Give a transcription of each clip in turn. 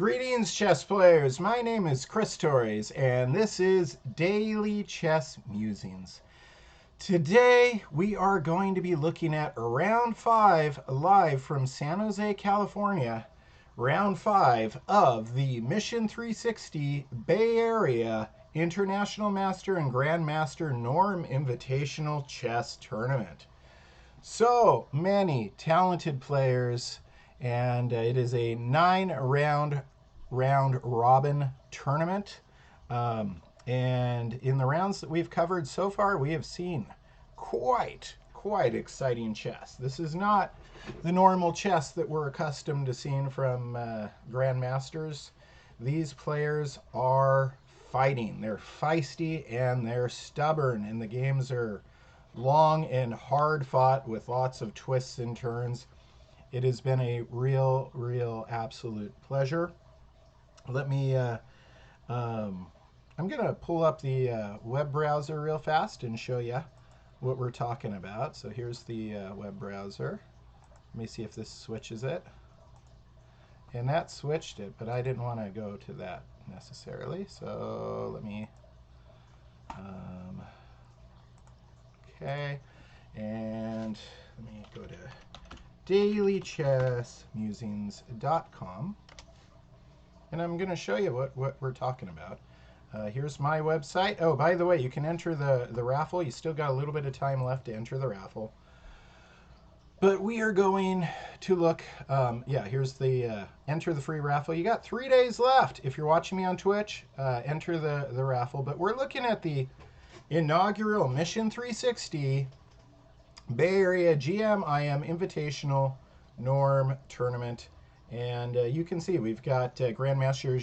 Greetings, chess players. My name is Chris Torres, and this is Daily Chess Musings. Today, we are going to be looking at round 5 live from San Jose, California. Round 5 of the Mission 360 Bay Area International Master and Grandmaster Norm Invitational Chess Tournament. So many talented players, and it is a 9-round round robin tournament. And in the rounds that we've covered so far, we have seen quite exciting chess. This is not the normal chess that we're accustomed to seeing from grandmasters. These players are fighting. They're feisty and they're stubborn, and the games are long and hard fought with lots of twists and turns. It has been a real absolute pleasure. Let me I'm gonna pull up the web browser real fast and show you what we're talking about. So here's the web browser. Let me see if this switches it. And that switched it, but I didn't want to go to that necessarily. So let me okay, and let me go to dailychessmusings.com, and I'm going to show you what we're talking about. Here's my website. Oh, by the way, you can enter the raffle. You still got a little bit of time left to enter the raffle. But we are going to look, here's the enter the free raffle. You got 3 days left. If you're watching me on Twitch, enter the raffle. But we're looking at the Inaugural Mission 360 Bay Area GM-IM Invitational Norm Tournament. And you can see we've got Grandmaster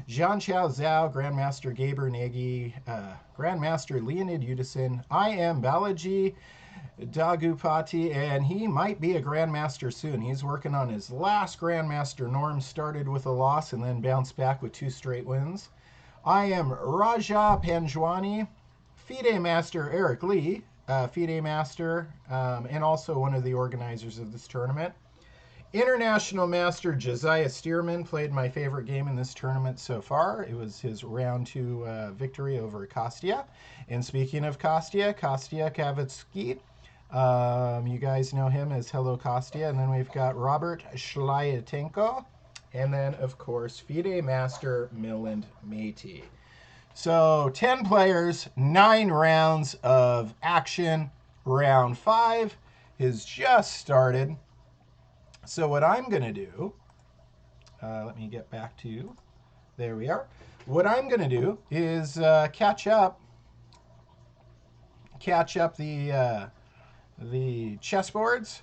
Jean-Chao Zhao, Grandmaster Gaber Nagy, Grandmaster Leonid Udison. I am Balaji Dagupati, and he might be a Grandmaster soon. He's working on his last Grandmaster. Norm started with a loss and then bounced back with 2 straight wins. I am Raja Panjwani, FIDE Master Eric Lee, FIDE Master, and also one of the organizers of this tournament. International Master Josiah Stearman played my favorite game in this tournament so far. It was his round 2 victory over Kostya. And speaking of Kostya Kavitsky, you guys know him as Hello Kostya. And then we've got Robert Shlyatenko. And then, of course, FIDE Master Milind Meity. So 10 players, 9 rounds of action. Round 5 is just started. So what I'm going to do, let me get back to, there we are. What I'm going to do is catch up the chessboards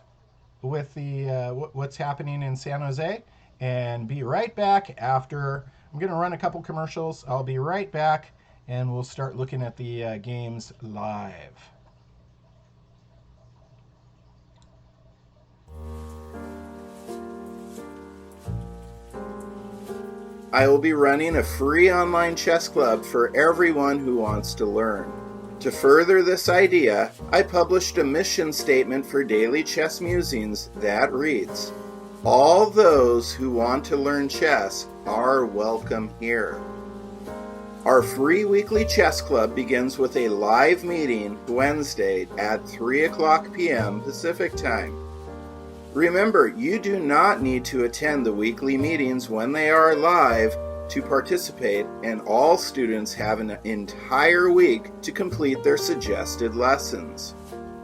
with the what's happening in San Jose, and be right back after. I'm going to run a couple commercials. I'll be right back, and we'll start looking at the games live. I will be running a free online chess club for everyone who wants to learn. To further this idea, I published a mission statement for Daily Chess Musings that reads, "All those who want to learn chess are welcome here." Our free weekly chess club begins with a live meeting Wednesday at 3:00 p.m. Pacific Time. Remember, you do not need to attend the weekly meetings when they are live to participate, and all students have an entire week to complete their suggested lessons.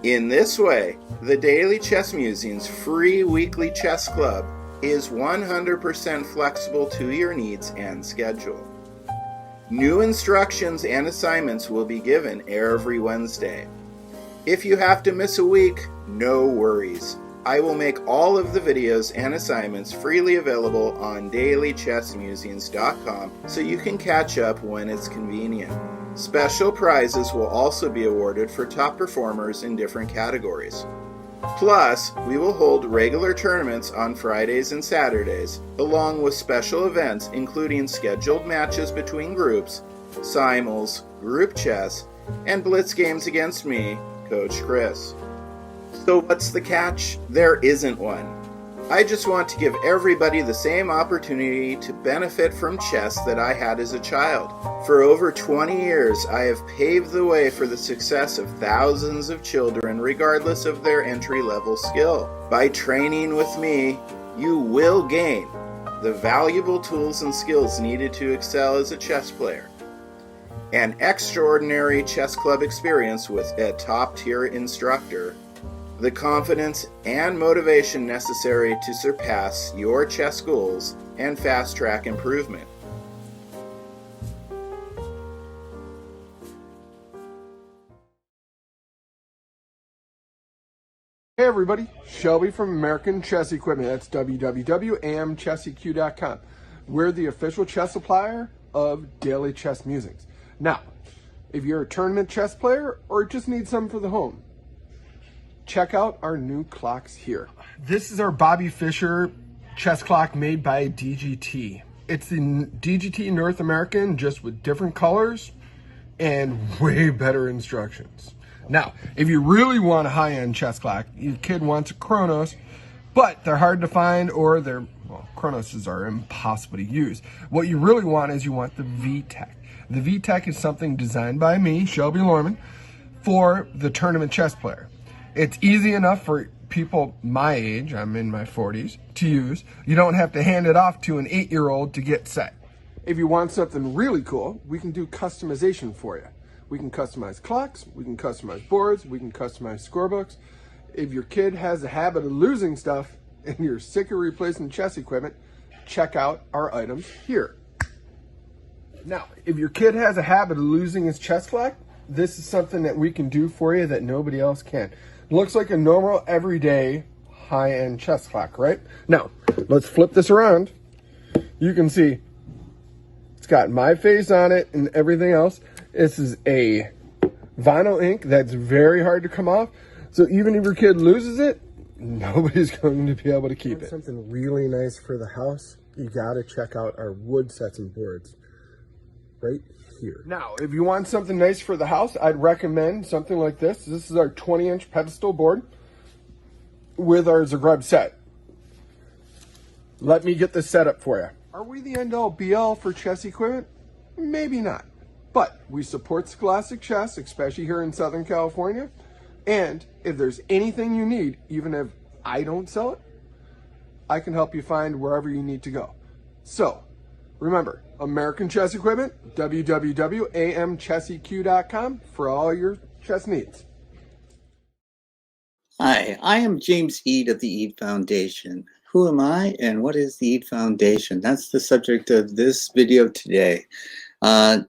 In this way, the Daily Chess Musings free weekly chess club is 100% flexible to your needs and schedule. New instructions and assignments will be given every Wednesday. If you have to miss a week, no worries. I will make all of the videos and assignments freely available on dailychessmusings.com so you can catch up when it's convenient. Special prizes will also be awarded for top performers in different categories. Plus, we will hold regular tournaments on Fridays and Saturdays, along with special events including scheduled matches between groups, simul's, group chess, and blitz games against me, Coach Chris. So what's the catch? There isn't one. I just want to give everybody the same opportunity to benefit from chess that I had as a child. For over 20 years, I have paved the way for the success of thousands of children regardless of their entry-level skill. By training with me, you will gain the valuable tools and skills needed to excel as a chess player. An extraordinary chess club experience with a top-tier instructor, the confidence and motivation necessary to surpass your chess goals and fast-track improvement. Hey everybody, Shelby from American Chess Equipment. That's www.amchesseq.com. We're the official chess supplier of Daily Chess Musings. Now, if you're a tournament chess player or just need some for the home, check out our new clocks here. This is our Bobby Fischer chess clock made by DGT. It's the DGT North American, just with different colors and way better instructions. Now, if you really want a high-end chess clock, your kid wants a Chronos, but they're hard to find, or Chronoses are impossible to use. What you really want is you want the VTech. The VTech is something designed by me, Shelby Lorman, for the tournament chess player. It's easy enough for people my age, I'm in my 40s, to use. You don't have to hand it off to an 8-year-old to get set. If you want something really cool, we can do customization for you. We can customize clocks, we can customize boards, we can customize scorebooks. If your kid has a habit of losing stuff and you're sick of replacing chess equipment, check out our items here. Now, if your kid has a habit of losing his chess clock, this is something that we can do for you that nobody else can. It looks like a normal, everyday, high-end chess clock, right? Now, let's flip this around. You can see it's got my face on it and everything else. This is a vinyl ink that's very hard to come off. So even if your kid loses it, nobody's going to be able to keep it. Something really nice for the house, you gotta check out our wood sets and boards right here. Now, if you want something nice for the house, I'd recommend something like this. This is our 20-inch pedestal board with our Zagreb set. Let me get this set up for you. Are we the end-all be-all for chess equipment? Maybe not. But we support Scholastic Chess, especially here in Southern California. And if there's anything you need, even if I don't sell it, I can help you find wherever you need to go. So, remember, American Chess Equipment, www.amchesseq.com for all your chess needs. Hi, I am James Eade of the Eade Foundation. Who am I and what is the Eade Foundation? That's the subject of this video today. I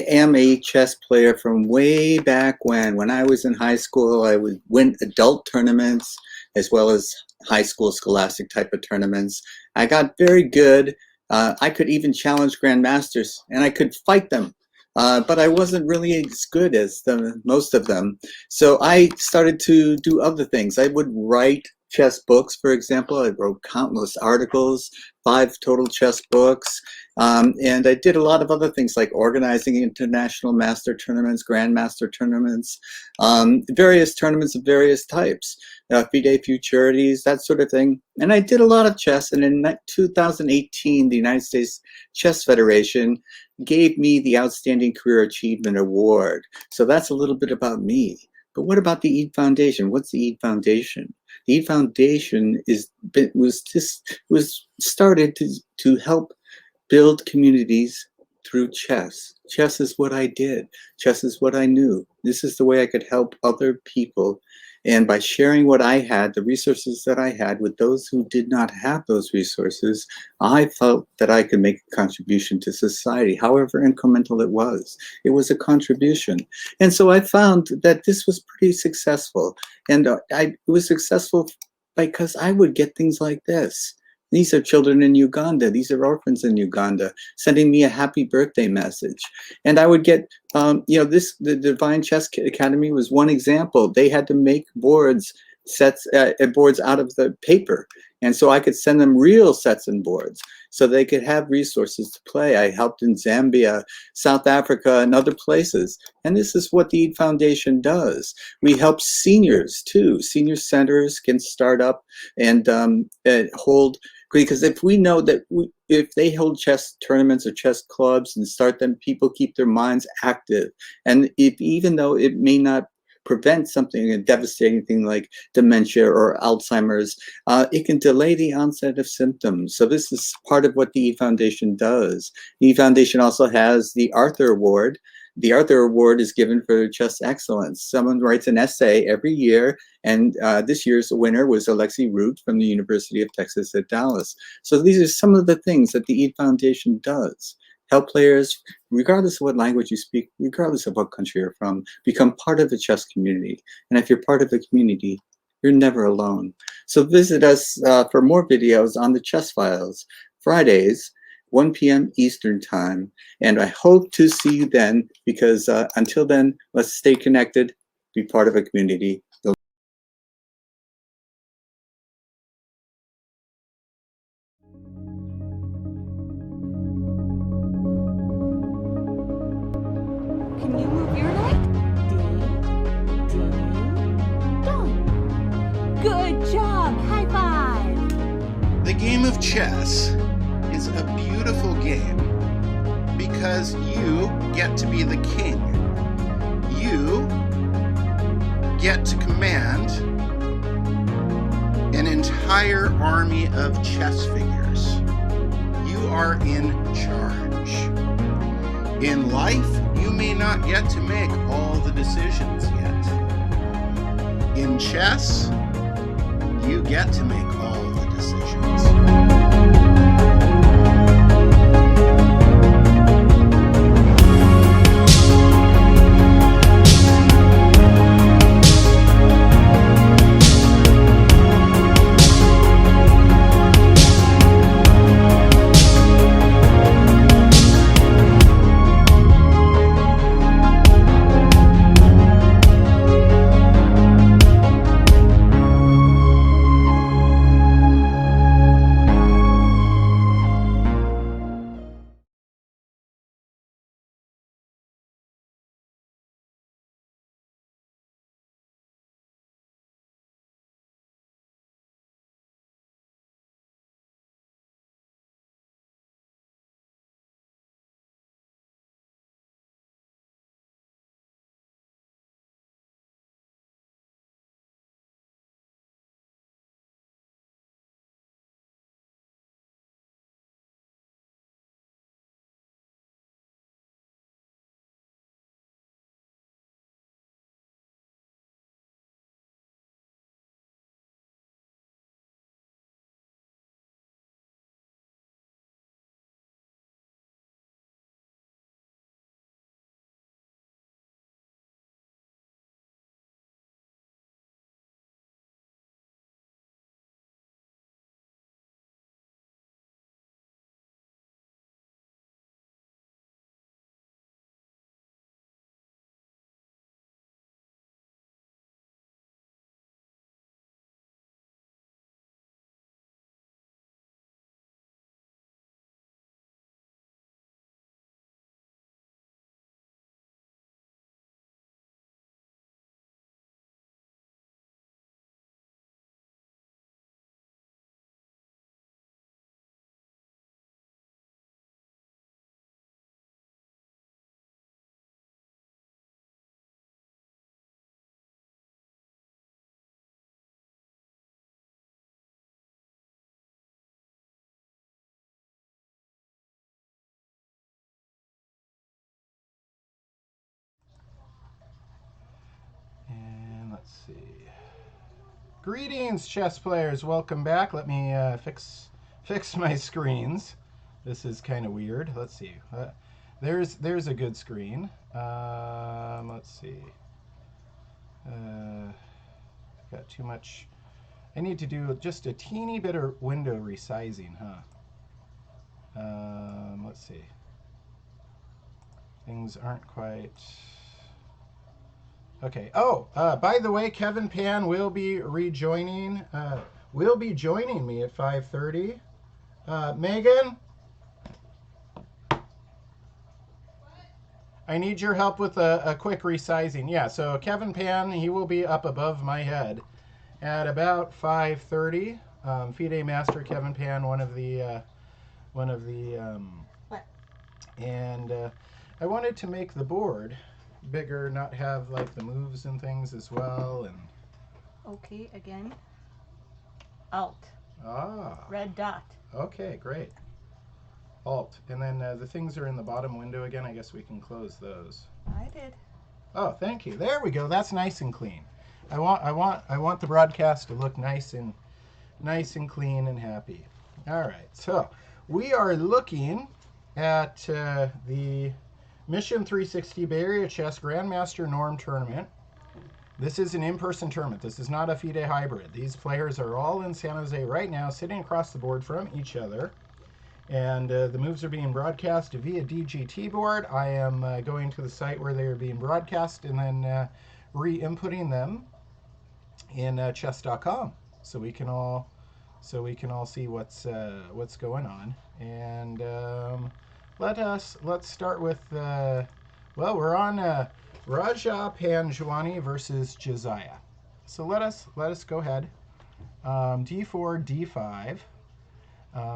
am a chess player from way back when I was in high school. I would win adult tournaments as well as high school scholastic type of tournaments. I got very good. I could even challenge grandmasters and I could fight them. But I wasn't really as good as most of them. So I started to do other things. I would write chess books, for example. I wrote countless articles, 5 total chess books. And I did a lot of other things like organizing international master tournaments, grandmaster tournaments, various tournaments of various types, FIDE Futurities, that sort of thing. And I did a lot of chess. And in 2018, the United States Chess Federation gave me the Outstanding Career Achievement Award. So that's a little bit about me. But what about the Eade Foundation? What's the Eade Foundation? The Eade Foundation was started to help build communities through chess. Chess is what I did. Chess is what I knew. This is the way I could help other people. And by sharing what I had, the resources that I had with those who did not have those resources, I felt that I could make a contribution to society, however incremental it was. It was a contribution. And so I found that this was pretty successful. And it was successful because I would get things like this. These are children in Uganda. These are orphans in Uganda sending me a happy birthday message. And I would get, the Divine Chess Academy was one example. They had to make boards, boards out of the paper. And so I could send them real sets and boards so they could have resources to play. I helped in Zambia, South Africa, and other places. And this is what the EAT Foundation does. We help seniors too. Senior centers can start up and hold, because if we know that if they hold chess tournaments or chess clubs and start them, people keep their minds active. And even though it may not prevent something, a devastating thing like dementia or Alzheimer's, it can delay the onset of symptoms. So this is part of what the EAT Foundation does. The EAT Foundation also has the Arthur Award. The Arthur Award is given for chess excellence. Someone writes an essay every year, and this year's winner was Alexi Root from the University of Texas at Dallas. So these are some of the things that the EAT Foundation does. Help players, regardless of what language you speak, regardless of what country you're from, become part of the chess community. And if you're part of the community, you're never alone. So visit us for more videos on the Chess Files, Fridays, 1 p.m. Eastern Time. And I hope to see you then, because until then, let's stay connected, be part of a community. Can you move your leg? Ding, ding, dong. Good job! High five! The game of chess is a beautiful game because you get to be the king. You get to command an entire army of chess figures. You are in charge. In life, you may not get to make all the decisions yet. In chess, you get to make all the decisions. And let's see. Greetings, chess players. Welcome back. Let me fix my screens. This is kind of weird. Let's see. There's a good screen. Let's see. Got too much. I need to do just a teeny bit of window resizing, huh? Let's see. Things aren't quite. Okay. Oh, by the way, Kevin Pan will be rejoining. will be joining me at 5:30. Megan, I need your help with a quick resizing. Yeah, so Kevin Pan, he will be up above my head at about 5:30. FIDE Master Kevin Pan, one of the What? and I wanted to make the board bigger, not have like the moves and things as well. And Okay, again. Alt. ah, Red dot. okay, great. Alt, and then the things are in the bottom window again. I guess we can close those. I did. Oh, thank you. There we go. That's nice and clean. I want the broadcast to look nice and clean and happy. All right. So we are looking at the Mission 360 Bay Area Chess Grandmaster Norm Tournament. This is an in-person tournament. This is not a FIDE hybrid. These players are all in San Jose right now, sitting across the board from each other. And the moves are being broadcast via DGT board. I am going to the site where they are being broadcast and then re-inputting them in chess.com, so we can all see what's going on. And let's start with well, we're on Raja Panjwani versus Josiah. So let us go ahead. D4, D5.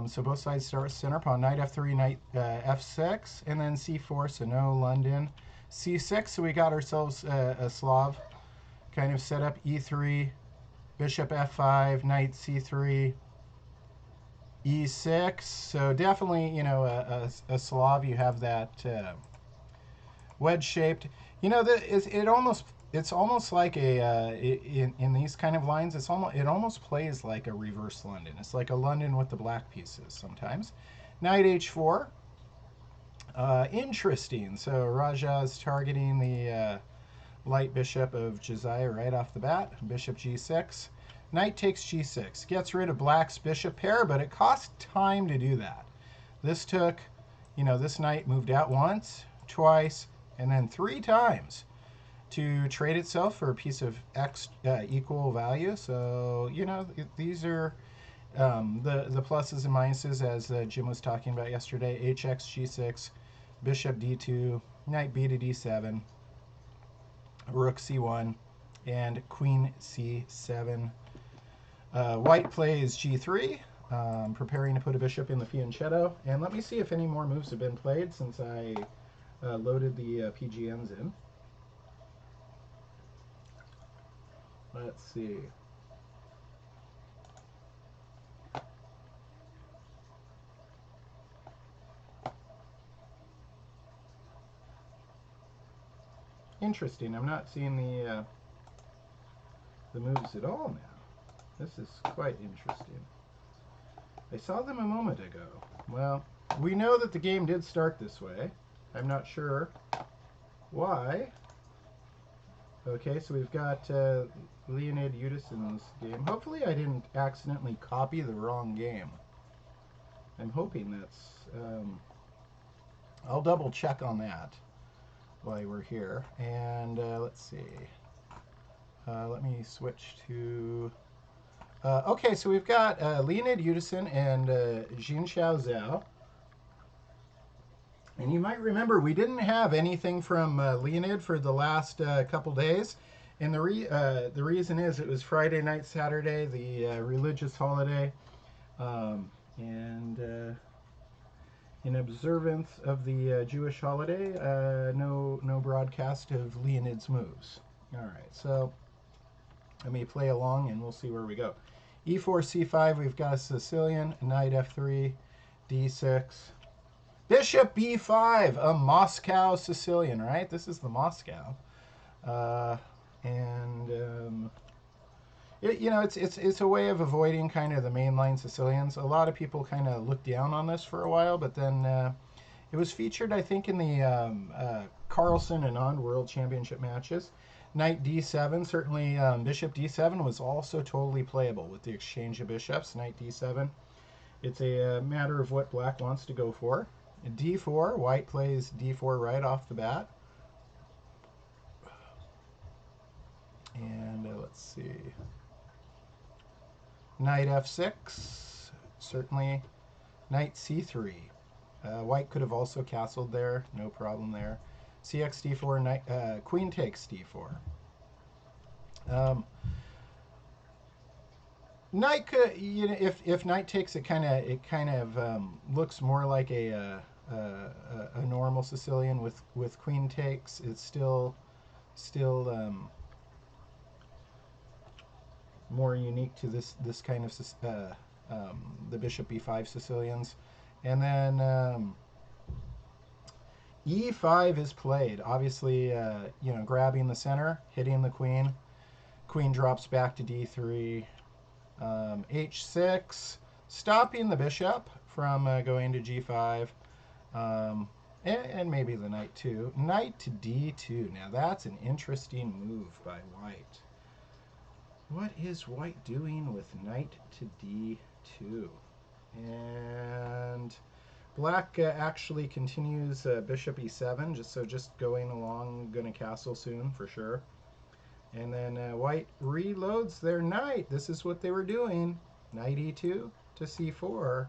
So both sides start with center pawn, knight f3, knight f6, and then c4, so no London. c6, so we got ourselves a Slav kind of setup. e3, bishop f5, knight c3, e6. So definitely, you know, a Slav. You have that wedge shaped. You know, it's almost like a in these kind of lines. It almost plays like a reverse London. It's like a London with the black pieces sometimes. Knight h4. Interesting. So Raja's targeting the light bishop of Josiah right off the bat. Bishop g6. Knight takes g6. Gets rid of black's bishop pair, but it costs time to do that. This took, you know, this knight moved out once, twice, and then 3 times to trade itself for a piece of X equal value. So, you know, these are the pluses and minuses, as Jim was talking about yesterday. HX, G6, Bishop D2, Knight B to D7, Rook C1, and Queen C7. White plays G3, preparing to put a bishop in the fianchetto. And let me see if any more moves have been played since I loaded the PGMs in. Let's see. Interesting. I'm not seeing the moves at all now. This is quite interesting. I saw them a moment ago. Well, we know that the game did start this way. I'm not sure why. Okay, so we've got Leonid Udison's game. Hopefully I didn't accidentally copy the wrong game. I'm hoping that's... I'll double check on that while we're here. And let's see. Let me switch to... okay, so we've got Leonid Udison and Jinxiao Zhao. And you might remember we didn't have anything from Leonid for the last couple days. And the reason is it was Friday night, Saturday, the religious holiday. And in observance of the Jewish holiday, no broadcast of Leonid's moves. All right, so let me play along and we'll see where we go. E4, C5, we've got a Sicilian, knight F3, D6. Bishop B5, a Moscow Sicilian, right? This is the Moscow. You know, it's a way of avoiding kind of the mainline Sicilians. A lot of people kind of looked down on this for a while, but then it was featured, I think, in the Carlsen and On World Championship matches. Knight D7, certainly Bishop D7 was also totally playable with the exchange of bishops. Knight D7. It's a matter of what black wants to go for. D4, white plays D4 right off the bat. And let's see. Knight f6. Certainly. Knight c3. White could have also castled there. No problem there. Cx d4. Knight, queen takes d4. Knight could, you know, if knight takes, it kind of looks more like a normal Sicilian. With queen takes, it's still more unique to this kind of the bishop b5 Sicilians. And then e5 is played. Obviously, you know, grabbing the center, hitting the queen. Queen drops back to d3. H6, stopping the bishop from going to g5. And maybe the knight too. Knight to d2. Now that's an interesting move by white. What is white doing with knight to d2? And black actually continues bishop e7, just going along, gonna castle soon for sure. And then white reloads their knight. This is what they were doing. Knight e2 to c4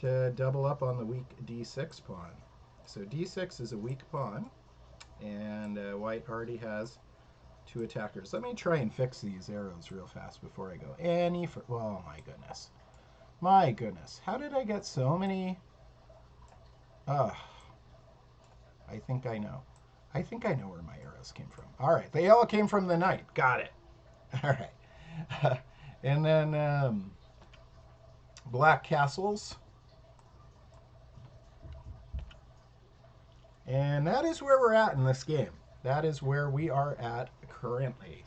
to double up on the weak d6 pawn. So d6 is a weak pawn, and white already has two attackers. Let me try and fix these arrows real fast before I go any further. Oh my goodness. My goodness. How did I get so many? I think I know. I think I know where my arrows came from. All right, the yellow came from the knight. Got it. All right. And then black castles. And that is where we're at in this game. That is where we are at currently.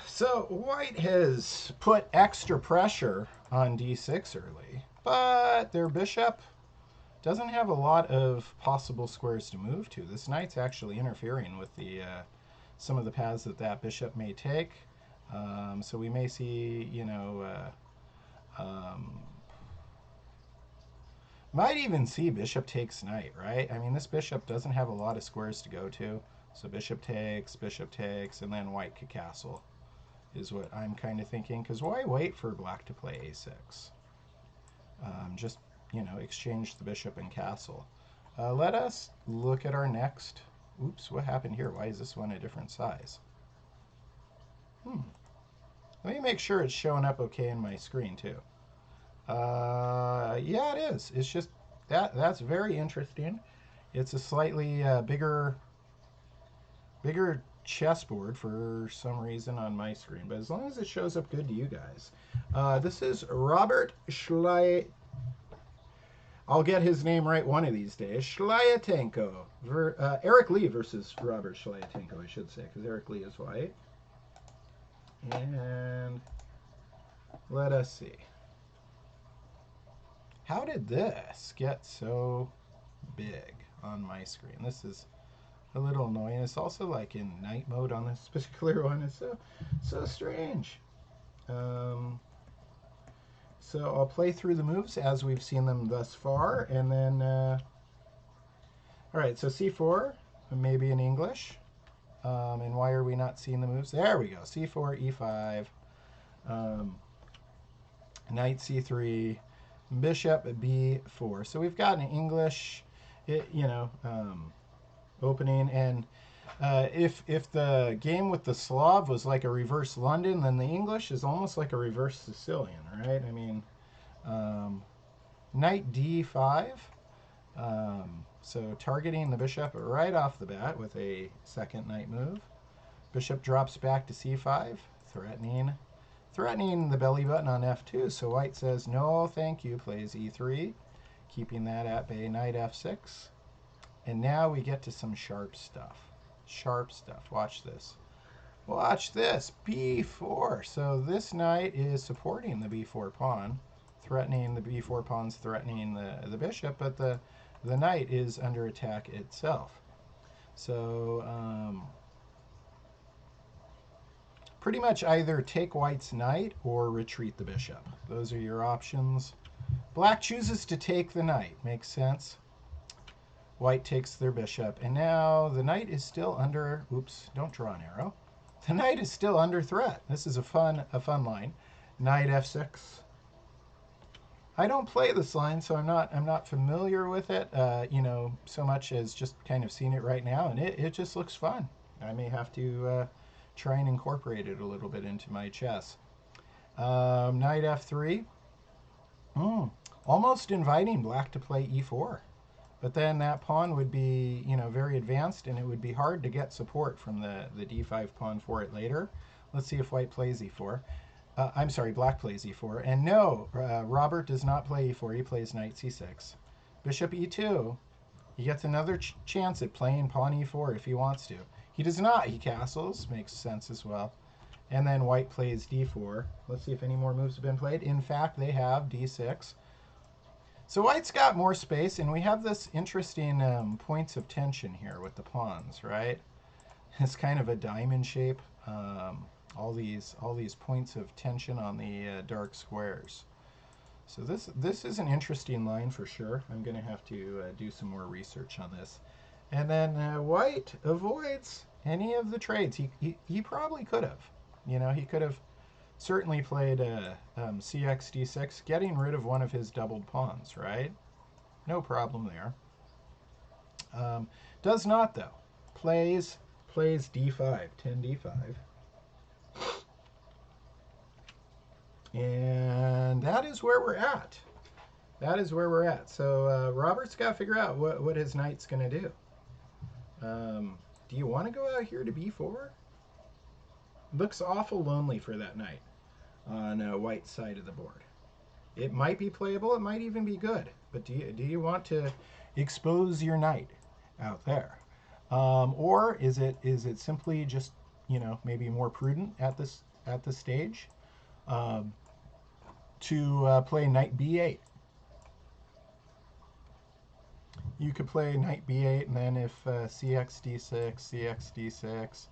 So white has put extra pressure on d6 early, but their bishop doesn't have a lot of possible squares to move to. This knight's actually interfering with the some of the paths that bishop may take. So we may see, you know, might even see bishop takes knight, right? I mean, this bishop doesn't have a lot of squares to go to. So bishop takes, and then white could castle is what I'm kind of thinking. Because why wait for black to play a6? Just, you know, exchange the bishop and castle. Let us look at our next. Oops, what happened here? Why is this one a different size? Let me make sure it's showing up okay in my screen too. Yeah, it is. It's just that's very interesting. It's a slightly bigger chessboard for some reason on my screen, but as long as it shows up good to you guys. This is Robert Schley. I'll get his name right one of these days. Schlyatenko. Eric Lee versus Robert Schlyatenko, I should say, because Eric Lee is white. And let us see. How did this get so big on my screen? This is a little annoying. It's also like in night mode on this particular one. It's so strange. So I'll play through the moves as we've seen them thus far, and then all right, so c4, maybe in English. And why are we not seeing the moves? There we go. c4, e5, knight c3, bishop b4. So we've got an English, opening. And if the game with the Slav was like a reverse London, then the English is almost like a reverse Sicilian, right? I mean, knight d5. So targeting the bishop right off the bat with a second knight move. Bishop drops back to c5, threatening the belly button on f2. So white says, no, thank you, plays e3, keeping that at bay, knight f6. And now we get to some sharp stuff. Watch this. Watch this. b4. So this knight is supporting the b4 pawn, threatening the b4 pawns, threatening the bishop, but the knight is under attack itself. So pretty much either take white's knight or retreat the bishop. Those are your options. Black chooses to take the knight. Makes sense. White takes their bishop. And now the knight is still under... Oops, don't draw an arrow. The knight is still under threat. This is a fun line. Knight f6. I don't play this line, so I'm not familiar with it, so much as just kind of seen it right now, and it just looks fun. I may have to try and incorporate it a little bit into my chess. Knight f3. Almost inviting black to play e4. But then that pawn would be, very advanced, and it would be hard to get support from the d5 pawn for it later. Let's see if white plays e4. I'm sorry, black plays e4. And no, Robert does not play e4. He plays knight c6. Bishop e2. He gets another chance at playing pawn e4 if he wants to. He does not. He castles. Makes sense as well. And then white plays d4. Let's see if any more moves have been played. In fact, they have d6. So white's got more space, and we have this interesting points of tension here with the pawns, right? It's kind of a diamond shape. All these points of tension on the dark squares. So this is an interesting line for sure. I'm going to have to do some more research on this. And then white avoids any of the trades. He probably could have. He could have certainly played cx d6, getting rid of one of his doubled pawns, right? No problem there. Does not, though. Plays d5, 10 d5. And that is where we're at. That is where we're at. So Robert's got to figure out what his knight's going to do. Do you want to go out here to b4? Looks awful lonely for that knight on white's side of the board. It might be playable, it might even be good, but do you want to expose your knight out there, or is it simply just maybe more prudent at this stage to play knight b8? You could play knight b8, and then if cx d6, cx d6.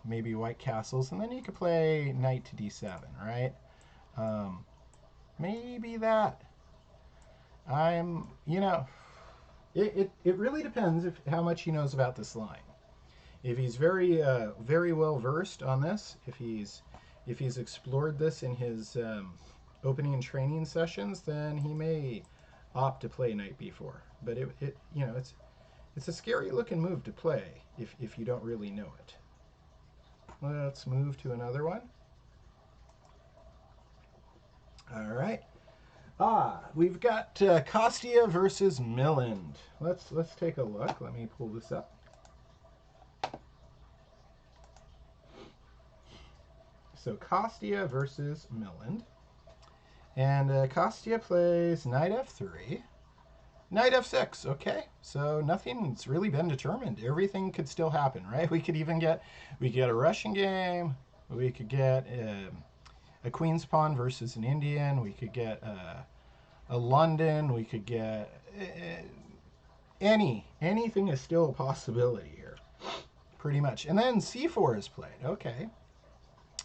Maybe white castles, and then you could play knight to d7, right? Maybe that. It really depends how much he knows about this line. If he's very well versed on this, if he's explored this in his opening and training sessions, then he may opt to play knight b4. But it's a scary looking move to play if you don't really know it. Let's move to another one. All right. We've got Kostya versus Milland. Let's take a look. Let me pull this up. So Kostya versus Milland. And Kostya plays knight f3. Knight f6, okay. So nothing's really been determined. Everything could still happen, right? We could get a Russian game. We could get a Queen's Pawn versus an Indian. We could get a London. We could get anything is still a possibility here, pretty much. And then c4 is played. Okay.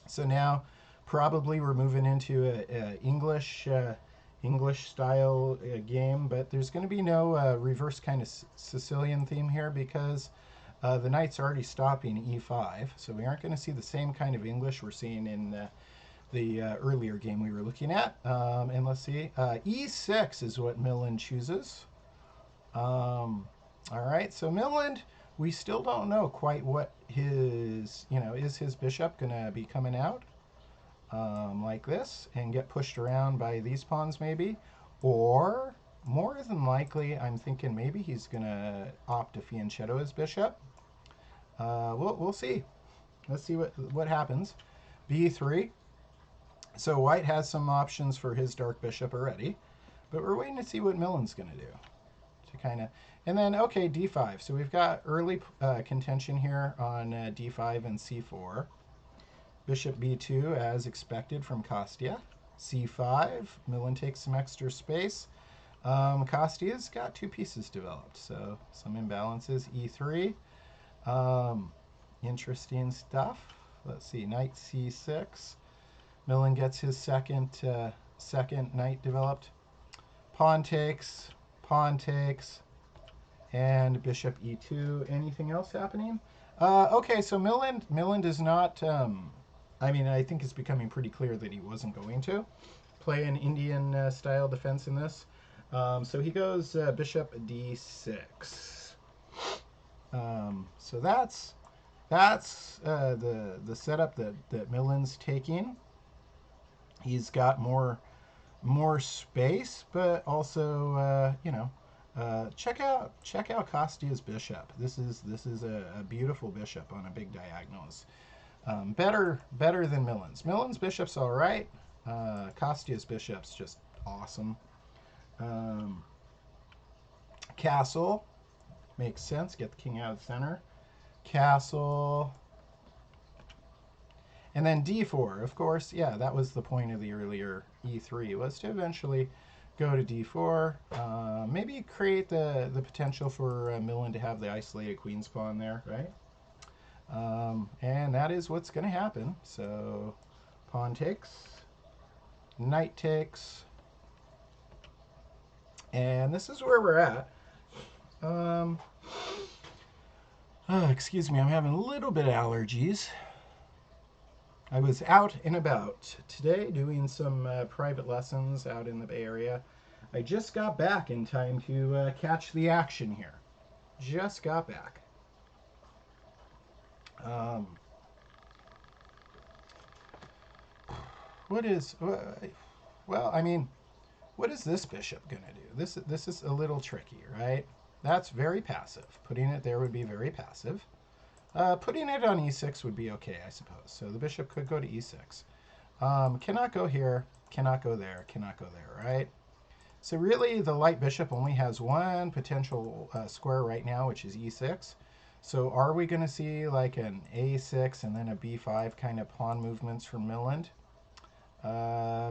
So now probably we're moving into a English style game, but there's going to be no reverse kind of Sicilian theme here because the knight's already stopping e5, so we aren't going to see the same kind of English we're seeing in the earlier game we were looking at. And let's see, e6 is what Milland chooses. All right, so Milland, we still don't know quite what his, is his bishop going to be coming out like this and get pushed around by these pawns maybe, or more than likely I'm thinking maybe he's going to opt to fianchetto his bishop. We'll see. Let's see what happens. b3. So white has some options for his dark bishop already, but we're waiting to see what Milland's going to do. To kind of, and then okay, d5. So we've got early contention here on d5 and c4. Bishop b2 as expected from Kostya. c5. Milland takes some extra space. Kostya's got two pieces developed, so some imbalances. e3. Interesting stuff. Let's see, knight c6. Milland gets his second knight developed. Pawn takes, and bishop e2. Anything else happening? Okay, so Milland is not. I mean, I think it's becoming pretty clear that he wasn't going to play an Indian style defense in this. So he goes bishop d6. So that's the setup that Milland's taking. He's got more space, but also check out Costia's bishop. This is a beautiful bishop on a big diagonals. Better than Milland's. Milland's bishop's all right. Costia's bishop's just awesome. Castle makes sense. Get the king out of the center. Castle. And then d4, of course, yeah, that was the point of the earlier e3, was to eventually go to d4. Maybe create the potential for Milland to have the isolated queen's pawn there, right? And that is what's going to happen. So pawn takes, knight takes, and this is where we're at. Excuse me, I'm having a little bit of allergies. I was out and about today doing some private lessons out in the Bay Area. I just got back in time to catch the action here. Just got back. Well, I mean, what is this bishop going to do? This is a little tricky, right? That's very passive. Putting it there would be very passive. Putting it on e6 would be okay, I suppose. So the bishop could go to e6. Cannot go here, cannot go there, cannot go there, right? So really, the light bishop only has one potential square right now, which is e6. So are we going to see like an a6 and then a b5 kind of pawn movements from Milland?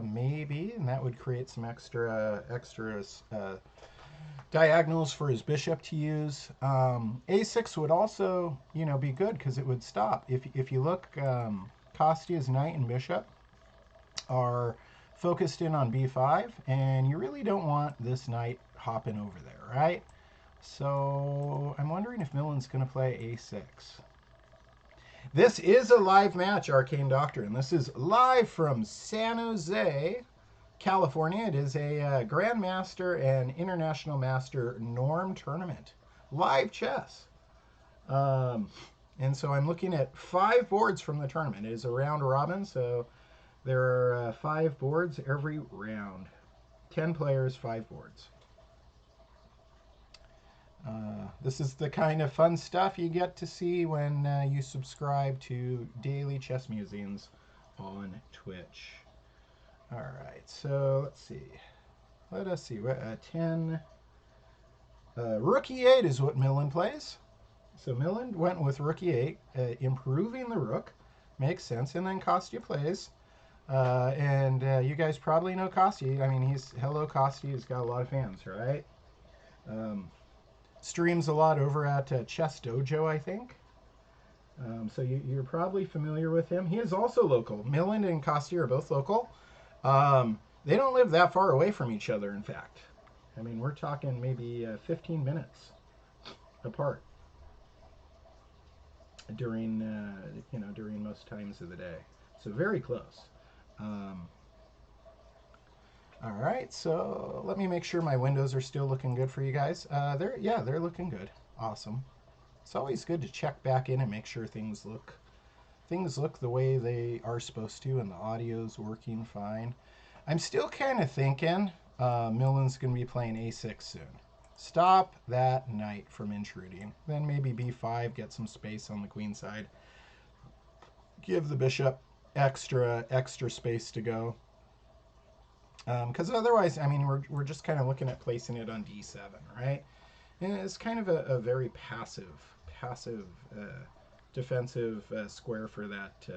Maybe, and that would create some extra diagonals for his bishop to use. A6 would also, be good because it would stop. If you look, Costia's knight and bishop are focused in on b5, and you really don't want this knight hopping over there, right? So I'm wondering if Milland's going to play a6. This is a live match, Arcane Doctrine. This is live from San Jose, California. It is a Grandmaster and International Master Norm tournament. Live chess. And so I'm looking at 5 boards from the tournament. It is a round robin, so there are 5 boards every round. 10 players, 5 boards. This is the kind of fun stuff you get to see when you subscribe to Daily Chess Musings on Twitch. All right, so let's see. Let us see. 10. Rook e8 is what Milland plays. So Milland went with Rook e8, improving the rook. Makes sense. And then Kostya plays. And you guys probably know Kostya. I mean, hello Kostya. He's got a lot of fans, right? Streams a lot over at Chess Dojo, I think. So you're probably familiar with him. He is also local. Milland and Kostya are both local. They don't live that far away from each other, in fact. I mean, we're talking maybe 15 minutes apart during most times of the day. So very close. All right, so let me make sure my windows are still looking good for you guys. They're looking good. Awesome. It's always good to check back in and make sure things look the way they are supposed to, and the audio's working fine. I'm still kind of thinking Milland's going to be playing a6 soon. Stop that knight from intruding. Then maybe b5, get some space on the queen side. Give the bishop extra space to go. Because otherwise, I mean, we're just kind of looking at placing it on d7, right? And it's kind of a very passive defensive square for that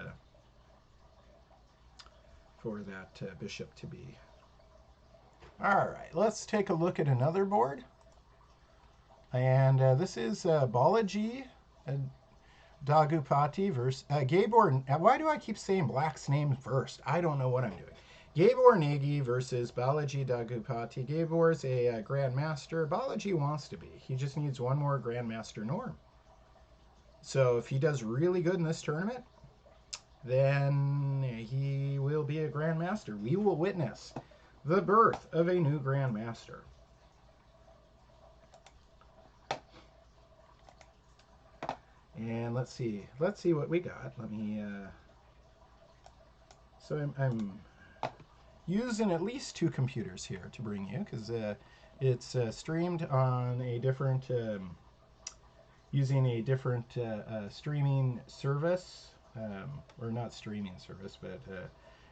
bishop to be. All right, let's take a look at another board. And this is Balaji Dagupati versus Gabor. Why do I keep saying Black's name first? I don't know what I'm doing. Gabor Nagy versus Balaji Dagupati. Gabor's a Grandmaster. Balaji wants to be. He just needs one more Grandmaster norm. So if he does really good in this tournament, then he will be a grandmaster. We will witness the birth of a new grandmaster. And let's see what we got. Let me. So I'm using at least 2 computers here to bring you because it's streamed on a different, using a different streaming service, or not streaming service, but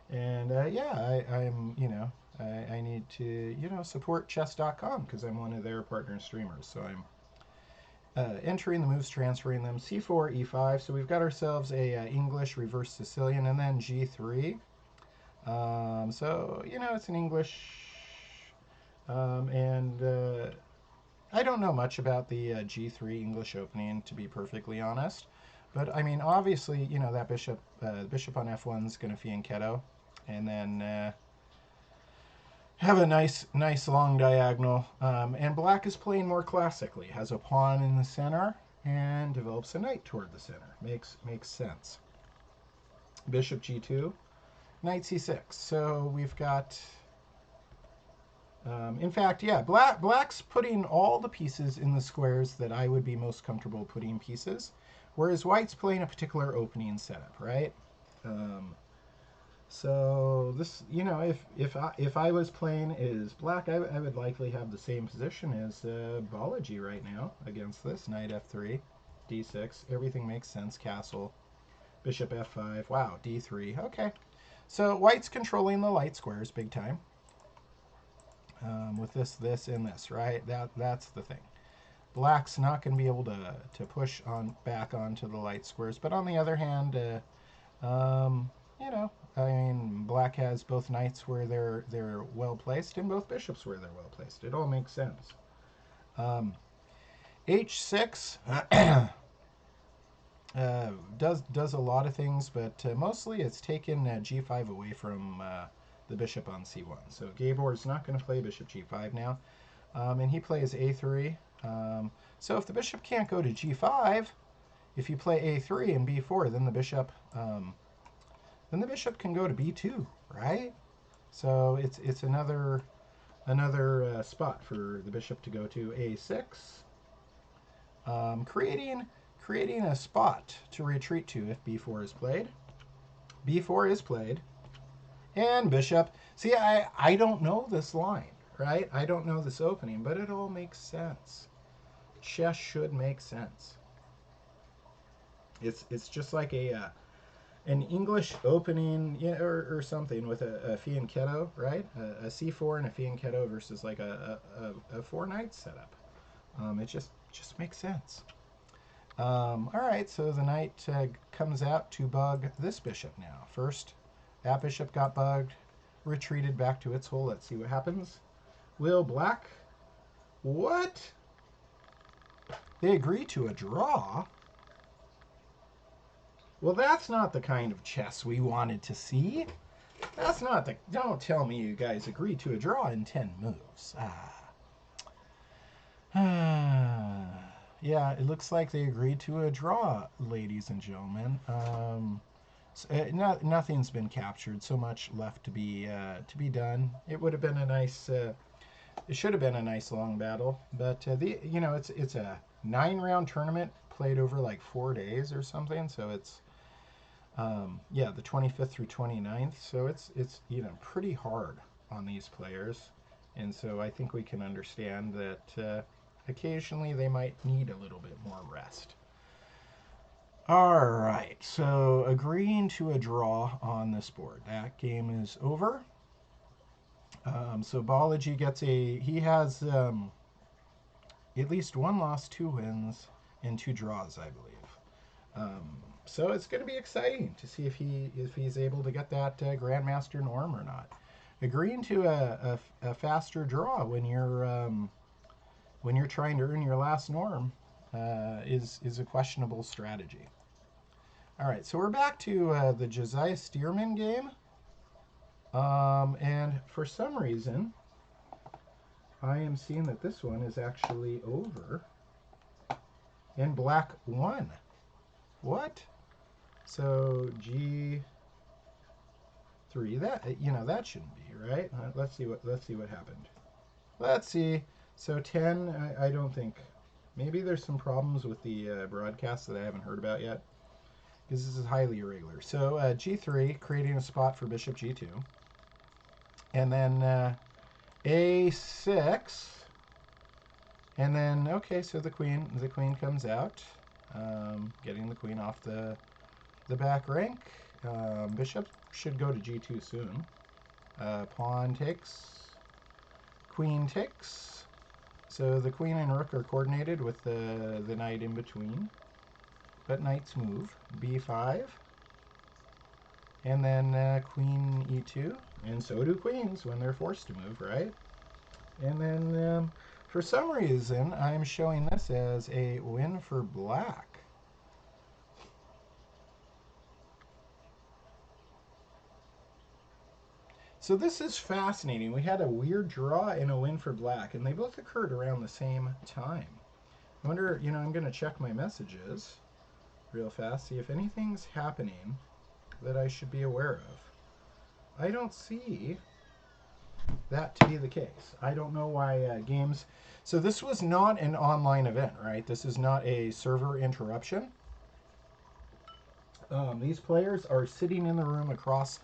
and yeah, I'm I need to support chess.com because I'm one of their partner streamers. So I'm entering the moves, transferring them. C4, E5. So we've got ourselves a English reverse Sicilian, and then G3. So it's an English, and I don't know much about the G3 English opening, to be perfectly honest. But I mean, obviously, that bishop on F1 is going to fianchetto, and then have a nice long diagonal. And black is playing more classically, has a pawn in the center and develops a knight toward the center. Makes sense. Bishop G2, knight C6. So we've got, in fact, yeah, black's putting all the pieces in the squares that I would be most comfortable putting pieces, whereas white's playing a particular opening setup, right? So this, if I was playing as black, I would likely have the same position as Balaji right now against this. Knight F3, D6, everything makes sense. Castle, Bishop F5, wow, D3, okay. So white's controlling the light squares big time. With this, and this, right? That's the thing. Black's not going to be able to push back onto the light squares, but on the other hand, I mean, black has both knights where they're well placed and both bishops where they're well placed. It all makes sense. H6 does a lot of things, but mostly it's taken G5 away from the bishop on C1. So Gabor's not going to play bishop G5 now, and he plays A3. So if the bishop can't go to G5, if you play A3 and B4, then the bishop can go to B2, right? So it's another spot for the bishop to go to. A6, creating a spot to retreat to if B4 is played. B4 is played, and bishop. See, I don't know this line, right? I don't know this opening, but it all makes sense. Chess should make sense. It's just like an English opening, or something with a fianchetto, right? A C4 and a fianchetto versus like a 4-knight setup. It just makes sense. All right, so the knight comes out to bug this bishop now. First, that bishop got bugged, retreated back to its hole. Let's see what happens. Will black? What? They agree to a draw? Well, that's not the kind of chess we wanted to see. That's not the... Don't tell me you guys agreed to a draw in 10 moves. Yeah, it looks like they agreed to a draw, ladies and gentlemen. Nothing's been captured. So much left to be done. It would have been a nice... it should have been a nice long battle. But, it's a 9-round tournament played over like 4 days or something. So it's... yeah, the 25th through 29th. So it's pretty hard on these players. And so I think we can understand that occasionally they might need a little bit more rest. All right, so agreeing to a draw on this board. That game is over. So Balaji gets he has at least 1 loss, 2 wins, and 2 draws, I believe. So it's going to be exciting to see if he's able to get that Grandmaster norm or not. Agreeing to a faster draw when you're trying to earn your last norm is a questionable strategy. All right, so we're back to the Josiah Stearman game, and for some reason, I am seeing that this one is actually over, and black won. What? So G3. That that shouldn't be right. Let's see what happened. Let's see. So 10. I don't think. Maybe there's some problems with the broadcast that I haven't heard about yet, because this is highly irregular. So G3, creating a spot for Bishop G2, and then A6, and then okay. So the queen comes out, getting the queen off the back rank. Bishop should go to G2 soon. Pawn takes, queen takes. So the queen and rook are coordinated with the knight in between. But knights move. B5. And then queen E2. And so do queens when they're forced to move, right? And then for some reason, I'm showing this as a win for black. So this is fascinating. We had a weird draw and a win for black, and they both occurred around the same time. I wonder, I'm going to check my messages real fast, see if anything's happening that I should be aware of. I don't see that to be the case. I don't know why games... So this was not an online event, right? This is not a server interruption. These players are sitting in the room across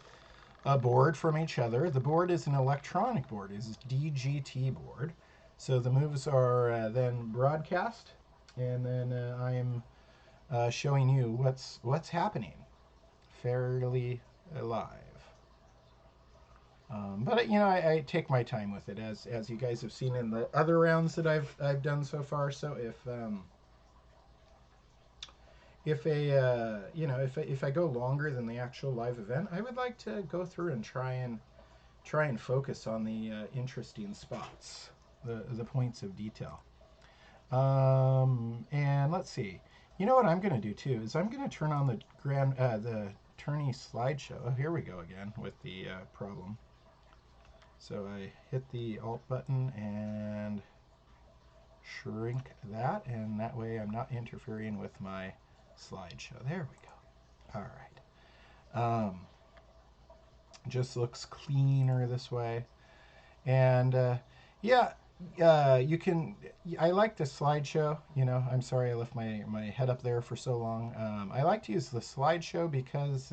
a board from each other. The board is an electronic board. It's a DGT board. So the moves are then broadcast, and then I am showing you what's happening fairly live. But I take my time with it, as you guys have seen in the other rounds that I've done so far. So if I go longer than the actual live event, I would like to go through and try and focus on the interesting spots, the points of detail. And let's see. You know what I'm going to do too is I'm going to turn on the tourney slideshow. Oh, here we go again with the problem. So I hit the Alt button and shrink that, and that way I'm not interfering with my slideshow. There we go. All right. Just looks cleaner this way. And yeah, you can. I like the slideshow. I'm sorry I left my head up there for so long. I like to use the slideshow because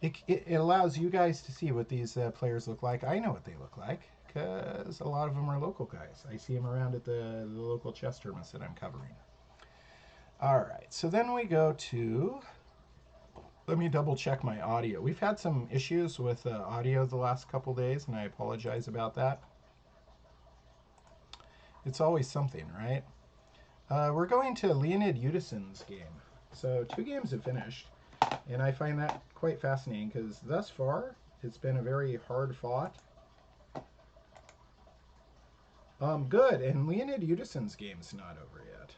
it allows you guys to see what these players look like. I know what they look like because a lot of them are local guys. I see them around at the local chess tournaments that I'm covering. All right, so then we go to, let me double check my audio. We've had some issues with audio the last couple days, and I apologize about that. It's always something, right? We're going to Leonid Udison's game. So 2 games have finished, and I find that quite fascinating because thus far it's been a very hard fought. Good, and Leonid Udison's game's not over yet.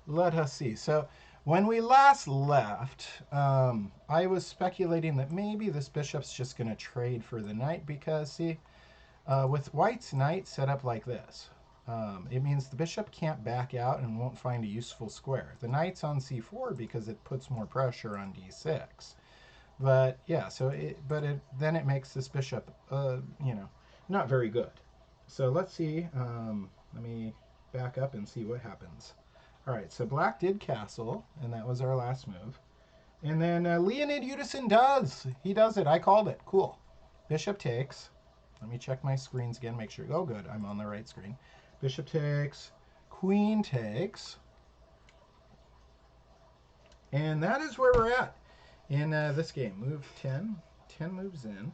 Let us see. So when we last left, I was speculating that maybe this bishop's just going to trade for the knight because, see, with white's knight set up like this, it means the bishop can't back out and won't find a useful square. The knight's on c4 because it puts more pressure on d6. But yeah, then it makes this bishop, not very good. So let's see. Let me back up and see what happens. All right, so black did castle, and that was our last move. And then Leonid Udison does. He does it. I called it. Cool. Bishop takes. Let me check my screens again, make sure. Oh, good. I'm on the right screen. Bishop takes. Queen takes. And that is where we're at in this game. Move 10. 10 moves in.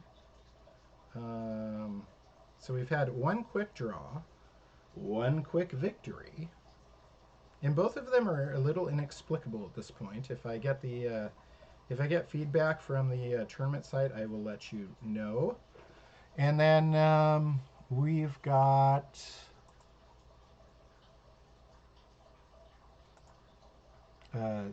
So we've had one quick draw, one quick victory. And both of them are a little inexplicable at this point. If I get feedback from the tournament site, I will let you know. And then we've got the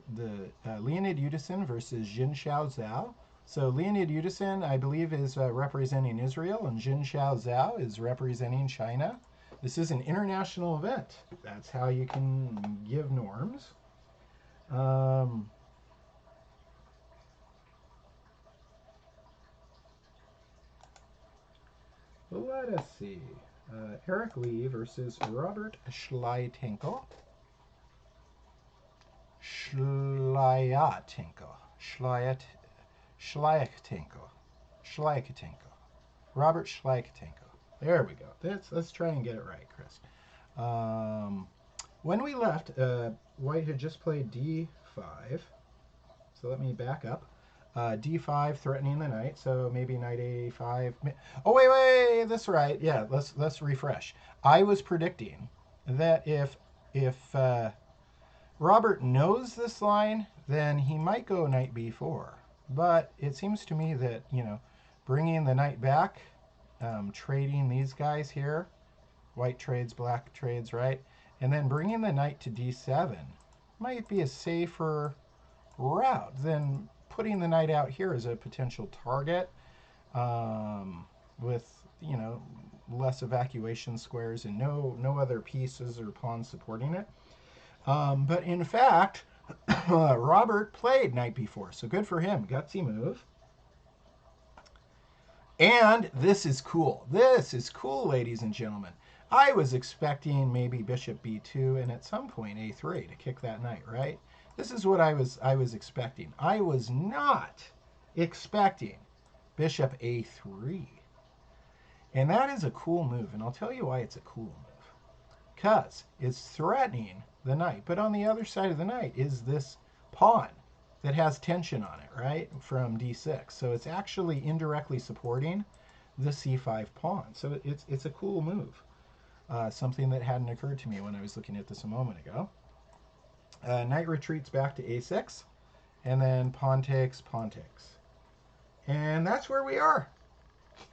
Leonid Udison versus Jin Xiao Zhao. So Leonid Udison, I believe, is representing Israel, and Jin Xiao Zhao is representing China. This is an international event. That's how you can give norms. Um, Let us see. Eric Lee versus Robert Schlyatenko. Schlyatenko. Schlyatenko. Schlyatenko. Robert Schlyatenko. There we go. Let's try and get it right, Chris. When we left, White had just played d5. So let me back up. D5 threatening the knight, so maybe knight A5. Oh wait, that's right. Yeah, let's refresh. I was predicting that if Robert knows this line, then he might go knight B4. But it seems to me that bringing the knight back, trading these guys here, white trades, black trades, right, and then bringing the knight to D7 might be a safer route than putting the knight out here as a potential target with less evacuation squares and no other pieces or pawns supporting it. But in fact, Robert played knight b4, so good for him. Gutsy move. And this is cool. This is cool, ladies and gentlemen. I was expecting maybe bishop b2 and at some point a3 to kick that knight, right? This is what I was expecting. I was not expecting bishop a3. And that is a cool move, and I'll tell you why it's a cool move. Because it's threatening the knight, but on the other side of the knight is this pawn that has tension on it, right, from d6. So it's actually indirectly supporting the c5 pawn. So it's a cool move, something that hadn't occurred to me when I was looking at this a moment ago. Knight retreats back to a6, and then pawn takes, and that's where we are.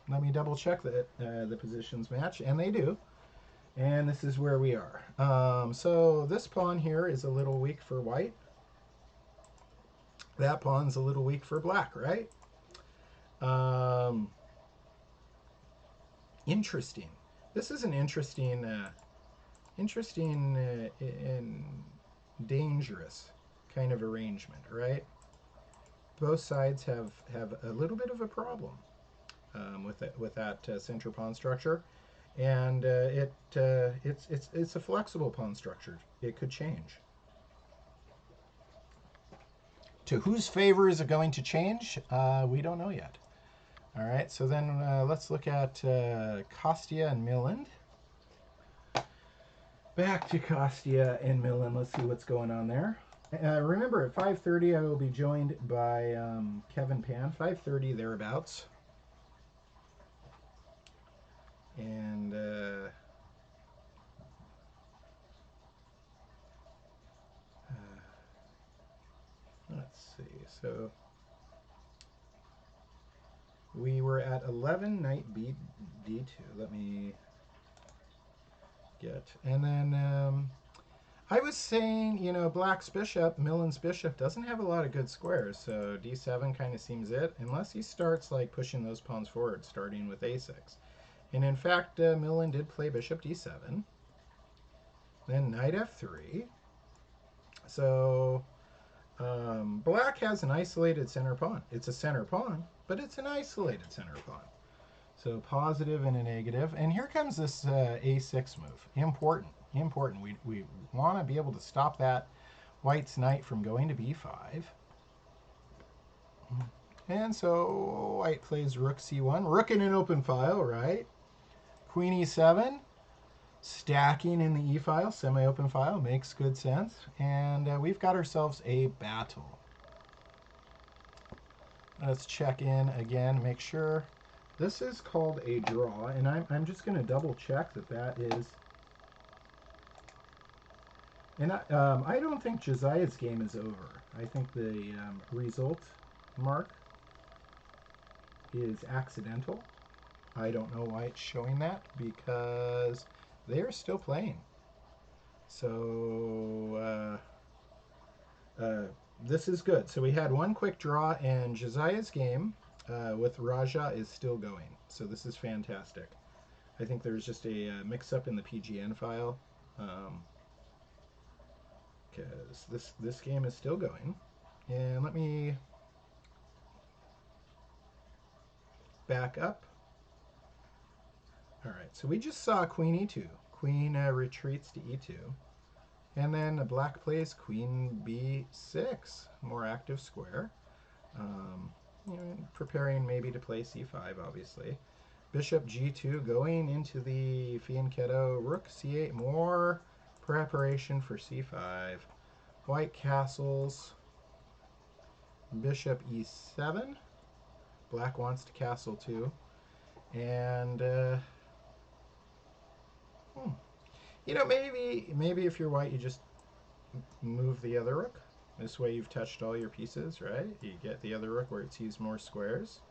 Let me double check that the positions match, and they do. And this is where we are. So this pawn here is a little weak for white. That pawn's a little weak for black, right? Interesting. This is an interesting and dangerous kind of arrangement, right? Both sides have a little bit of a problem with that center pawn structure, and it's a flexible pawn structure. It could change. To whose favor is it going to change? We don't know yet. All right, so then let's look at Kostya and Milland. Back to Kostya and Milland. Let's see what's going on there. Remember, at 5:30 I will be joined by Kevin Pan, 5:30 thereabouts. And let's see. So we were at 11 knight b d2. Let me get, and then I was saying, black's bishop, Milland's bishop, doesn't have a lot of good squares, so d7 kind of seems it, unless he starts like pushing those pawns forward, starting with a6. And in fact, Milland did play bishop d7, then knight f3. So black has an isolated center pawn. It's a center pawn, but it's an isolated center pawn. So positive and a negative. And here comes this a6 move. Important. We want to be able to stop that white's knight from going to b5. And so white plays rook c1. Rook in an open file, right? Queen e7. Stacking in the e file, semi-open file, makes good sense. And we've got ourselves a battle. Let's check in again, make sure. This is called a draw, and I'm just going to double check that is. And I don't think Josiah's game is over. I think the result mark is accidental. I don't know why it's showing that, because they are still playing. So this is good. So we had one quick draw, and Josiah's game with Raja is still going. So this is fantastic. I think there's just a mix-up in the PGN file, because this game is still going. And let me back up. All right, so we just saw Queen E2. Queen retreats to E2. And then black plays Queen B6, more active square. Preparing maybe to play C5, obviously. Bishop G2 going into the fianchetto. Rook C8, more preparation for C5. White castles. Bishop E7. Black wants to castle too. And maybe if you're white, you just move the other rook. This way you've touched all your pieces, right? You get the other rook where it sees more squares.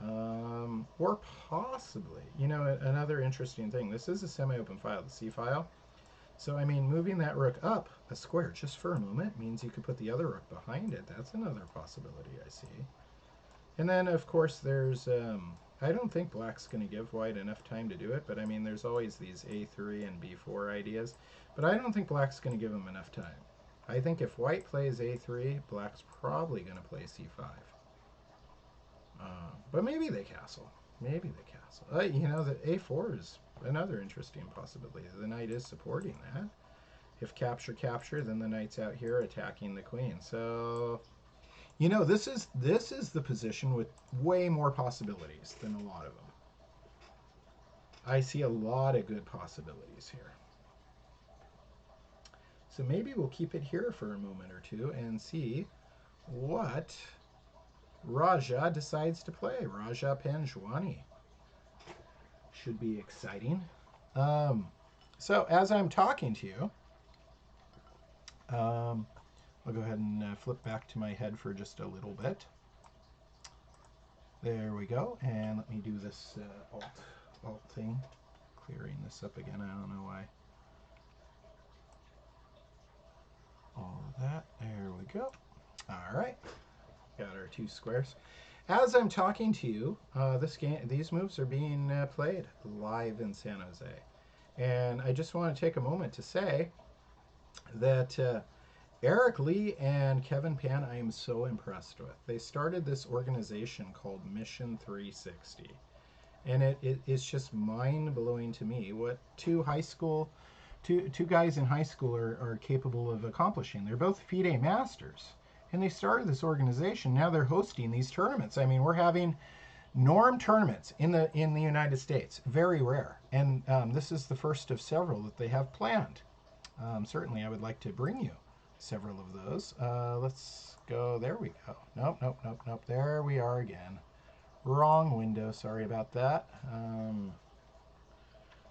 Or possibly, another interesting thing. This is a semi-open file, the C file. So, I mean, moving that rook up a square just for a moment means you could put the other rook behind it. That's another possibility I see. And then, of course, there's... I don't think black's going to give white enough time to do it, but I mean, there's always these A3 and B4 ideas. But I don't think black's going to give him enough time. I think if white plays A3, black's probably going to play C5. But maybe they castle. Maybe they castle. The A4 is another interesting possibility. The knight is supporting that. If capture, then the knight's out here attacking the queen. So... this is the position with way more possibilities than a lot of them. I see a lot of good possibilities here. So maybe we'll keep it here for a moment or two and see what Raja decides to play. Raja Panjwani. Should be exciting. So as I'm talking to you, I'll go ahead and flip back to my head for just a little bit. There we go. And let me do this alt thing. Clearing this up again. I don't know why. All of that. There we go. All right. Got our two squares. As I'm talking to you, these moves are being played live in San Jose. And I just want to take a moment to say that Eric Lee and Kevin Pan, I am so impressed with. They started this organization called Mission 360. And it's just mind-blowing to me what two guys in high school are capable of accomplishing. They're both FIDE masters. And they started this organization. Now they're hosting these tournaments. I mean, we're having norm tournaments in the United States. Very rare. And this is the first of several that they have planned. Certainly, I would like to bring you several of those. Let's go. There we go. Nope. There we are again. Wrong window. Sorry about that.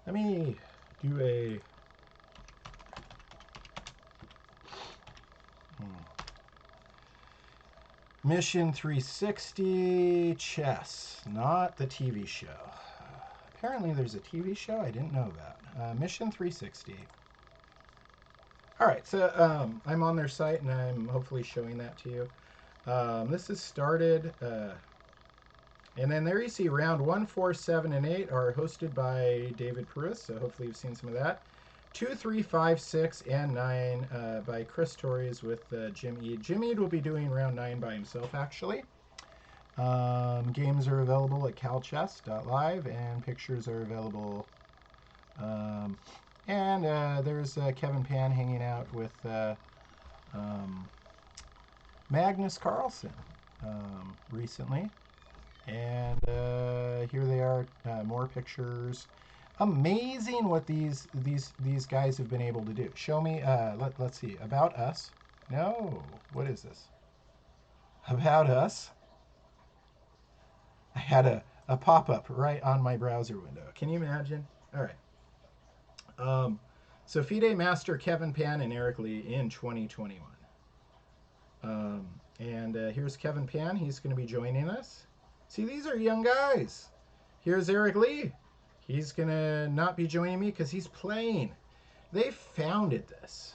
Let me do a... Mission 360 chess, not the TV show. Apparently there's a TV show I didn't know about. Mission 360. All right, so I'm on their site and I'm hopefully showing that to you. This is started, and then there you see round 1, 4, 7, and 8 are hosted by David Pruis, so hopefully you've seen some of that. 2, 3, 5, 6, and 9 by Chris Torres with Jim Eade. Jim Eade will be doing round 9 by himself, actually. Games are available at calchess.live, and pictures are available. And there's Kevin Pan hanging out with Magnus Carlsen recently. And here they are, more pictures. Amazing what these guys have been able to do. Show me, let's see, About Us. No, what is this? About Us. I had a pop-up right on my browser window. Can you imagine? All right. So FIDE Master Kevin Pan and Eric Lee in 2021. And here's Kevin Pan. He's going to be joining us. See, these are young guys. Here's Eric Lee. He's going to not be joining me because he's playing. They founded this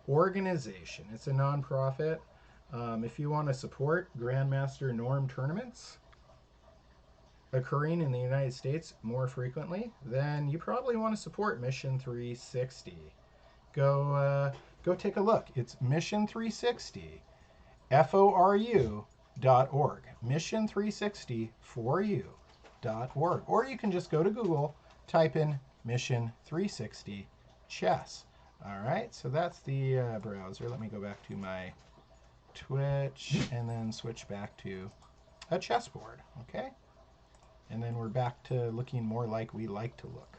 organization. It's a nonprofit. If you want to support Grandmaster Norm tournaments, occurring in the United States more frequently, then you probably want to support Mission 360. Go take a look. It's Mission 360, FORU.org. Mission 360 for you.org. Or you can just go to Google, type in Mission 360 chess. All right, so that's the browser. Let me go back to my Twitch and then switch back to a chessboard. Okay, and then we're back to looking more like we like to look,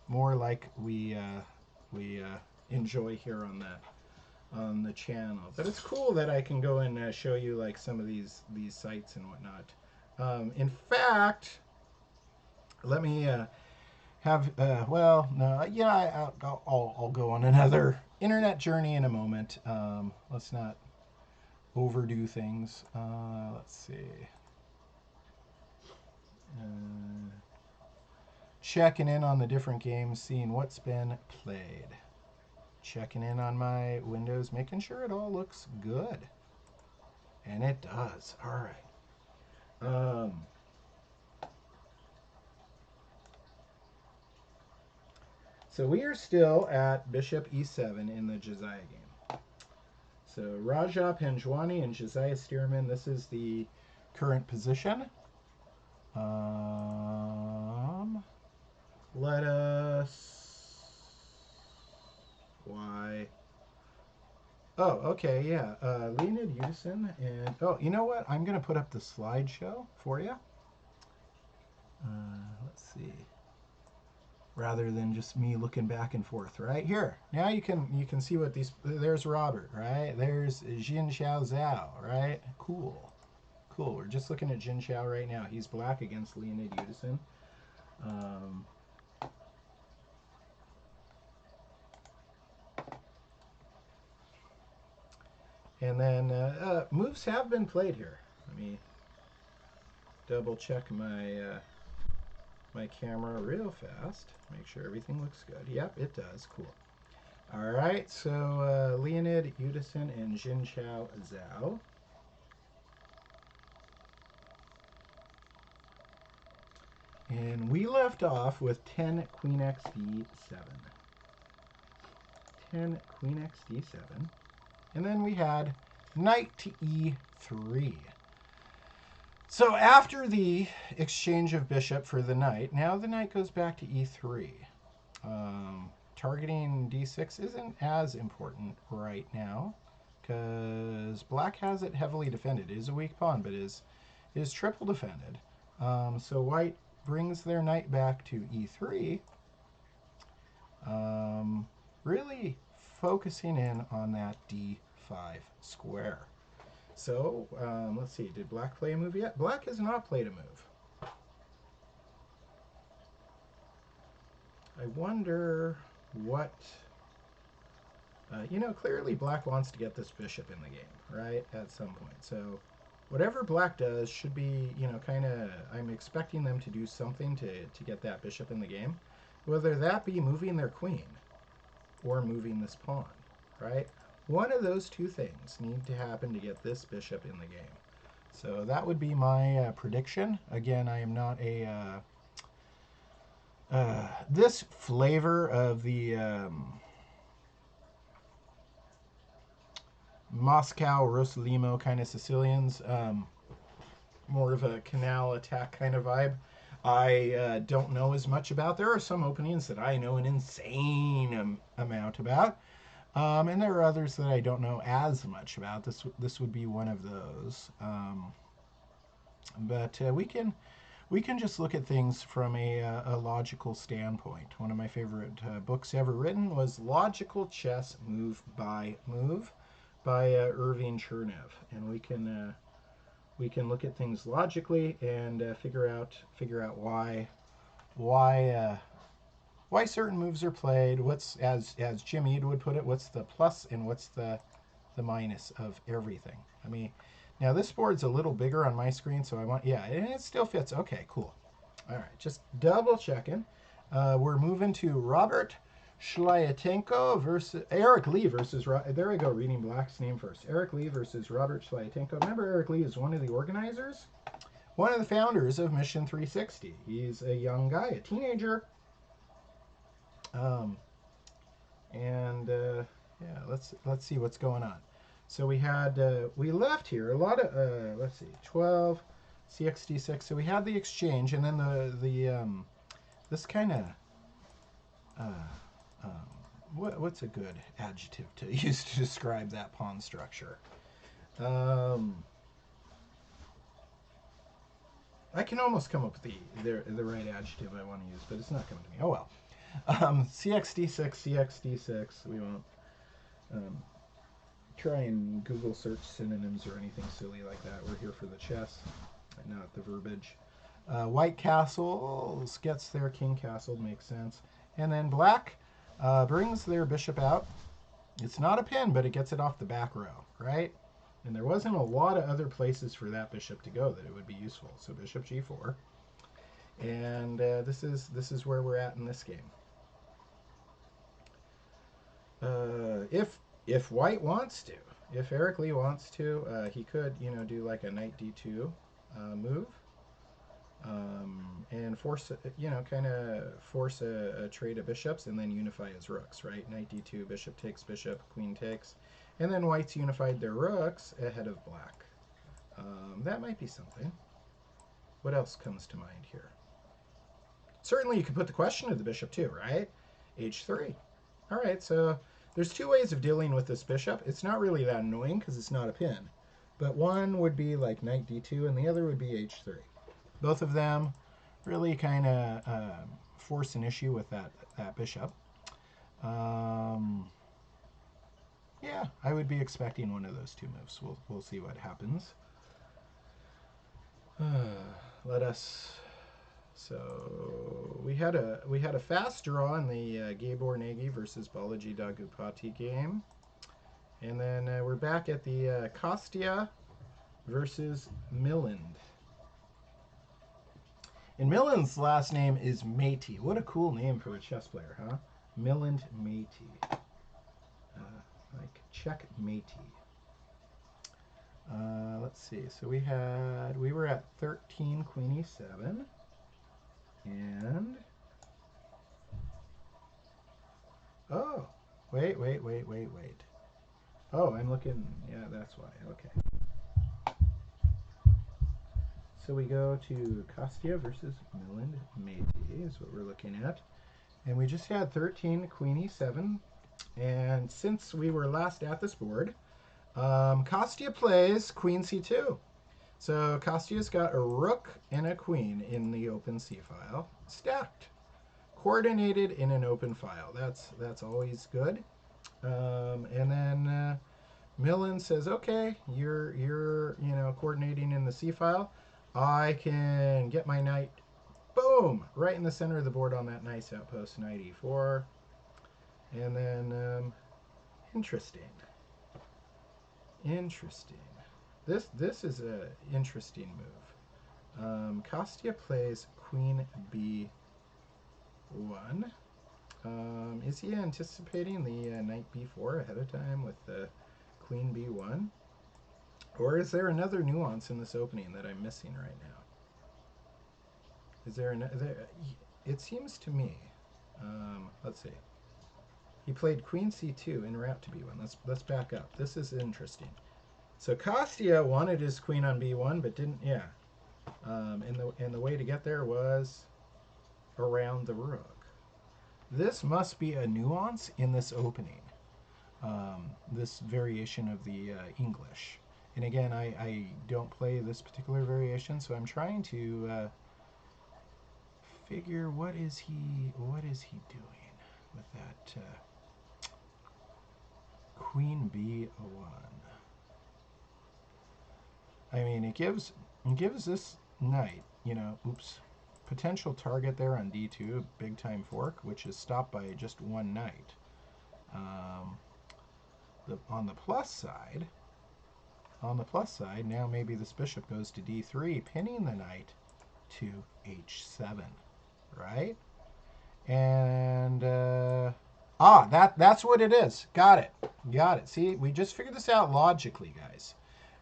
more like we enjoy here on the channel. But it's cool that I can go and show you like some of these sites and whatnot. In fact, let me have well, no, yeah, I'll go on another internet journey in a moment. Let's not overdo things. Let's see. Checking in on the different games, seeing what's been played. Checking in on my windows, making sure it all looks good. And it does. All right. So we are still at Bishop E7 in the Josiah game. So Raja Panjwani and Josiah Stearman, this is the current position. Let us... Why? Oh, okay, yeah. Leonid Udison and... Oh, you know what? I'm going to put up the slideshow for you. Let's see. Rather than just me looking back and forth, right? Here, now you can see what these... There's Robert, right? There's Jin Xiao Zhao, right? Cool. Cool. We're just looking at Jin Xiao right now. He's black against Leonid Udison. And then moves have been played here. Let me double check my my camera real fast. Make sure everything looks good. Yep, it does. Cool. All right, so Leonid Udison and Jin Xiao Zhao. And we left off with 10 Queen X D7. 10 Queen X D7. And then we had Knight to E3. So after the exchange of bishop for the knight, now the knight goes back to E3. Targeting D6 isn't as important right now because black has it heavily defended. It is a weak pawn, but is triple defended. So white brings their knight back to E3, really focusing in on that D5 square. So, let's see, did black play a move yet? Black has not played a move. I wonder what... clearly black wants to get this bishop in the game, right, at some point. So whatever black does should be, kind of... I'm expecting them to do something to get that bishop in the game. Whether that be moving their queen or moving this pawn, right? One of those two things need to happen to get this bishop in the game. So that would be my prediction. Again, I am not a... this flavor of the Moscow, Rosalimo kind of Sicilians, more of a canal attack kind of vibe, I don't know as much about. There are some openings that I know an insane amount about. And there are others that I don't know as much about. This would be one of those. But we can just look at things from a logical standpoint. One of my favorite books ever written was Logical Chess Move by Move by Irving Chernev, and we can look at things logically and figure out why certain moves are played. What's, as Jim Eade would put it, what's the plus and what's the minus of everything. I mean, now this board's a little bigger on my screen, so I want, yeah, and it still fits. Okay, cool. All right, just double checking. We're moving to Robert Shlyatenko versus Eric Lee versus, there I go, reading black's name first. Eric Lee versus Robert Shlyatenko. Remember, Eric Lee is one of the organizers one of the founders of Mission 360. He's a young guy, a teenager. Yeah, let's see what's going on. So we left here a lot of let's see, 12 CXD6. So we had the exchange, and then this kind of what's a good adjective to use to describe that pawn structure? I can almost come up with the right adjective I want to use, but it's not coming to me. Oh well. CXD6. We won't try and Google search synonyms or anything silly like that. We're here for the chess, not the verbiage. White castles gets their king castled, makes sense. And then black brings their bishop out. It's not a pin, but it gets it off the back row, right? And there wasn't a lot of other places for that bishop to go that it would be useful. So bishop g4. And this is where we're at in this game. If White wants to, if Eric Lee wants to, he could, do like a knight d2 move, and force, kind of force a trade of bishops, and then unify his rooks, right? Knight d2, bishop takes, bishop, queen takes, and then White's unified their rooks ahead of black. That might be something. What else comes to mind here? Certainly you could put the question to the bishop too, right? h3. All right, so there's two ways of dealing with this bishop. It's not really that annoying because it's not a pin. But one would be like knight d2 and the other would be h3. Both of them really kind of force an issue with that bishop. Yeah, I would be expecting one of those two moves. We'll see what happens. So we had a fast draw in the Gabor Nagy versus Balaji Daggubati game, and then we're back at the Kostia versus Milland. And Milland's last name is Métis. What a cool name for a chess player, huh? Milland Métis, like checkmate. Let's see. So we were at 13 queen e7. And oh, wait. Oh, I'm looking. Yeah, that's why. Okay. So we go to Kostia versus Milland Métis is what we're looking at. And we just had 13 queen e7. And since we were last at this board, Kostia plays queen c2. So Kostia's got a rook and a queen in the open C file, stacked, coordinated in an open file. That's always good. And then Milland says, okay, you're coordinating in the C file. I can get my knight, boom, right in the center of the board on that nice outpost, knight e4. And then interesting. This is an interesting move. Kostia plays queen b1. Is he anticipating the knight b4 ahead of time with the queen b1? Or is there another nuance in this opening that I'm missing right now? Is there another? It seems to me. Let's see. He played queen c2 en route to b1. Let's back up. This is interesting. So Kostia wanted his queen on b1, but didn't. Yeah, and the way to get there was around the rook. This must be a nuance in this opening. This variation of the English. And again, I don't play this particular variation, so I'm trying to figure what is he doing with that queen b1. I mean, it gives this knight, potential target there on d2, big time fork, which is stopped by just one knight. On the plus side, now maybe this bishop goes to d3, pinning the knight to h7, right? And that's what it is. Got it. See, we just figured this out logically, guys.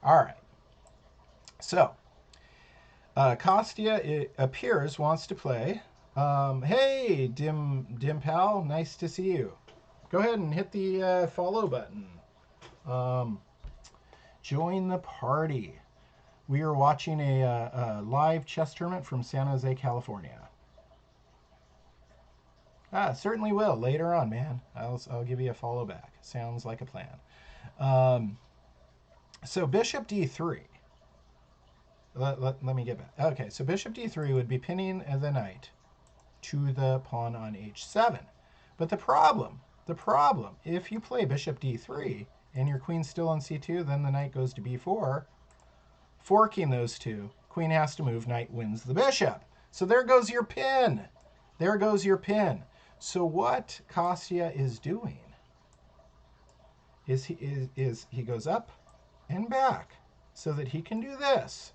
All right. So, Kostya, it appears, wants to play. Hey, Dim Pal, nice to see you. Go ahead and hit the follow button. Join the party. We are watching a live chess tournament from San Jose, California. Certainly will later on, man. I'll give you a follow back. Sounds like a plan. So bishop d3. Let me get back. Okay, so bishop d3 would be pinning the knight to the pawn on h7. But the problem, if you play bishop d3 and your queen's still on c2, then the knight goes to b4. Forking those two, queen has to move, knight wins the bishop. So there goes your pin. There goes your pin. So what Kostya is doing is he goes up and back so that he can do this.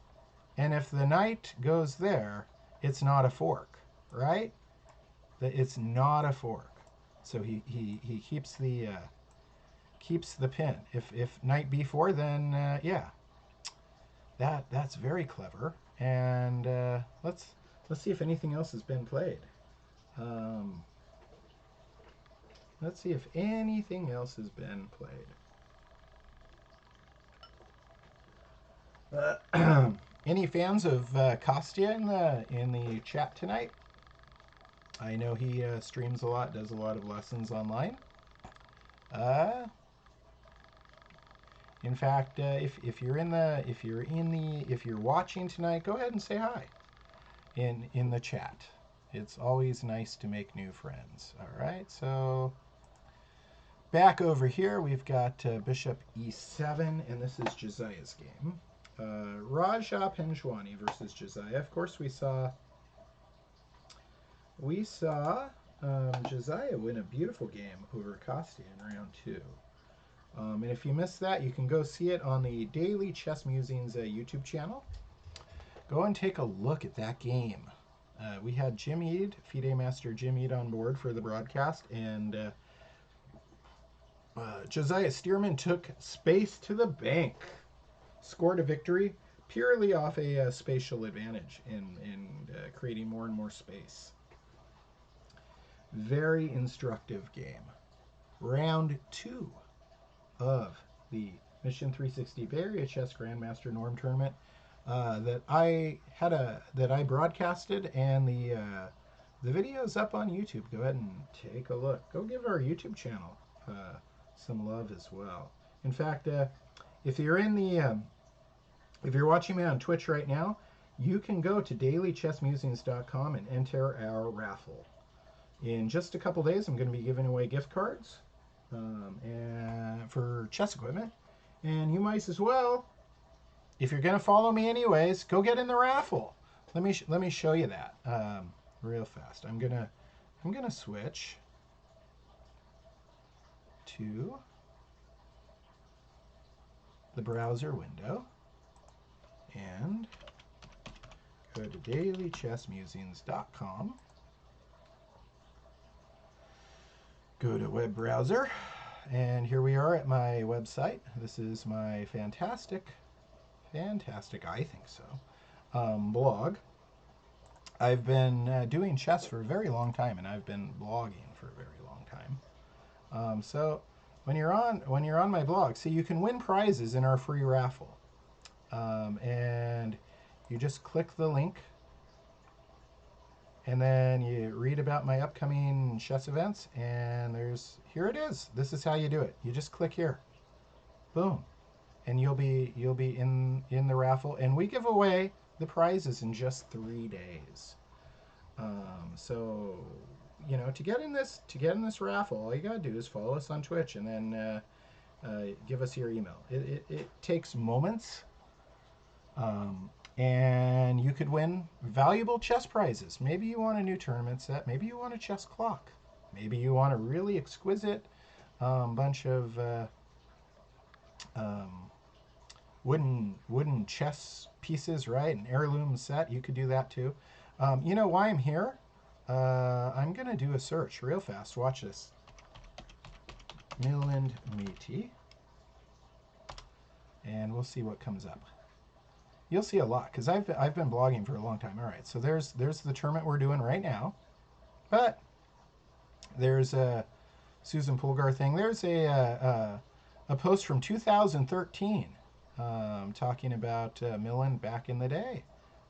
And if the knight goes there, it's not a fork, right? It's not a fork. So he keeps the pin. If knight b4, then yeah, that's very clever. And let's see if anything else has been played. Let's see if anything else has been played. Any fans of Kostya in the chat tonight? I know he streams a lot, does a lot of lessons online. In fact, if you're watching tonight, go ahead and say hi in the chat. It's always nice to make new friends. All right, so back over here, we've got bishop e7, and this is Josiah's game. Raja Penjwani versus Josiah. Of course, we saw Josiah win a beautiful game over Kostya in round 2. And if you missed that, you can go see it on the Daily Chess Musings YouTube channel. Go and take a look at that game. We had Jim Eade, FIDE Master Jim Eade, on board for the broadcast, and Josiah Stearman took space to the bank, scored a victory purely off a spatial advantage in creating more and more space. Very instructive game. Round 2 of the Mission 360 Bay Area Chess Grandmaster Norm Tournament that I broadcasted, and the video's up on YouTube. Go ahead and take a look. Go give our YouTube channel some love as well. In fact, if you're watching me on Twitch right now, you can go to dailychessmusings.com and enter our raffle. In just a couple days, I'm going to be giving away gift cards and for chess equipment, and you might as well, if you're going to follow me anyways, go get in the raffle. Let me show you that real fast. I'm gonna switch to the browser window and go to dailychessmusings.com. Go to web browser, and here we are at my website. This is my fantastic, I think so, blog. I've been doing chess for a very long time, and I've been blogging for a very long time. So when you're on my blog, see, you can win prizes in our free raffle, and you just click the link. And then you read about my upcoming chess events, and here it is. This is how you do it. You just click here. Boom. And you'll be in the raffle, and we give away the prizes in just 3 days. So, you know, to get in this raffle, all you gotta do is follow us on Twitch, and then give us your email. It takes moments. And you could win valuable chess prizes. Maybe you want a new tournament set. Maybe you want a chess clock. Maybe you want a really exquisite bunch of wooden chess pieces, right? An heirloom set. You could do that too. You know why I'm here? I'm going to do a search real fast. Watch this. Milland Meaty. And we'll see what comes up. You'll see a lot because I've been blogging for a long time. All right, so there's the tournament we're doing right now, but there's a Susan Pulgar thing. There's a post from 2013 talking about Millen back in the day,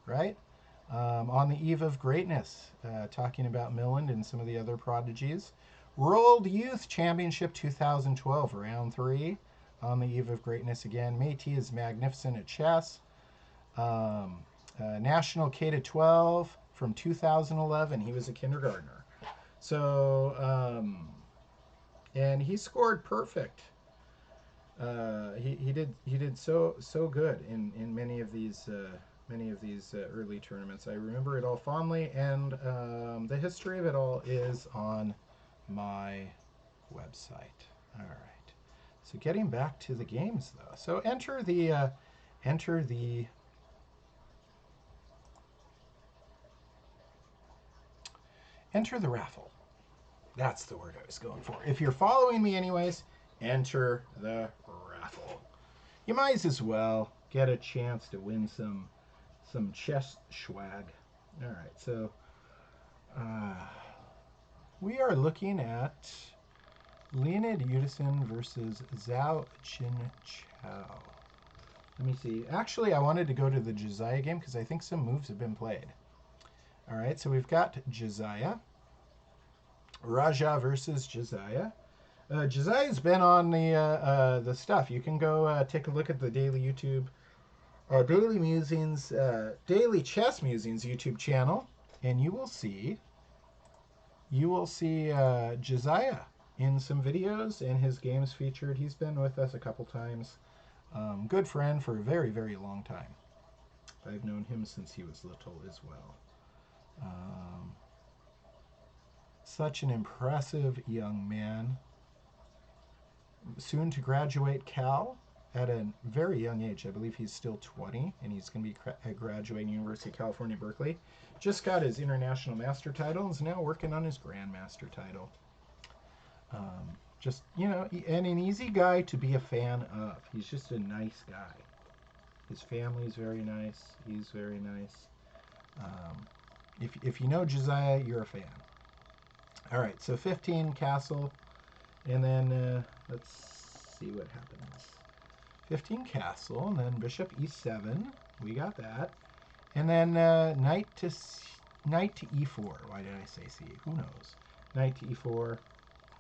right? On the eve of greatness, talking about Millen and some of the other prodigies. World Youth Championship 2012, round 3, on the eve of greatness again. Métis is magnificent at chess. National K to 12 from 2011. He was a kindergartner. So, and he scored perfect. He did so good in many of these early tournaments. I remember it all fondly, and the history of it all is on my website. All right. So getting back to the games though. So enter the raffle. That's the word I was going for. If you're following me anyways, enter the raffle. You might as well get a chance to win some chess swag. All right, so we are looking at Leonid Udison versus Zhao Jinchao. Let me see. Actually, I wanted to go to the Josiah game because I think some moves have been played. All right, so we've got Josiah. Raja versus Josiah. Josiah's been on the stuff. You can go take a look at the daily YouTube, Daily Musings, Daily Chess Musings YouTube channel, and you will see Josiah in some videos and his games featured. He's been with us a couple times. Good friend for a very, very long time. I've known him since he was little as well. Such an impressive young man. Soon to graduate Cal at a very young age. I believe he's still 20, and he's going to be graduating University of California, Berkeley. Just got his international master title and is now working on his grandmaster title. Just, and an easy guy to be a fan of. He's just a nice guy. His family's very nice. He's very nice. If you know Josiah, you're a fan. All right, so 15 castle, and then let's see what happens. 15 castle, and then bishop e7. We got that. And then knight to e4. Why did I say c? Who knows? Knight to e4,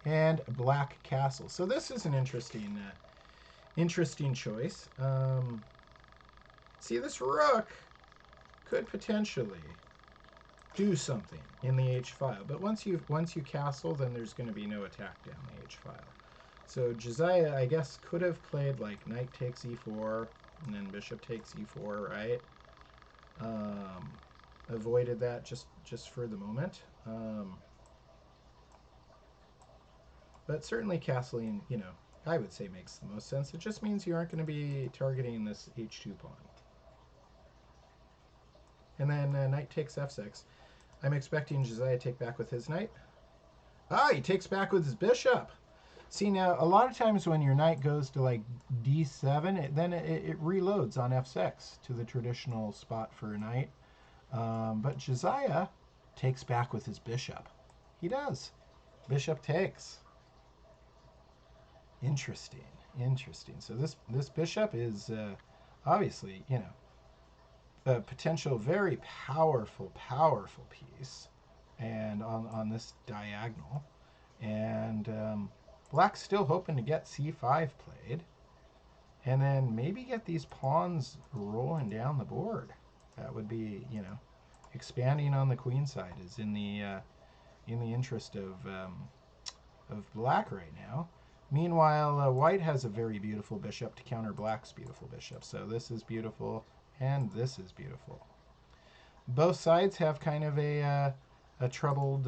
and black castle. So this is an interesting choice. See, this rook could potentially do something in the h file, but once you castle, then there's going to be no attack down the h file. So Josiah, I guess, could have played like knight takes e4 and then bishop takes e4, right? Avoided that just for the moment. But certainly castling, I would say makes the most sense. It just means you aren't going to be targeting this h2 pawn. And then knight takes f6. I'm expecting Josiah to take back with his knight. He takes back with his bishop. See, now, a lot of times when your knight goes to like d7, then it reloads on f6 to the traditional spot for a knight. But Josiah takes back with his bishop. He does. Bishop takes. Interesting. So this bishop is obviously, a potential very powerful piece, and on this diagonal, and black's still hoping to get c5 played, and then maybe get these pawns rolling down the board. That would be, expanding on the queen side is in the interest of black right now. Meanwhile, white has a very beautiful bishop to counter black's beautiful bishop. So this is beautiful, and this is beautiful. Both sides have kind of a troubled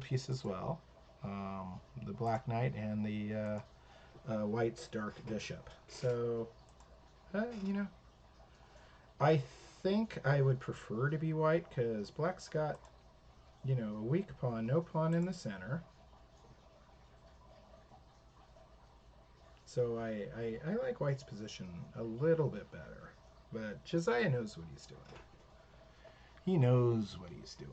piece as well. The black knight and the white's dark bishop. So, I think I would prefer to be white because black's got, a weak pawn, no pawn in the center. So I like white's position a little bit better. But Josiah knows what he's doing. He knows what he's doing.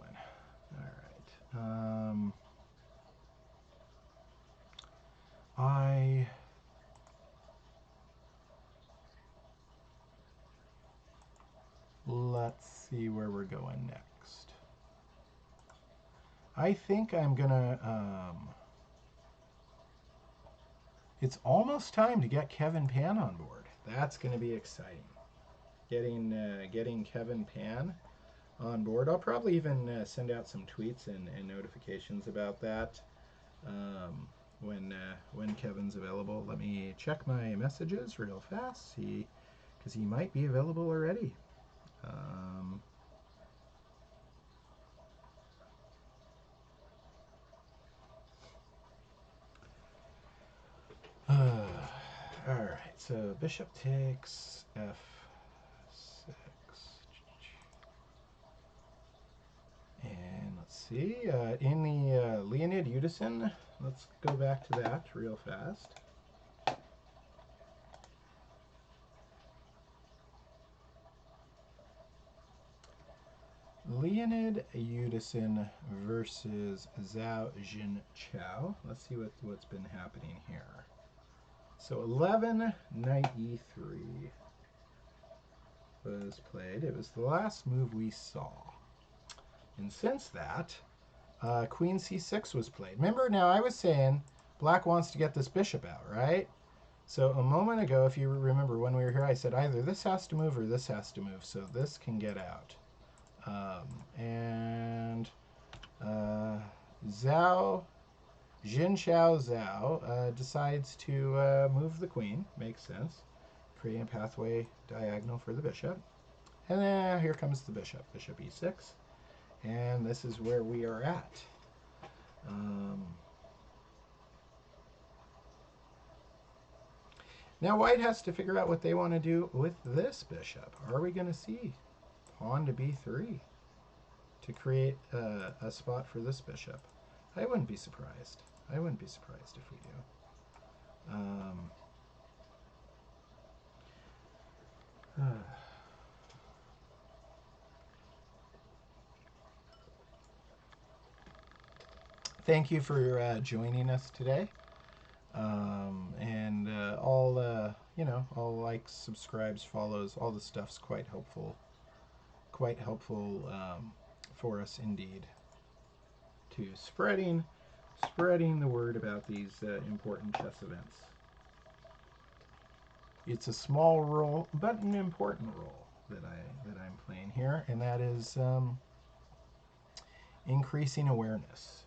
All right. Let's see where we're going next. I think I'm gonna, it's almost time to get Kevin Pan on board. That's gonna be exciting. Getting Kevin Pan on board. I'll probably even send out some tweets and notifications about that when Kevin's available. Let me check my messages real fast, see, because he might be available already. All right, so bishop takes f6. And let's see, in the Leonid Udison, let's go back to that real fast. Leonid Udison versus Zhao Jinchao. Let's see what's been happening here. So 11, knight e3 was played. It was the last move we saw. And since that, queen c6 was played. Remember now I was saying black wants to get this bishop out, right? So a moment ago, if you remember when we were here, I said either this has to move or this has to move. So this can get out. Jinchao Zhao decides to move the queen. Makes sense. Creating a pathway diagonal for the bishop. And then here comes the bishop. Bishop e6. And this is where we are at. Now white has to figure out what they want to do with this bishop. Are we going to see pawn to b3 to create a spot for this bishop? I wouldn't be surprised. I wouldn't be surprised if we do. Thank you for joining us today. And all likes, subscribes, follows, all the stuff's quite helpful. Quite helpful for us indeed to spreading the word about these important chess events. It's a small role, but an important role that I'm playing here, and that is increasing awareness.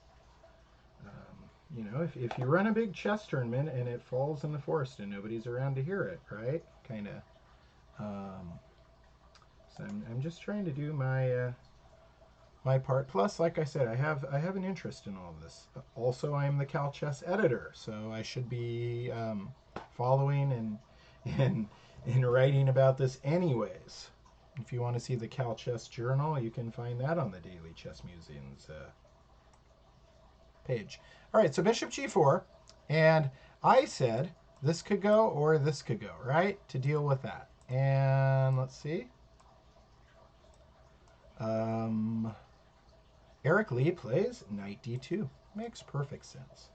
If you run a big chess tournament and it falls in the forest and nobody's around to hear it, right? Kind of. So I'm just trying to do my part. Plus, like I said, I have an interest in all of this. Also, I'm the Cal Chess editor, so I should be following and writing about this anyways. If you want to see the Cal Chess Journal, you can find that on the Daily Chess Museum's page. All right, so bishop g4, and I said this could go or this could go, right, to deal with that. And let's see. Eric Lee plays knight d2. Makes perfect sense.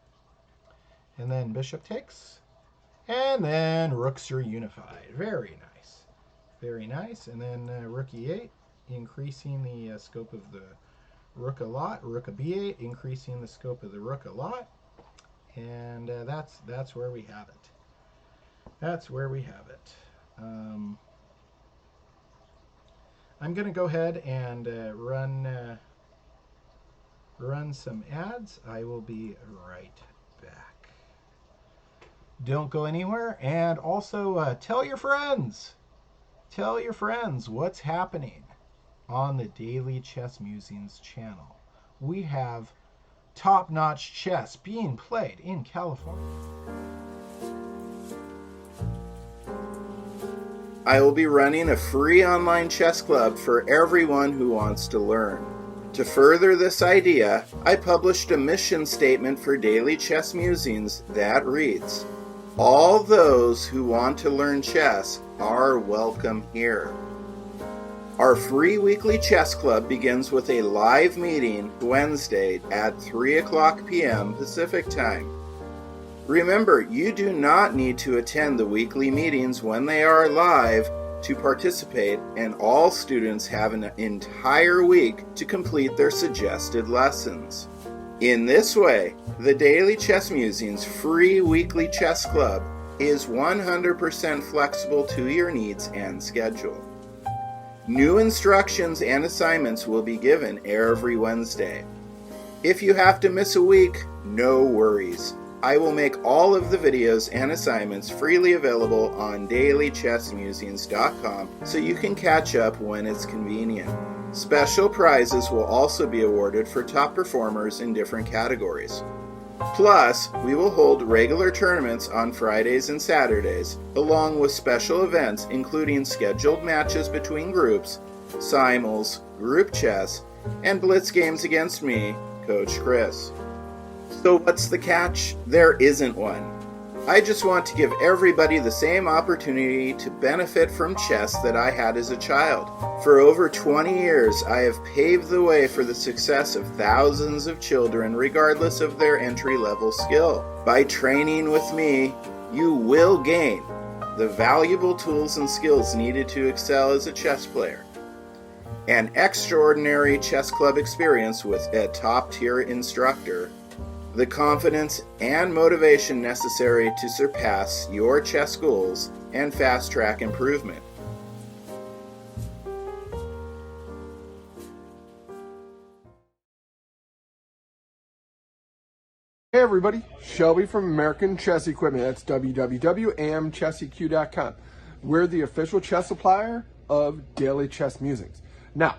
And then bishop takes. And then rooks are unified. Very nice. Very nice. And then rook e8, increasing the scope of the rook a lot. Rook a b8, increasing the scope of the rook a lot. And that's where we have it. That's where we have it. I'm going to go ahead and run some ads. I will be right back. Don't go anywhere. And also tell your friends. Tell your friends what's happening on the Daily Chess Musings channel. We have top-notch chess being played in California. I will be running a free online chess club for everyone who wants to learn. To further this idea, I published a mission statement for Daily Chess Musings that reads, "All those who want to learn chess are welcome here. Our free weekly chess club begins with a live meeting Wednesday at 3 p.m. Pacific Time. Remember, you do not need to attend the weekly meetings when they are live to participate, and all students have an entire week to complete their suggested lessons. In this way, the Daily Chess Musings free weekly chess club is 100% flexible to your needs and schedule. New instructions and assignments will be given every Wednesday. If you have to miss a week, no worries. I will make all of the videos and assignments freely available on dailychessmusings.com so you can catch up when it's convenient. Special prizes will also be awarded for top performers in different categories. Plus, we will hold regular tournaments on Fridays and Saturdays, along with special events including scheduled matches between groups, simuls, group chess, and blitz games against me, Coach Chris. So what's the catch? There isn't one. I just want to give everybody the same opportunity to benefit from chess that I had as a child. For over 20 years, I have paved the way for the success of thousands of children regardless of their entry-level skill. By training with me, you will gain the valuable tools and skills needed to excel as a chess player. An extraordinary chess club experience with a top-tier instructor, the confidence and motivation necessary to surpass your chess goals and fast-track improvement. Hey everybody, Shelby from American Chess Equipment. That's www.amchesseq.com. We're the official chess supplier of Daily Chess Musings. Now,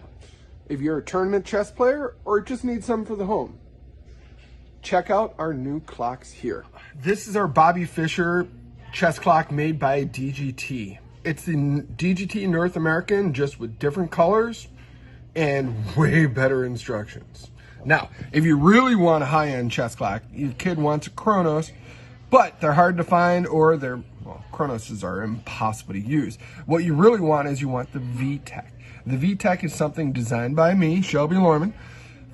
if you're a tournament chess player or just need some for the home, check out our new clocks here. This is our Bobby Fischer chess clock made by DGT. It's the DGT North American, just with different colors and way better instructions. Now, if you really want a high-end chess clock, your kid wants a Chronos, but they're hard to find, or Chronoses are impossible to use. What you really want is you want the VTech. The VTech is something designed by me, Shelby Lorman,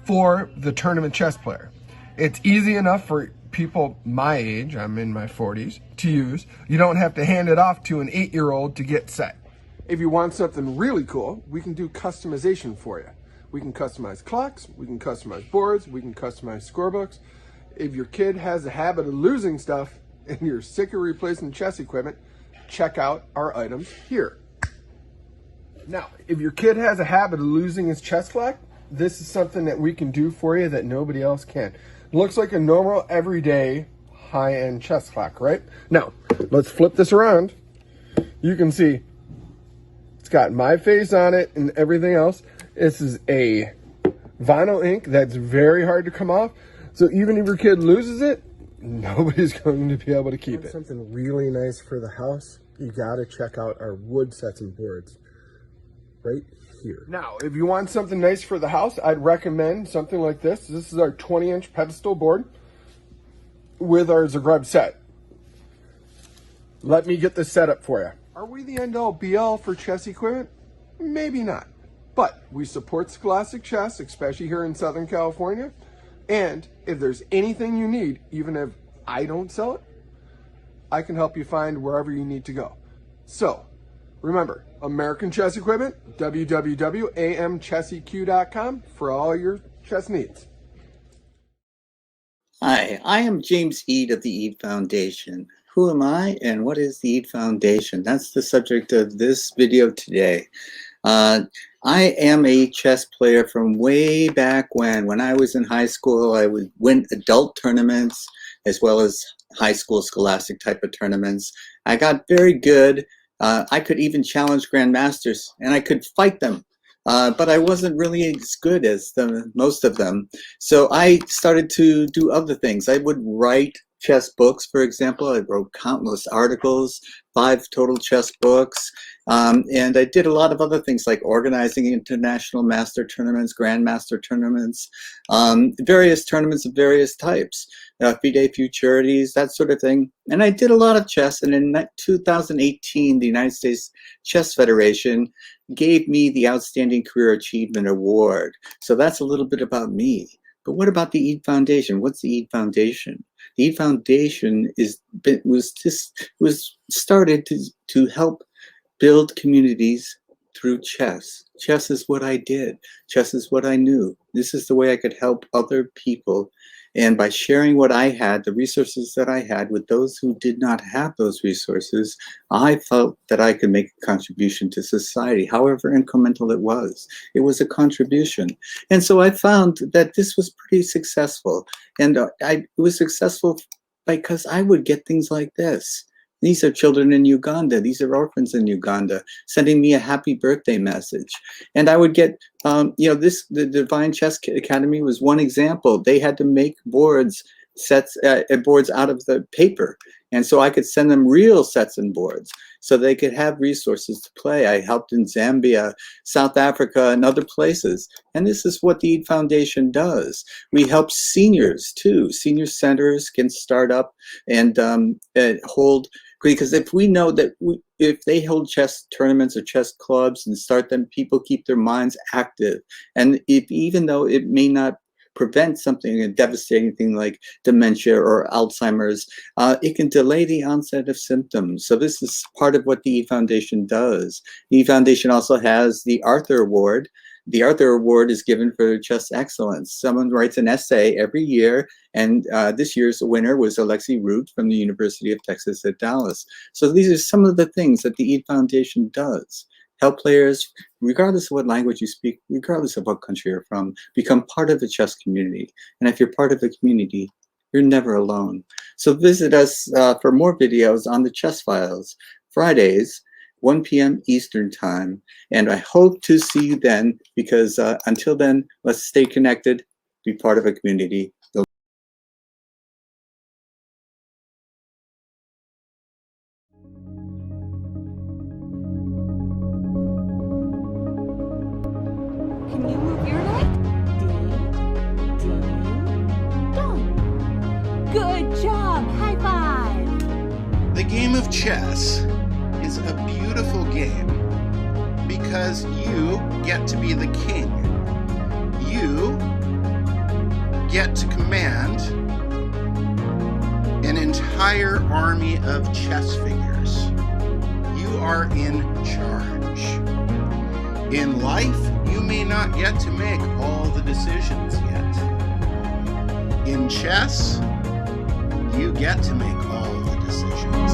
for the tournament chess player. It's easy enough for people my age, I'm in my 40s, to use. You don't have to hand it off to an 8-year-old to get set. If you want something really cool, we can do customization for you. We can customize clocks, we can customize boards, we can customize scorebooks. If your kid has a habit of losing stuff and you're sick of replacing chess equipment, check out our items here. Now, if your kid has a habit of losing his chess clock, this is something that we can do for you that nobody else can. Looks like a normal, everyday, high-end chess clock, right? Now, let's flip this around. You can see it's got my face on it and everything else. This is a vinyl ink that's very hard to come off. So even if your kid loses it, nobody's going to be able to keep it. Something really nice for the house, you gotta check out our wood sets and boards right here. Now, if you want something nice for the house, I'd recommend something like this. This is our 20-inch pedestal board with our Zagreb set. Let me get this set up for you. Are we the end-all be-all for chess equipment? Maybe not. But we support Scholastic Chess, especially here in Southern California. And if there's anything you need, even if I don't sell it, I can help you find wherever you need to go. So, remember, American Chess Equipment, www.amchesseq.com for all your chess needs. Hi, I am James Eade of the Eade Foundation. Who am I and what is the Eade Foundation? That's the subject of this video today. I am a chess player from way back when I was in high school. I would win adult tournaments as well as high school scholastic type of tournaments. I got very good. I could even challenge grandmasters and I could fight them. But I wasn't really as good as most of them. So I started to do other things. I would write chess books, for example. I wrote countless articles, 5 total chess books. And I did a lot of other things like organizing international master tournaments, grandmaster tournaments, various tournaments of various types, FIDE Futurities, that sort of thing. And I did a lot of chess. And in 2018, the United States Chess Federation gave me the Outstanding Career Achievement Award. So that's a little bit about me. But what about the EAT Foundation? What's the EAT Foundation? The EAT Foundation was started to help build communities through chess. Chess is what I did. Chess is what I knew. This is the way I could help other people. And by sharing what I had, the resources that I had with those who did not have those resources, I felt that I could make a contribution to society, however incremental it was. It was a contribution. And so I found that this was pretty successful. And it was successful because I would get things like this. These are children in Uganda. These are orphans in Uganda sending me a happy birthday message. And I would get, the Divine Chess Academy was one example. They had to make boards out of the paper. And so I could send them real sets and boards so they could have resources to play. I helped in Zambia, South Africa, and other places. And this is what the EAT Foundation does. We help seniors too. Senior centers can start up and hold, because if we know that if they hold chess tournaments or chess clubs and start them, people keep their minds active. And even though it may not prevent something, a devastating thing like dementia or Alzheimer's, it can delay the onset of symptoms. So this is part of what the EAT Foundation does. The EAT Foundation also has the Arthur Award. The Arthur Award is given for chess excellence. Someone writes an essay every year, and this year's winner was Alexi Root from the University of Texas at Dallas. So these are some of the things that the EAT Foundation does. Help players, regardless of what language you speak, regardless of what country you're from, become part of the chess community. And if you're part of the community, you're never alone. So visit us for more videos on the Chess Files, Fridays, 1 p.m. Eastern Time. And I hope to see you then, because until then, let's stay connected, be part of a community. Can you move your leg? Ding, ding, dong. Good job! High five! The game of chess is a beautiful game because you get to be the king. You get to command an entire army of chess figures. You are in charge. In life, you may not get to make all the decisions yet. In chess, you get to make all the decisions.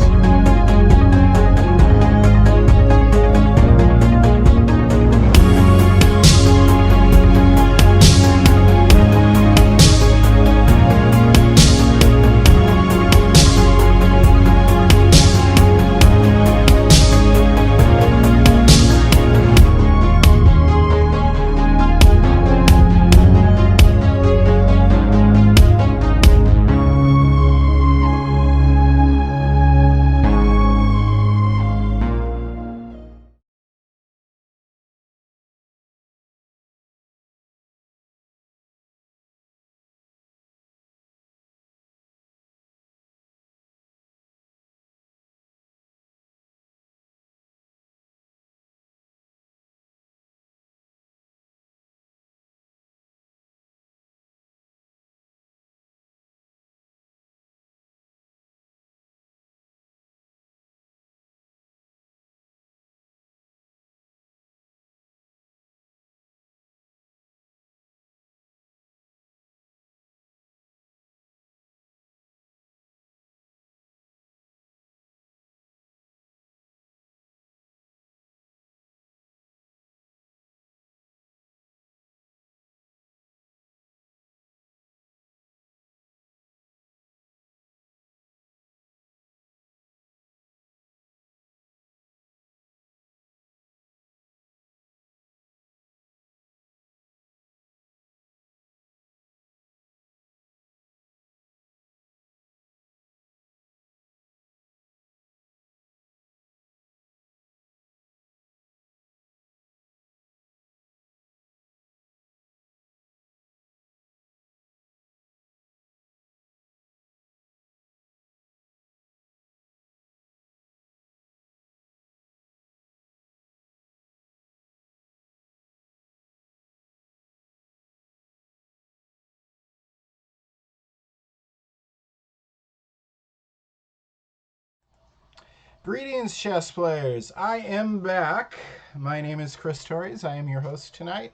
Greetings, chess players. I am back. My name is Chris Torres. I am your host tonight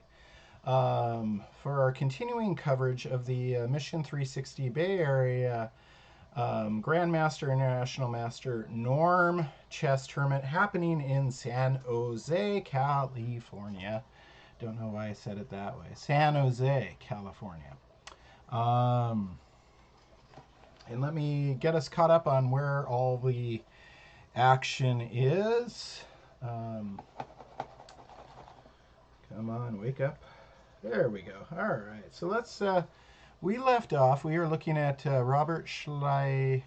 for our continuing coverage of the Mission 360 Bay Area Grandmaster International Master Norm Chess Tournament happening in San Jose, California. Don't know why I said it that way. San Jose, California. And let me get us caught up on where all the action is. Come on, wake up. There we go. All right. So let's, we left off. We were looking at Robert Schley.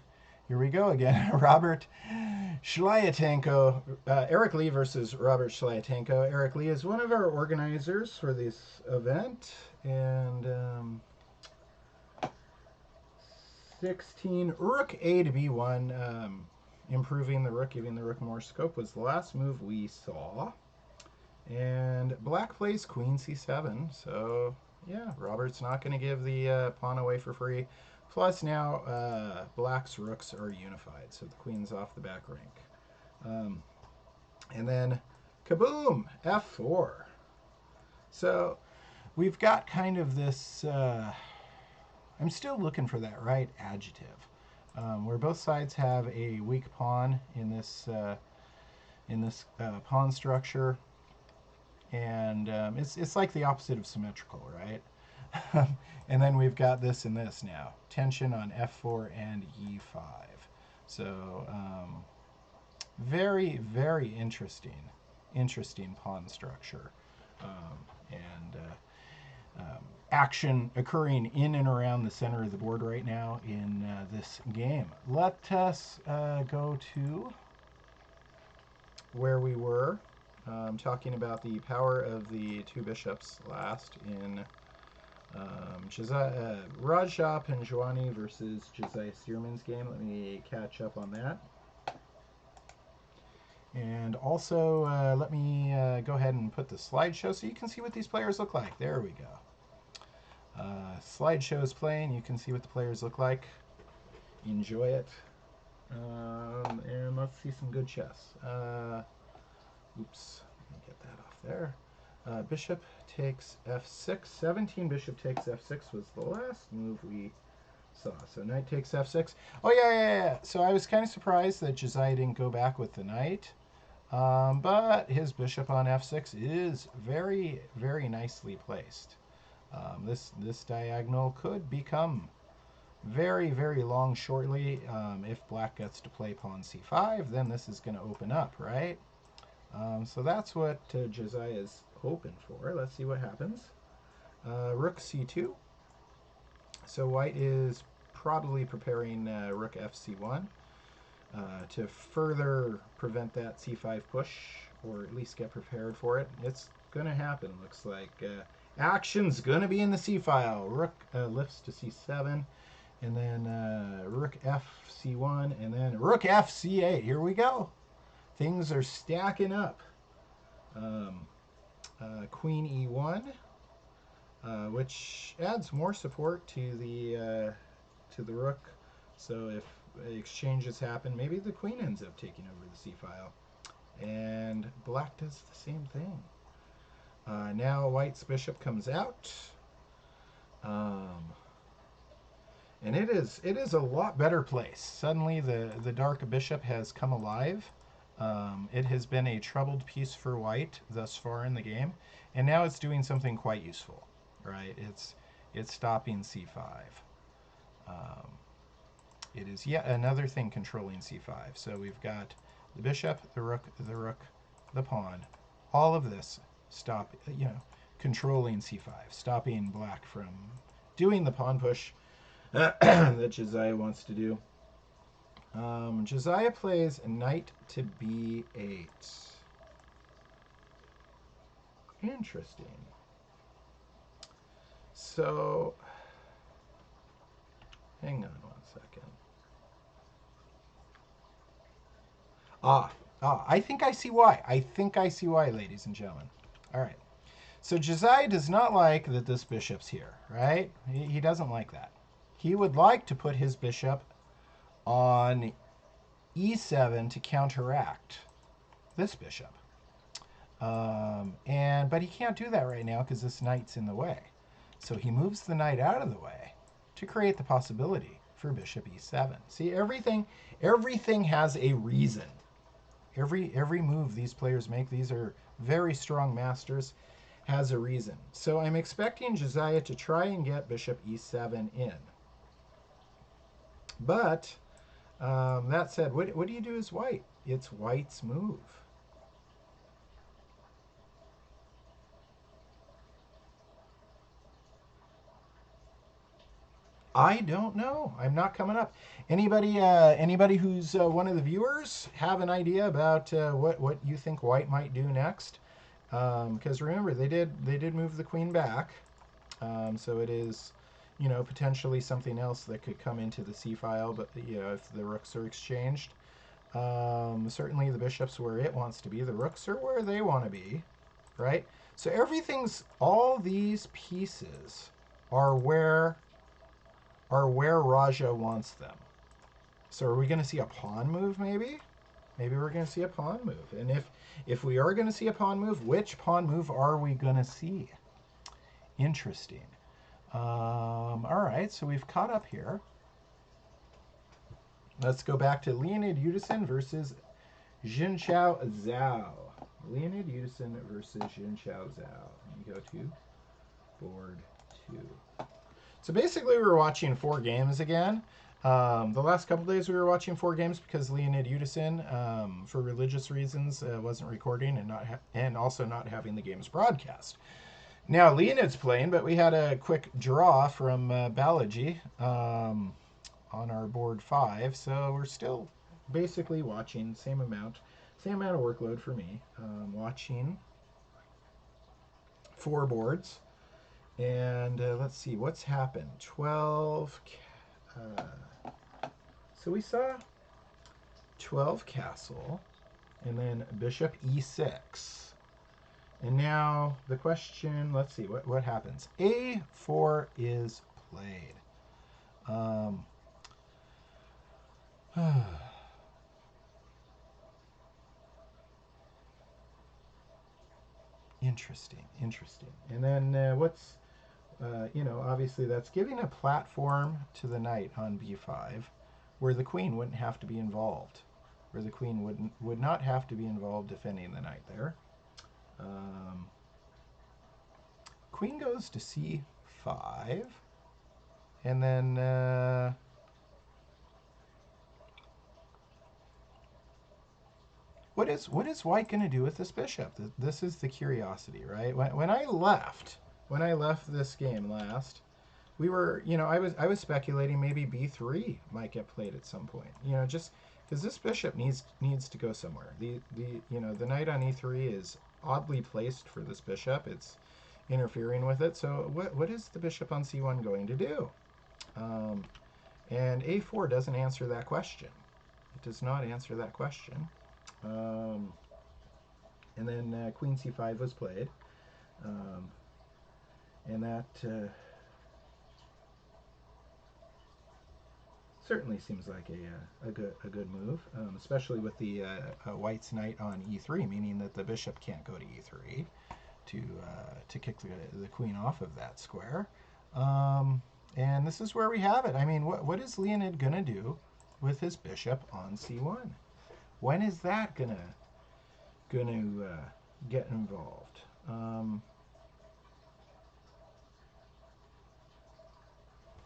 Here we go again. Robert Schlyatenko. Eric Lee versus Robert Schlyatenko. Eric Lee is one of our organizers for this event. And 16, Rook A to B1. Improving the rook, giving the rook more scope was the last move we saw. And black plays queen c7. So, yeah, Robert's not going to give the pawn away for free. Plus, now black's rooks are unified, so the queen's off the back rank. And then, kaboom, f4. So, we've got kind of this... I'm still looking for that right adjective. Where both sides have a weak pawn in this pawn structure, and it's like the opposite of symmetrical, right? And then we've got this and this now, tension on f4 and e5. So very, very interesting pawn structure, action occurring in and around the center of the board right now in this game. Let us go to where we were talking about the power of the two bishops last in Rajah Panjwani versus Josiah Stearman's game. Let me catch up on that. And also let me go ahead and put the slideshow so you can see what these players look like. There we go. Slideshow is playing. You can see what the players look like. Enjoy it. And let's see some good chess. Oops. Let me get that off there. Bishop takes f6. 17 bishop takes f6 was the last move we saw. So knight takes f6. Oh, yeah. So I was kind of surprised that Josiah didn't go back with the knight. But his bishop on f6 is very, very nicely placed. This diagonal could become very, very long shortly. If black gets to play pawn c5, then this is going to open up, right? So that's what Josiah is hoping for. Let's see what happens. Rook c2. So white is probably preparing rook fc1 to further prevent that c5 push, or at least get prepared for it. It's going to happen, looks like. Action's going to be in the c-file. Rook lifts to c7, and then rook fc1, and then rook fc8. Here we go. Things are stacking up. Queen e1, which adds more support to the rook. So if exchanges happen, maybe the queen ends up taking over the c-file. And black does the same thing. Now white's bishop comes out, and it is a lot better placed. Suddenly the dark bishop has come alive. It has been a troubled piece for white thus far in the game, and now it's doing something quite useful, right? It's stopping c5. It is yet another thing controlling c5. So we've got the bishop, the rook, the pawn, all of this. Stop, controlling c5, stopping black from doing the pawn push that Josiah wants to do. Josiah plays knight to b8. Interesting. So, hang on one second. I think I see why. Ladies and gentlemen. All right. So Josiah does not like that this bishop's here, right? He doesn't like that. He would like to put his bishop on e7 to counteract this bishop. But he can't do that right now because this knight's in the way. So he moves the knight out of the way to create the possibility for bishop e7. See, everything has a reason. Every move these players make, these are very strong masters, has a reason. So I'm expecting Josiah to try and get bishop e7 in. But that said, what do you do as white? It's white's move. I don't know. I'm not coming up. Anybody who's one of the viewers have an idea about what you think white might do next? Because remember, they did move the queen back, so it is, potentially something else that could come into the c file. But if the rooks are exchanged, certainly the bishop's where it wants to be. The rooks are where they want to be, right? So all these pieces are where Raja wants them. So are we going to see a pawn move maybe? Maybe we're going to see a pawn move. And if we are going to see a pawn move, which pawn move are we going to see? Interesting. All right, so we've caught up here. Let's go back to Leonid Yudisin versus Jinchao Zhao. Leonid Yudisin versus Jinchao Zhao. Let me go to board 2. So basically, we were watching 4 games again. The last couple days, we were watching 4 games because Leonid Yudisin, for religious reasons, wasn't recording and also not having the games broadcast. Now Leonid's playing, but we had a quick draw from Balaji on our board 5, so we're still basically watching same amount of workload for me, watching 4 boards. And let's see, what's happened? 12. So we saw 12 castle, and then bishop e6. And now the question, let's see, what happens? A4 is played. Interesting. And then what's... obviously that's giving a platform to the knight on b5 where the queen wouldn't have to be involved, where the queen would not have to be involved defending the knight there. Queen goes to c5, and then what is white going to do with this bishop? This is the curiosity, right? When I left this game last, we were, I was speculating maybe b3 might get played at some point. Just because this bishop needs to go somewhere. The knight on e3 is oddly placed for this bishop. It's interfering with it. So what is the bishop on c1 going to do? And a4 doesn't answer that question. It does not answer that question. And then queen c5 was played. And that certainly seems like a good move, especially with the white's knight on e3, meaning that the bishop can't go to e3 to kick the queen off of that square. And this is where we have it. I mean, what is Leonid gonna do with his bishop on c1? When is that gonna get involved?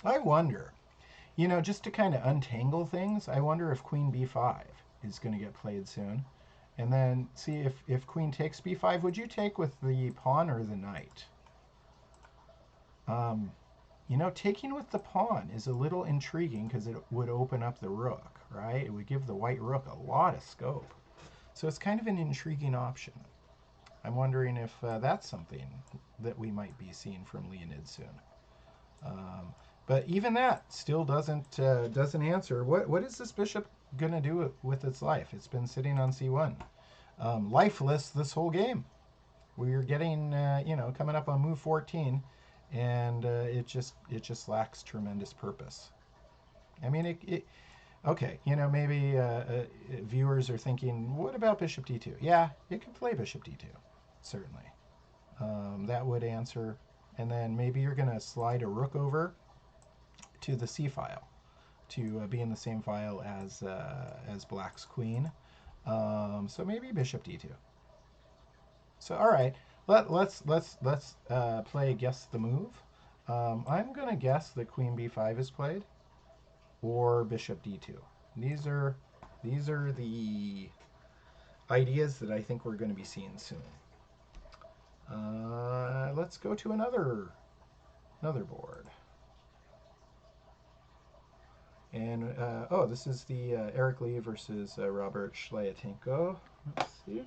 I wonder, just to kind of untangle things, I wonder if queen b5 is going to get played soon. And then see if queen takes b5, would you take with the pawn or the knight? Taking with the pawn is a little intriguing because it would open up the rook, right? It would give the white rook a lot of scope. So it's kind of an intriguing option. I'm wondering if that's something that we might be seeing from Leonid soon. But even that still doesn't answer. What is this bishop going to do with its life? It's been sitting on c1. Lifeless this whole game. We're getting, coming up on move 14, and it just lacks tremendous purpose. I mean, Okay, you know, maybe viewers are thinking, what about bishop d2? Yeah, it could play bishop d2, certainly. That would answer. And then maybe you're going to slide a rook over to the c file to be in the same file as black's queen. So maybe bishop d2. So all right, let's play guess the move. I'm going to guess that queen b5 is played, or bishop d2. These are the ideas that I think we're going to be seeing soon. Let's go to another board. And oh, this is the Eric Lee versus Robert Shlyatenko. Let's see.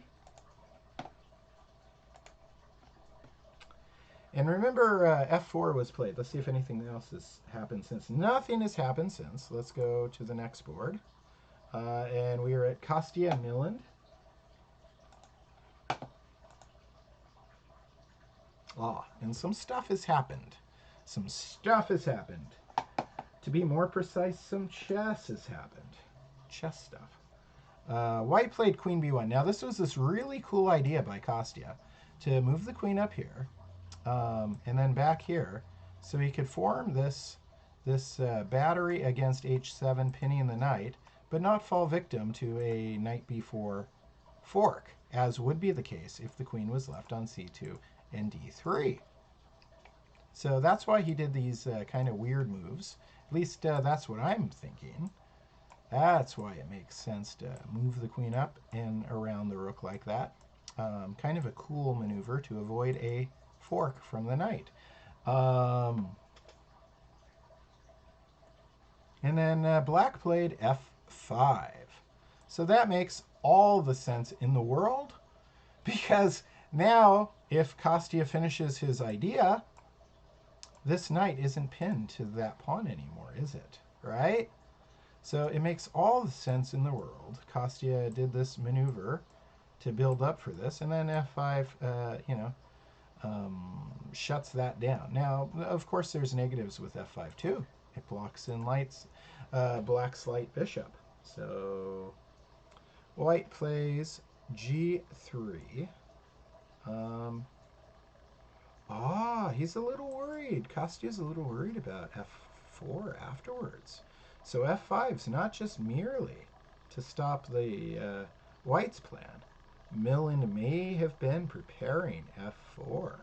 And remember, f4 was played. Let's see if anything else has happened since. Nothing has happened since. Let's go to the next board. And we are at Kostya Milland. And some stuff has happened. Some stuff has happened. To be more precise, some chess has happened. Chess stuff. White played queen b1. Now, this was this really cool idea by Kostya to move the queen up here. And then back here, so he could form this battery against h7, pinning the knight, but not fall victim to a knight b4 fork, as would be the case if the queen was left on c2 and d3. So that's why he did these kind of weird moves. At least that's what I'm thinking. That's why it makes sense to move the queen up and around the rook like that. Kind of a cool maneuver to avoid a fork from the knight. And then black played f5. So that makes all the sense in the world, because now if Kostya finishes his idea, this knight isn't pinned to that pawn anymore, is it? Right? So it makes all the sense in the world. Kostya did this maneuver to build up for this, and then f5, shuts that down. Now, of course, there's negatives with f5 too. It blocks in black's light bishop. So white plays g3. He's a little worried. Kostya's a little worried about f4 afterwards. So f5's not just merely to stop the white's plan. Milland may have been preparing f4.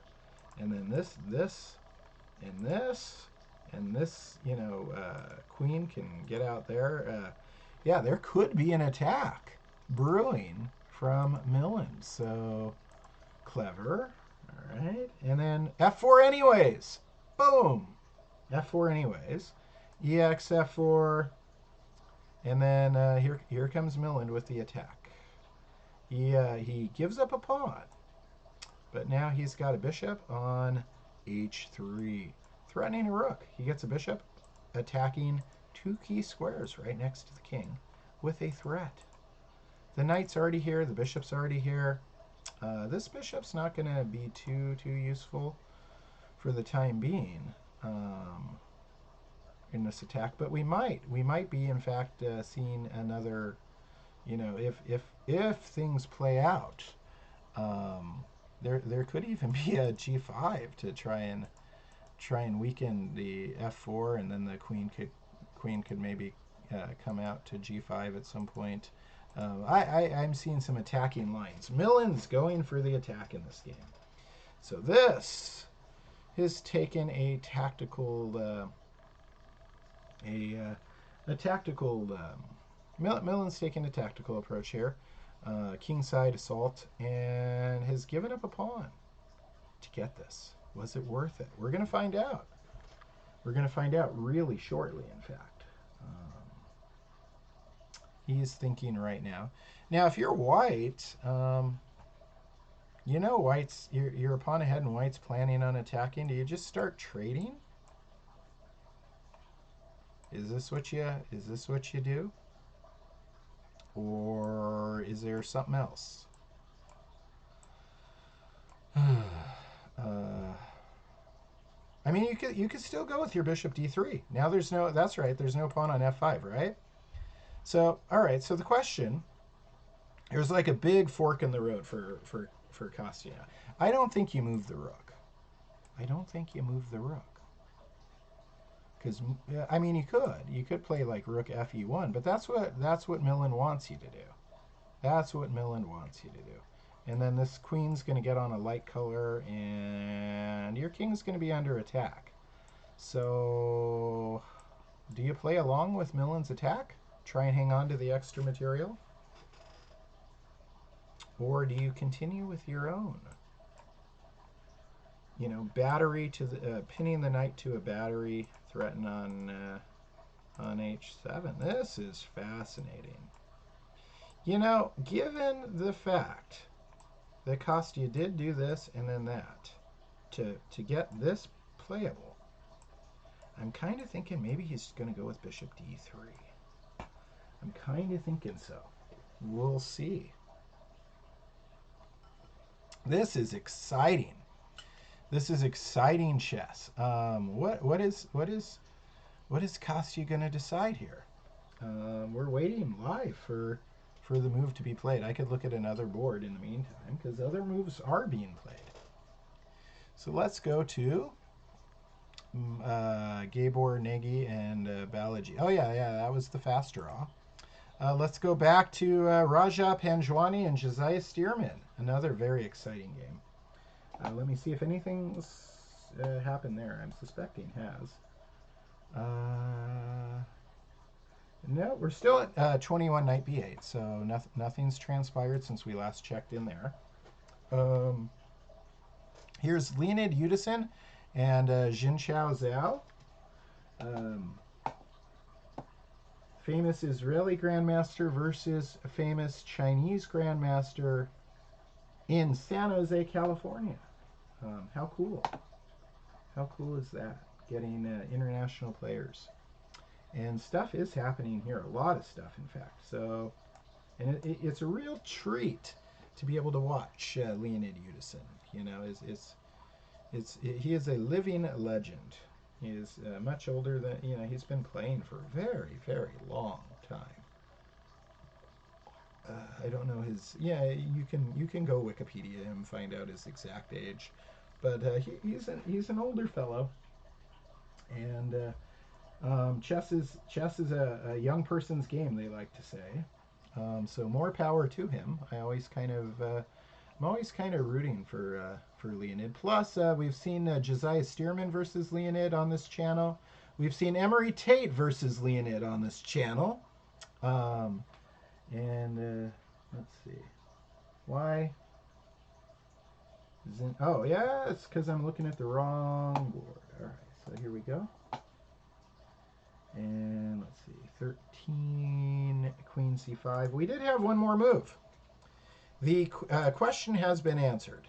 And then this, and this, and this, queen can get out there. Yeah, there could be an attack brewing from Milland. So clever. All right. And then f4 anyways. Boom. f4 anyways. ex f4. And then here comes Milland with the attack. He gives up a pawn. But now he's got a bishop on h3, threatening a rook. He gets a bishop attacking two key squares right next to the king with a threat. The knight's already here. The bishop's already here. This bishop's not going to be too useful for the time being in this attack. But we might be in fact seeing another. If things play out. There could even be a g5 to try and weaken the f4, and then the queen could maybe come out to g5 at some point. I'm seeing some attacking lines. Milland's going for the attack in this game. So this has taken a tactical Milland's taken a tactical approach here. Kingside assault, and has given up a pawn to get this. Was it worth it? We're going to find out. We're going to find out really shortly, in fact. He's thinking right now. Now, if you're white, white's you're a pawn ahead and white's planning on attacking. Do you just start trading? Is this what you do? Or is there something else? I mean, you could still go with your bishop d3. Now there's no, that's right, there's no pawn on f5, right? So, all right. So the question, there's like a big fork in the road for Kostya. I don't think you move the rook. I don't think you move the rook. Because I mean, you could play like rook fe1, but that's what Millen wants you to do. That's what Millen wants you to do. And then this queen's going to get on a light color, and your king's going to be under attack. So, do you play along with Millen's attack? Try and hang on to the extra material? Or do you continue with your own? You know, battery to the pinning the knight to a battery, threaten on h7. This is fascinating. You know, given the fact that Kostya did do this and then that to get this playable, I'm kind of thinking maybe he's going to go with bishop d3. I'm kind of thinking so. We'll see. This is exciting. This is exciting chess. What is Kostya going to decide here? We're waiting live for the move to be played. I could look at another board in the meantime because other moves are being played. So let's go to Gabor Nagy and Balaji. Oh yeah, that was the fast draw. Let's go back to Raja Panjwani and Josiah Stearman. Another very exciting game. Let me see if anything's happened there. I'm suspecting has. No, we're still at 21 knight b8, so nothing's transpired since we last checked in there. Here's Leonid Yudisin and Jinchao Zhao. Famous Israeli grandmaster versus a famous Chinese grandmaster in San Jose, California. How cool. How cool is that? Getting international players. And stuff is happening here. A lot of stuff, in fact. So, and it's a real treat to be able to watch Leonid Yudisin. You know, he is a living legend. He is much older than, you know, he's been playing for a very, very long time. I don't know his. Yeah, you can go Wikipedia him, find out his exact age, but he's an older fellow, and chess is a young person's game, they like to say. So more power to him. I'm always kind of rooting for Leonid. Plus, we've seen Josiah Stearman versus Leonid on this channel. We've seen Emery Tate versus Leonid on this channel. And let's see. Why? Oh, yeah, it's because I'm looking at the wrong board. All right, so here we go. And let's see, 13, queen c5. We did have one more move. The question has been answered.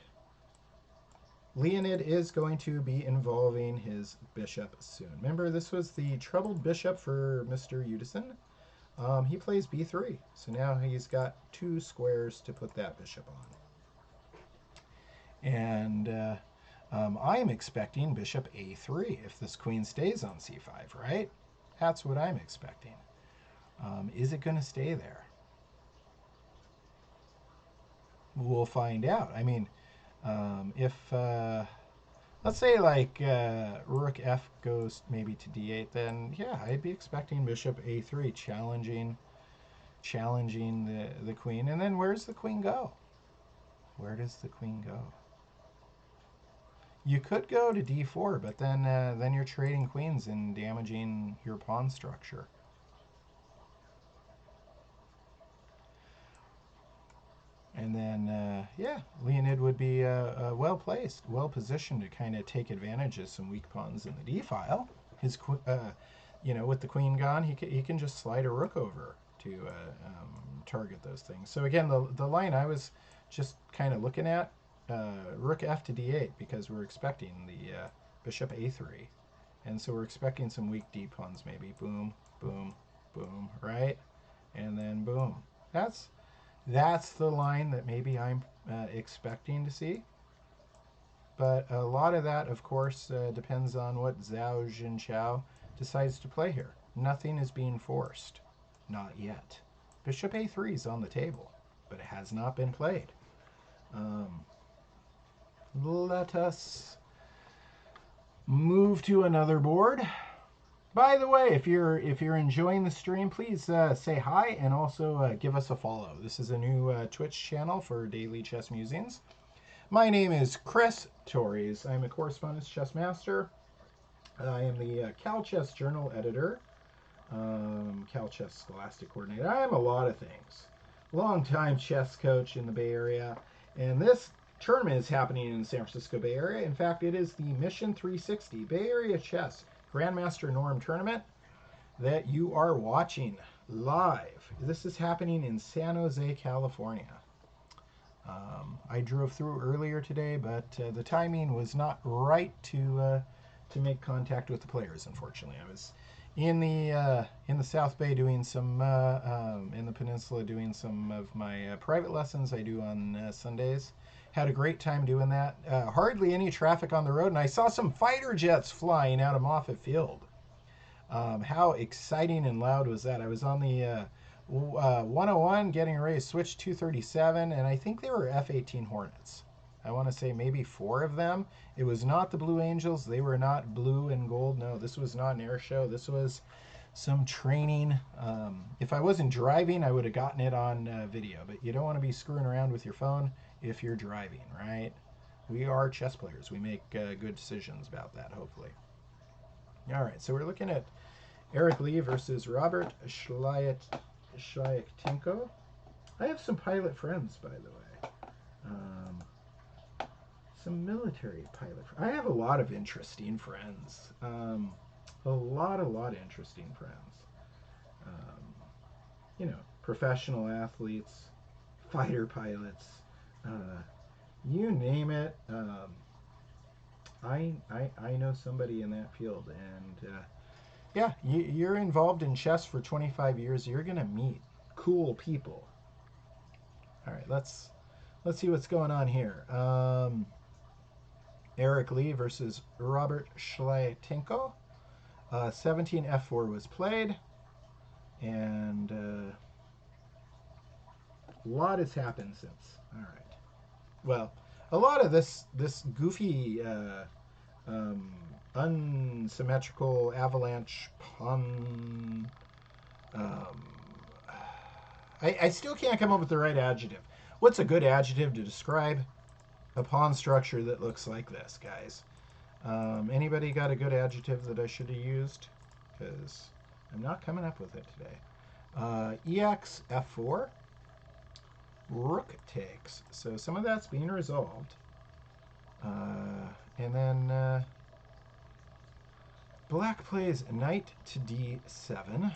Leonid is going to be involving his bishop soon. Remember, this was the troubled bishop for Mr. Yudisin. He plays b3, so now he's got 2 squares to put that bishop on. And I'm expecting bishop a3 if this queen stays on c5, right? That's what I'm expecting. Is it going to stay there? We'll find out. I mean, if let's say like rook f goes maybe to d8, then yeah, I'd be expecting bishop a3 challenging the queen. And then where's the queen go? Where does the queen go? You could go to d4, but then you're trading queens and damaging your pawn structure. And then, yeah, Leonid would be well placed, well positioned to kind of take advantage of some weak pawns in the d file. His, you know, with the queen gone, he can just slide a rook over to target those things. So again, the line I was just kind of looking at, rook f to d8, because we're expecting the bishop a3, and so we're expecting some weak d pawns, maybe boom, boom, boom, right, and then boom. That's the line that maybe I'm expecting to see. But a lot of that, of course, depends on what Zhao Jinchao decides to play here. Nothing is being forced. Not yet. Bishop a3 is on the table, but it has not been played. Let us move to another board. By the way, if you're enjoying the stream, please say hi and also give us a follow. This is a new Twitch channel for Daily Chess Musings. My name is Chris Torres. I'm a correspondence chess master. I am the Cal Chess Journal editor, Cal Chess Scholastic coordinator. I am a lot of things. Long-time chess coach in the Bay Area, and this tournament is happening in the San Francisco Bay Area. In fact, it is the Mission 360 Bay Area Chess Grandmaster Norm Tournament that you are watching live. This is happening in San Jose, California. I drove through earlier today, but the timing was not right to make contact with the players. Unfortunately, I was in the South Bay doing some in the peninsula doing some of my private lessons I do on Sundays. Had a great time doing that. Hardly any traffic on the road, and I saw some fighter jets flying out of Moffett Field. How exciting and loud was that? I was on the 101 getting ready to switch 237, and I think they were F-18 Hornets. I want to say maybe 4 of them. It was not the Blue Angels. They were not blue and gold. No, this was not an air show. This was some training. If I wasn't driving, I would have gotten it on video, but you don't want to be screwing around with your phone if you're driving, right? We are chess players. We make good decisions about that, hopefully. All right, so we're looking at Eric Lee versus Robert Shlyatenko. I have some pilot friends, by the way. Some military pilot friends. I have a lot of interesting friends. A lot of interesting friends. You know, professional athletes, fighter pilots, you name it. I know somebody in that field, and yeah, you're involved in chess for 25 years. You're gonna meet cool people. All right, let's see what's going on here. Eric Lee versus Robert Shlyatenko. 17 F4 was played, and a lot has happened since. All right. Well, a lot of this goofy, unsymmetrical avalanche pawn. I still can't come up with the right adjective. What's a good adjective to describe a pawn structure that looks like this, guys? Anybody got a good adjective that I should have used? Because I'm not coming up with it today. EX F4. Rook takes. So some of that's being resolved. And then black plays knight to D7.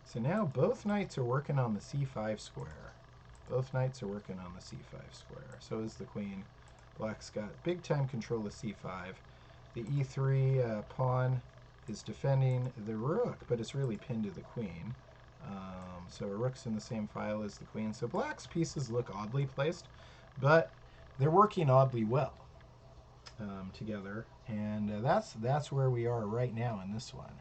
So now both knights are working on the C5 square. Both knights are working on the C5 square. So is the queen. Black's got big time control of C5. The E3 pawn is defending the rook, but it's really pinned to the queen. So a rook's in the same file as the queen. So black's pieces look oddly placed, but they're working oddly well together. And that's where we are right now in this one.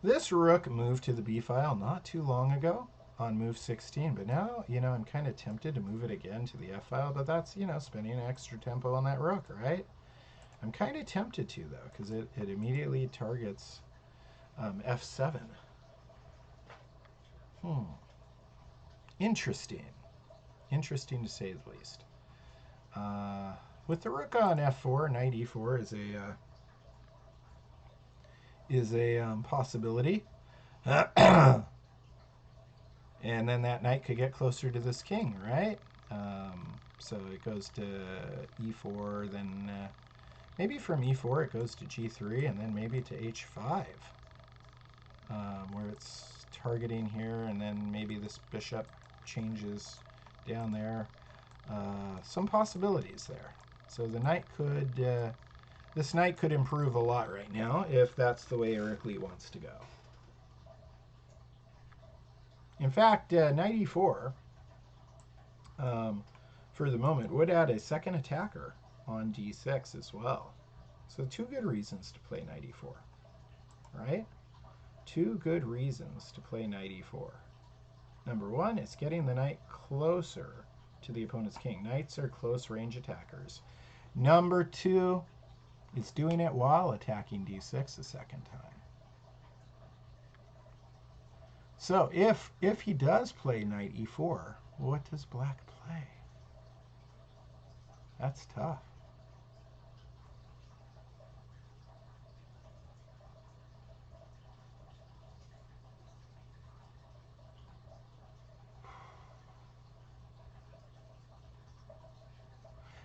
This rook moved to the b file not too long ago on move 16, but now, you know, I'm kind of tempted to move it again to the f file, but that's, you know, spending an extra tempo on that rook, right? I'm kind of tempted to, though, because it immediately targets f7. Interesting. Interesting to say the least. With the rook on f4, knight e4 is a possibility. And then that knight could get closer to this king, right? So it goes to e4, then maybe from e4 it goes to g3, and then maybe to h5, where it's targeting here, and then maybe this bishop changes down there. Some possibilities there. So the knight could, this knight could improve a lot right now if that's the way Eric Lee wants to go. In fact, knight e4 for the moment, would add a second attacker on d6 as well. So two good reasons to play knight e4, right? Two good reasons to play knight e4. Number one, it's getting the knight closer to the opponent's king. Knights are close range attackers. Number two, it's doing it while attacking d6 a second time. So if he does play knight e4, what does black play? That's tough.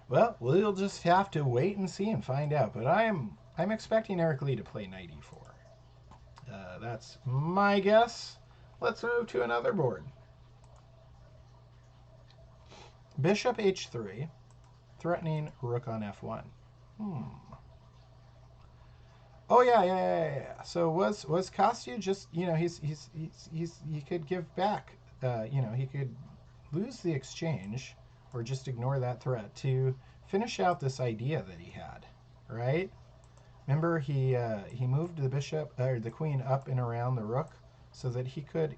Well, we'll just have to wait and see and find out. But I'm expecting Eric Lee to play knight e4. That's my guess. Let's move to another board. Bishop h3, threatening rook on f1. Oh yeah. So was Kostya just, you know, he could give back, you know, he could lose the exchange or just ignore that threat to finish out this idea that he had, right? Remember, he moved the bishop or the queen up and around the rook so that he could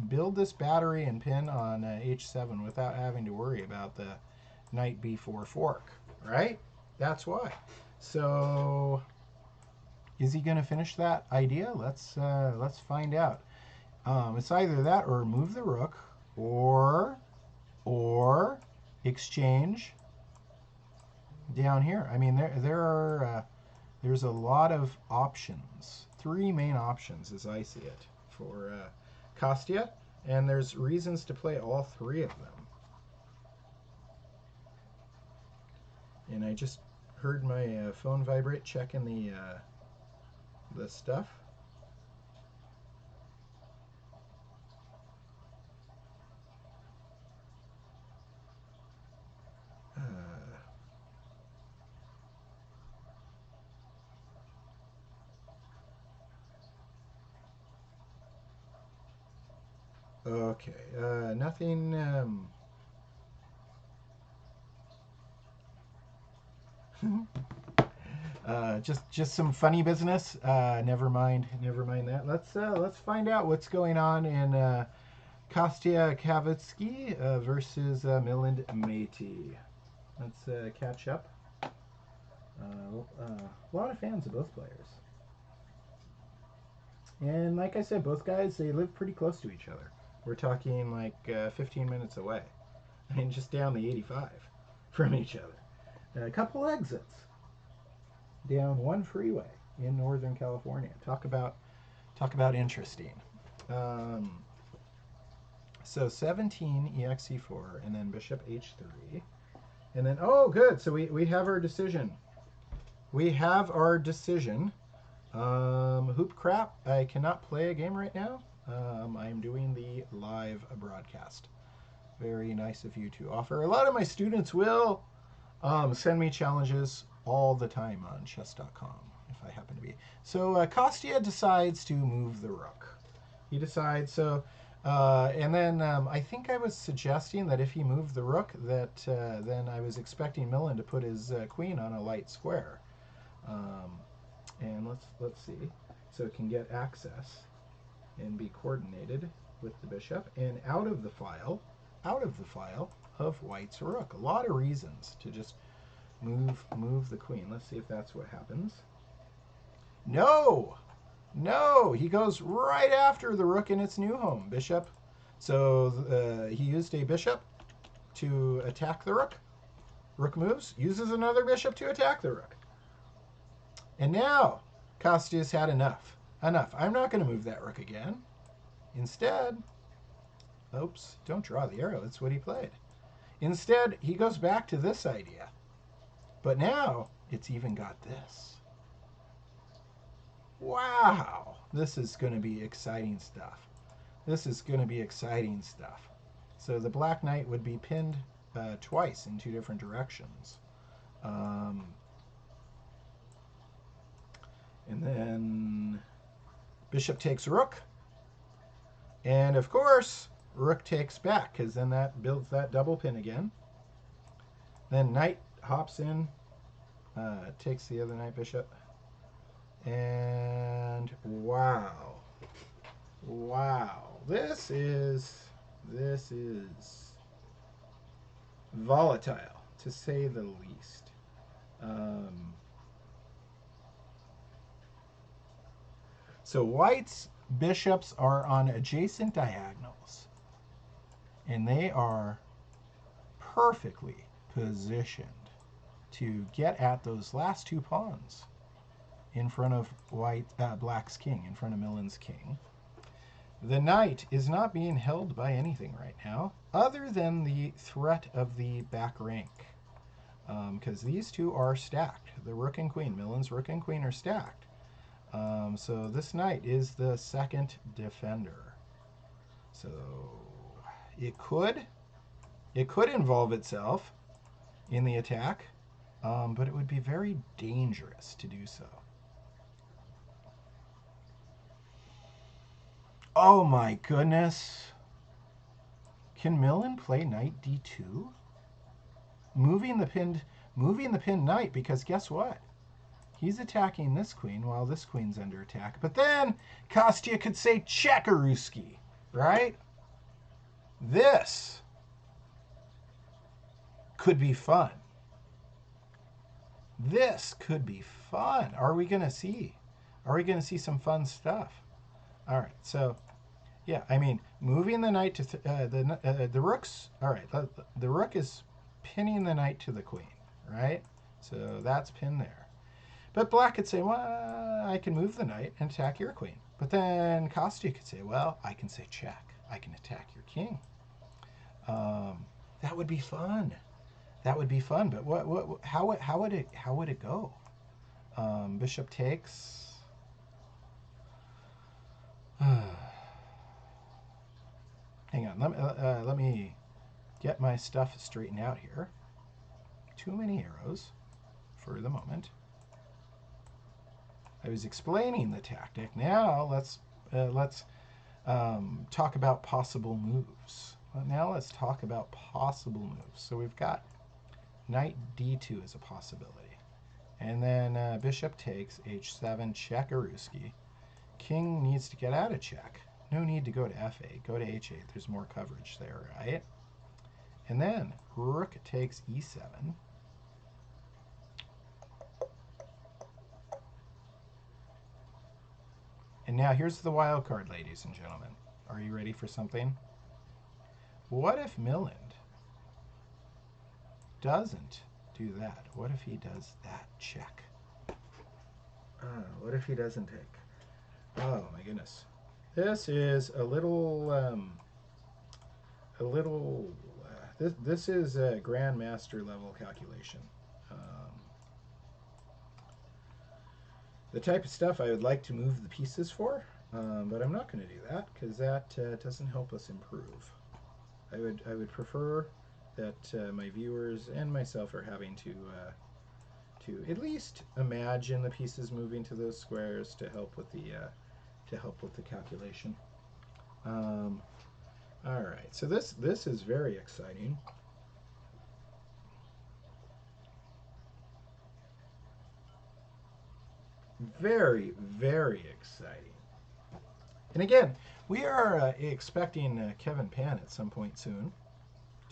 build this battery and pin on h7 without having to worry about the knight b4 fork, right? That's why. So is he going to finish that idea? Let's find out. It's either that or move the rook or exchange down here. I mean, there's a lot of options. Three main options, as I see it, for Kostya, and there's reasons to play all three of them. And I just heard my phone vibrate, checking the stuff. Okay, nothing. Just some funny business. Never mind that. Let's find out what's going on in Kostya Kavitsky versus Milind Meiti. Let's catch up. A lot of fans of both players. And like I said, both guys, they live pretty close to each other. We're talking like 15 minutes away. I mean, just down the 85 from each other. A couple exits down one freeway in Northern California. Talk about interesting. So 17 EXE4 and then bishop h3. And then, oh, good. So we have our decision. We have our decision. Hoop crap. I cannot play a game right now. I am doing the live broadcast. Very nice of you to offer. A lot of my students will send me challenges all the time on chess.com if I happen to be. So Kostya decides to move the rook. He decides so. And then I think I was suggesting that if he moved the rook, that then I was expecting Milind to put his queen on a light square. And let's see. So it can get access and be coordinated with the bishop and out of the file of white's rook. A lot of reasons to just move the queen. Let's see if that's what happens. No, he goes right after the rook in its new home, bishop. So he used a bishop to attack the rook. Rook moves, uses another bishop to attack the rook. And now Kostya's had enough. I'm not going to move that rook again. Instead, oops, don't draw the arrow. That's what he played. Instead, he goes back to this idea. But now it's even got this. Wow, this is going to be exciting stuff. So the black knight would be pinned twice in two different directions. And then bishop takes rook. And of course, rook takes back, because then that builds that double pin again. Then knight hops in, takes the other knight bishop. And wow. Wow. This is volatile, to say the least. So white's bishops are on adjacent diagonals, and they are perfectly positioned to get at those last two pawns in front of black's king, in front of Millen's king. The knight is not being held by anything right now, other than the threat of the back rank, because these two are stacked. The rook and queen, Millen's rook and queen, are stacked. So this knight is the second defender. So it could involve itself in the attack, but it would be very dangerous to do so. Oh my goodness. Can Millen play knight d2? Moving the pinned knight, because guess what? He's attacking this queen while this queen's under attack. But then Kostya could say Chekaruski, right? This could be fun. This could be fun. Are we going to see some fun stuff? All right, so yeah, I mean, moving the knight to the rook's, all right, the rook is pinning the knight to the queen, right? So that's pinned there. But black could say, well, I can move the knight and attack your queen. But then Kostya could say, well, I can say check. I can attack your king. That would be fun. That would be fun. But how would it go? Bishop takes. Hang on. Let me get my stuff straightened out here. Too many arrows for the moment. I was explaining the tactic. Now let's talk about possible moves. Now let's talk about possible moves. So we've got knight d2 as a possibility, and then bishop takes h7, Chekaruski. King needs to get out of check. No need to go to f8. Go to h8. There's more coverage there, right? And then rook takes e7. And now here's the wild card, ladies and gentlemen. Are you ready for something? What if Milland doesn't do that? What if he does that check? What if he doesn't take? Oh my goodness. This is a little, this is a grandmaster level calculation. The type of stuff I would like to move the pieces for, but I'm not going to do that because that doesn't help us improve. I would prefer that my viewers and myself are having to at least imagine the pieces moving to those squares to help with the calculation. All right, so this is very exciting. Very, very exciting. And again, we are expecting Kevin Pan at some point soon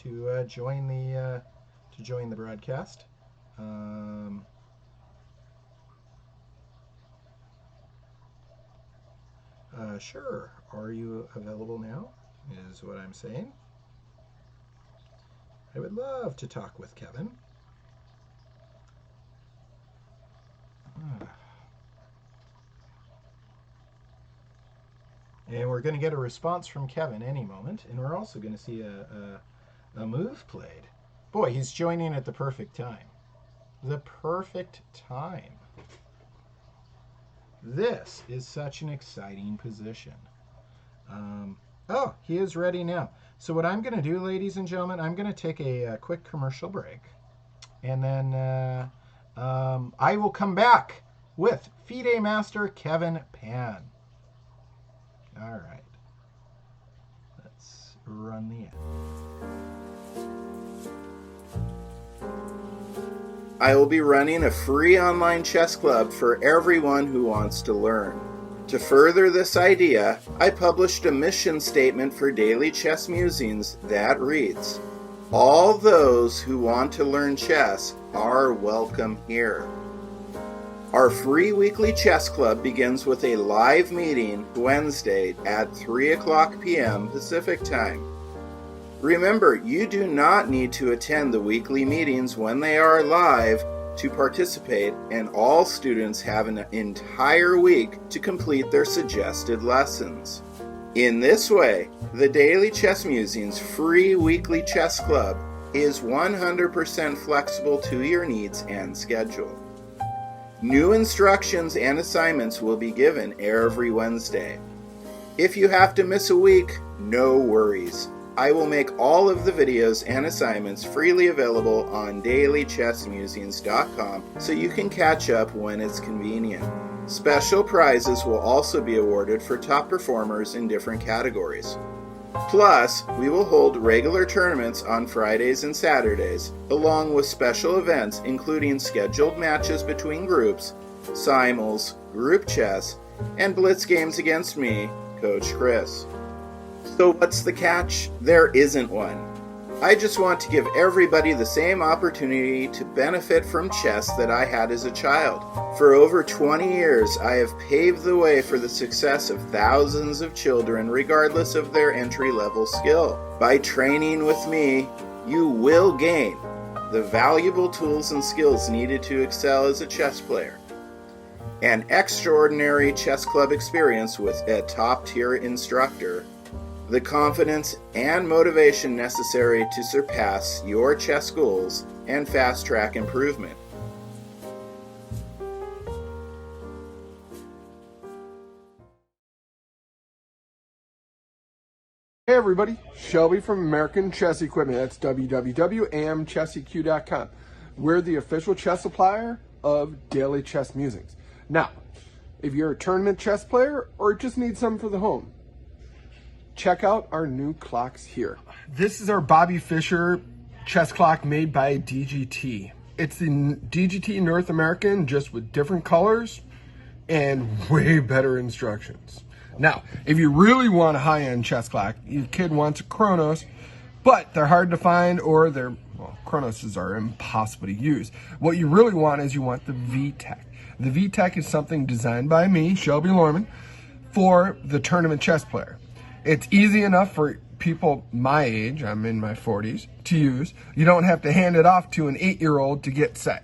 to join the broadcast. Sure. Are you available now? Is what I'm saying. I would love to talk with Kevin. And we're going to get a response from Kevin any moment. And we're also going to see a move played. Boy, he's joining at the perfect time. The perfect time. This is such an exciting position. Oh, he is ready now. So what I'm going to do, ladies and gentlemen, I'm going to take a quick commercial break. And then I will come back with FIDE Master Kevin Pan. All right. Let's run the ad. I will be running a free online chess club for everyone who wants to learn. To further this idea, I published a mission statement for Daily Chess Musings that reads, "All those who want to learn chess are welcome here." Our free weekly chess club begins with a live meeting Wednesday at 3 p.m. Pacific Time. Remember, you do not need to attend the weekly meetings when they are live to participate, and all students have an entire week to complete their suggested lessons. In this way, the Daily Chess Musings free weekly chess club is 100% flexible to your needs and schedule. New instructions and assignments will be given every Wednesday. If you have to miss a week, no worries. I will make all of the videos and assignments freely available on dailychessmusings.com so you can catch up when it's convenient. Special prizes will also be awarded for top performers in different categories. Plus, we will hold regular tournaments on Fridays and Saturdays, along with special events including scheduled matches between groups, simul's, group chess, and blitz games against me, Coach Chris. So what's the catch? There isn't one. I just want to give everybody the same opportunity to benefit from chess that I had as a child. For over 20 years, I have paved the way for the success of thousands of children regardless of their entry-level skill. By training with me, you will gain the valuable tools and skills needed to excel as a chess player. An extraordinary chess club experience with a top-tier instructor, the confidence and motivation necessary to surpass your chess goals and fast-track improvement. Hey everybody, Shelby from American Chess Equipment. That's www.amchesseq.com. We're the official chess supplier of Daily Chess Musings. Now, if you're a tournament chess player or just need something for the home, check out our new clocks here. This is our Bobby Fischer chess clock made by DGT. It's the DGT North American, just with different colors and way better instructions. Now, if you really want a high-end chess clock, your kid wants a Chronos, but they're hard to find, or Chronoses are impossible to use. What you really want is you want the VTech. The VTech is something designed by me, Shelby Lorman, for the tournament chess player. It's easy enough for people my age, I'm in my 40s, to use. You don't have to hand it off to an 8-year-old to get set.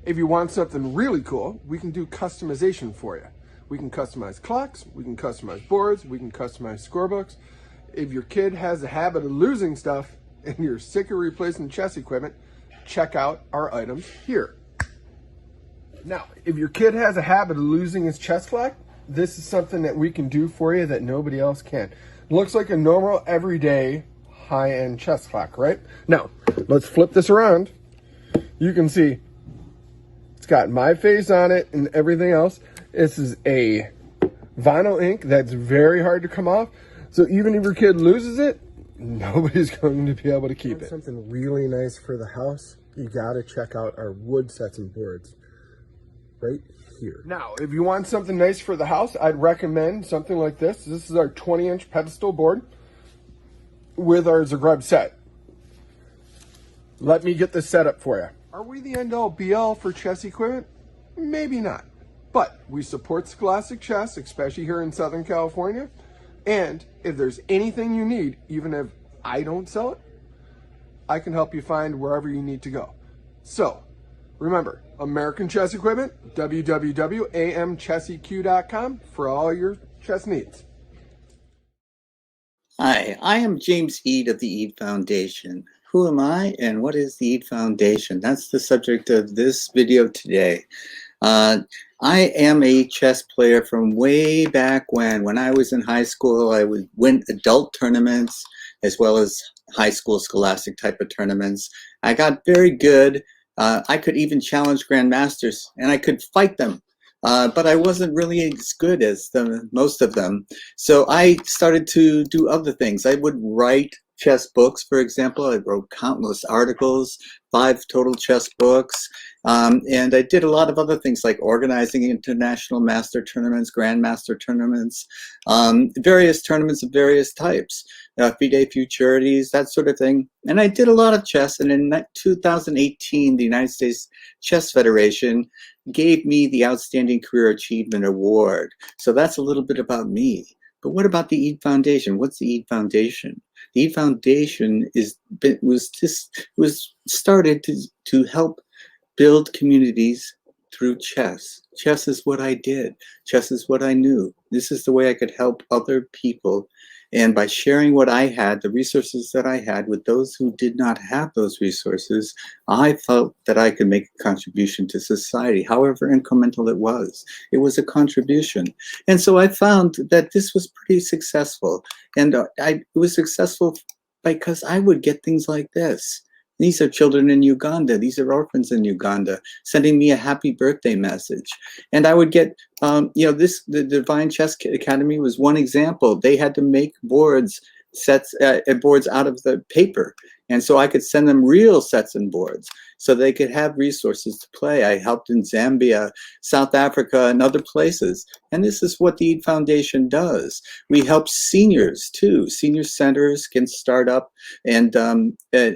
If you want something really cool, we can do customization for you. We can customize clocks, we can customize boards, we can customize scorebooks. If your kid has a habit of losing stuff and you're sick of replacing chess equipment, check out our items here. Now, if your kid has a habit of losing his chess clock, this is something that we can do for you that nobody else can. Looks like a normal, everyday, high-end chess clock, right? Now, let's flip this around. You can see it's got my face on it and everything else. This is a vinyl ink that's very hard to come off. So even if your kid loses it, nobody's going to be able to keep it. Something really nice for the house, you gotta check out our wood sets and boards right here. Now, if you want something nice for the house, I'd recommend something like this. This is our 20-inch pedestal board with our Zagreb set. Let me get this set up for you. Are we the end-all be-all for chess equipment? Maybe not. But we support Scholastic Chess, especially here in Southern California. And if there's anything you need, even if I don't sell it, I can help you find wherever you need to go. So, remember, American Chess Equipment, www.amchesseq.com for all your chess needs. Hi, I am James Eade of the Eade Foundation. Who am I and what is the Eade Foundation? That's the subject of this video today. I am a chess player from way back when I was in high school. I would win adult tournaments as well as high school scholastic type of tournaments. I got very good. I could even challenge grandmasters and I could fight them. but I wasn't really as good as most of them. So I started to do other things. I would write chess books, for example. I wrote countless articles, 5 total chess books. And I did a lot of other things like organizing international master tournaments, grandmaster tournaments, various tournaments of various types, FIDE Futurities, that sort of thing. And I did a lot of chess. And in 2018, the United States Chess Federation gave me the Outstanding Career Achievement Award. So that's a little bit about me. But what about the EAT Foundation? What's the EAT Foundation? The EAT Foundation was started to help build communities through chess. Chess is what I did. Chess is what I knew. This is the way I could help other people. And by sharing what I had, the resources that I had with those who did not have those resources, I felt that I could make a contribution to society, however incremental it was. It was a contribution. And so I found that this was pretty successful. And it was successful because I would get things like this. These are children in Uganda. These are orphans in Uganda sending me a happy birthday message. And I would get, the Divine Chess Academy was one example. They had to make boards out of the paper. And so I could send them real sets and boards so they could have resources to play. I helped in Zambia, South Africa, and other places. And this is what the EAT Foundation does. We help seniors too. Senior centers can start up and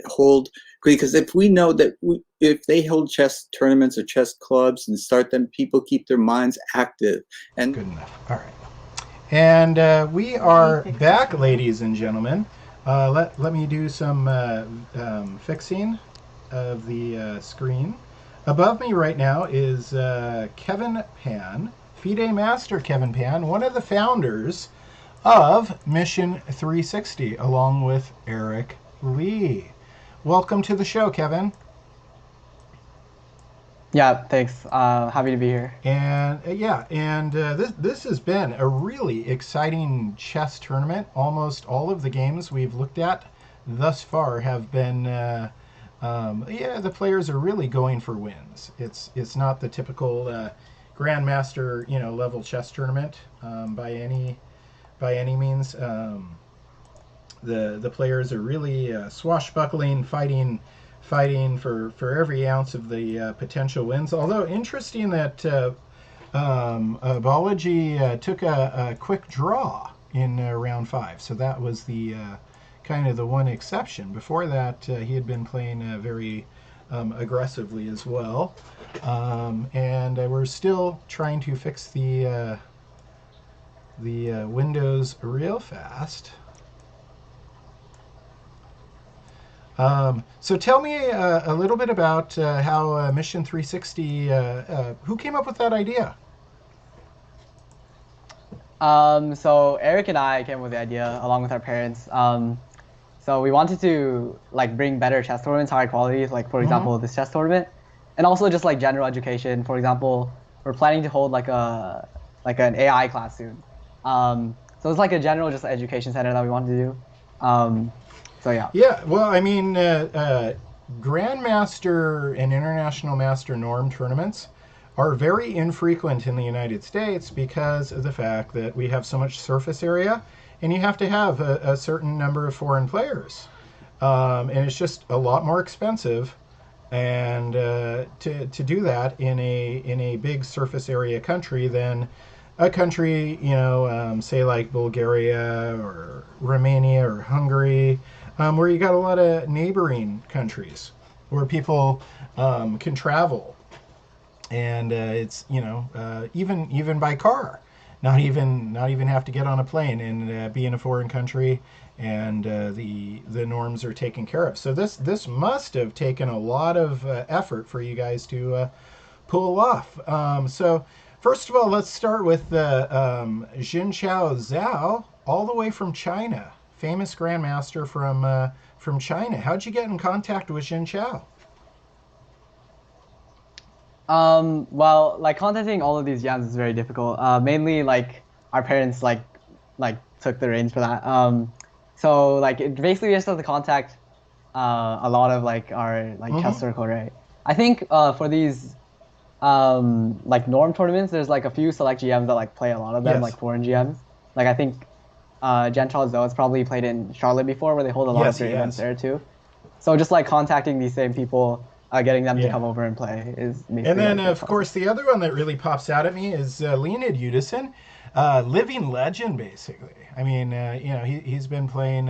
hold, because if we know that if they hold chess tournaments or chess clubs and start them, people keep their minds active. And good enough. All right. And we are back, ladies and gentlemen. Let me do some fixing of the screen. Above me right now is Kevin Pan, FIDE Master Kevin Pan, one of the founders of Mission 360, along with Eric Lee. Welcome to the show, Kevin. Yeah, thanks. Happy to be here. And this has been a really exciting chess tournament. Almost all of the games we've looked at thus far have been, the players are really going for wins. It's not the typical grandmaster, level chess tournament by any means. The players are really swashbuckling, fighting for every ounce of the potential wins. Although interesting that Balaji took a quick draw in round 5, so that was the kind of the one exception. Before that, he had been playing very aggressively as well, and we're still trying to fix the windows real fast. So tell me a little bit about how Mission 360, who came up with that idea? So Eric and I came up with the idea along with our parents. So we wanted to bring better chess tournaments, high quality, for example, this chess tournament, and also just general education. For example, we're planning to hold an AI class soon. So it's a general just education center that we want to do. So yeah. Yeah, well, I mean, Grandmaster and International Master Norm tournaments are very infrequent in the United States because of the fact that we have so much surface area, and you have to have a certain number of foreign players, and it's just a lot more expensive, and to do that in a big surface area country than a country, say like Bulgaria or Romania or Hungary, where you got a lot of neighboring countries where people can travel, and it's even by car, not even have to get on a plane and be in a foreign country, and the norms are taken care of. So this must have taken a lot of effort for you guys to pull off. So first of all, let's start with Jinchao Zhao, all the way from China. Famous grandmaster from China. How'd you get in contact with Jinchao? Well, contacting all of these yams is very difficult. Mainly our parents took the reins for that. So it basically we just have to contact a lot of our chess circle, right? I think for these like norm tournaments, there's like a few select GMs that like play a lot of them, Yes. like foreign GMs. Like I think Jen Charles Zoe has probably played in Charlotte before, where they hold a lot Yes, of great he events has. there too. So just like contacting these same people, getting them to Yeah. come over and play is basically And then, like the of course, the other one that really pops out at me is Leonid Udison, living legend, basically. I mean, he's been playing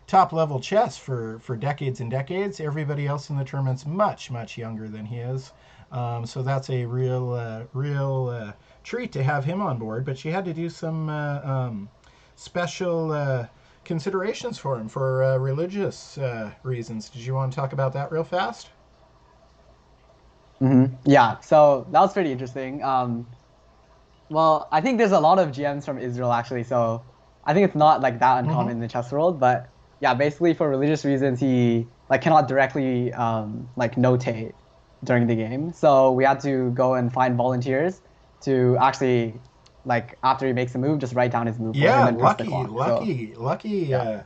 top level chess for decades and decades. Everybody else in the tournament's much, much younger than he is. So that's a real treat to have him on board. But you had to do some special considerations for him for religious reasons. Did you want to talk about that real fast? Yeah, so that was pretty interesting. Well, I think there's a lot of GMs from Israel actually, so I think it's not like that uncommon in the chess world. But yeah, basically for religious reasons, he like cannot directly like notate during the game. So we had to go and find volunteers to actually like after he makes a move, just write down his move for him Yeah, and press the clock. lucky Yeah.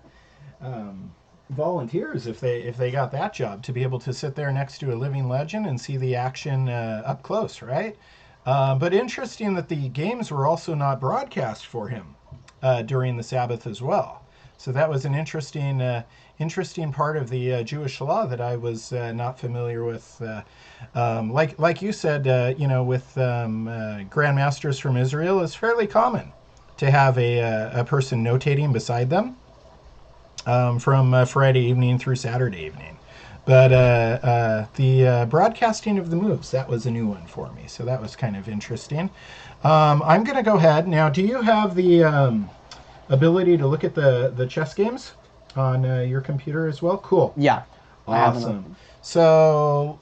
volunteers if they got that job to be able to sit there next to a living legend and see the action up close, right? But interesting that the games were also not broadcast for him during the Sabbath as well. So that was an interesting part of the Jewish law that I was not familiar with. Like you said, with grandmasters from Israel, it's fairly common to have a person notating beside them from Friday evening through Saturday evening. But the broadcasting of the moves, that was a new one for me. So that was kind of interesting. I'm going to go ahead. Now, do you have the ability to look at the chess games on your computer as well? Cool. Yeah. Awesome. So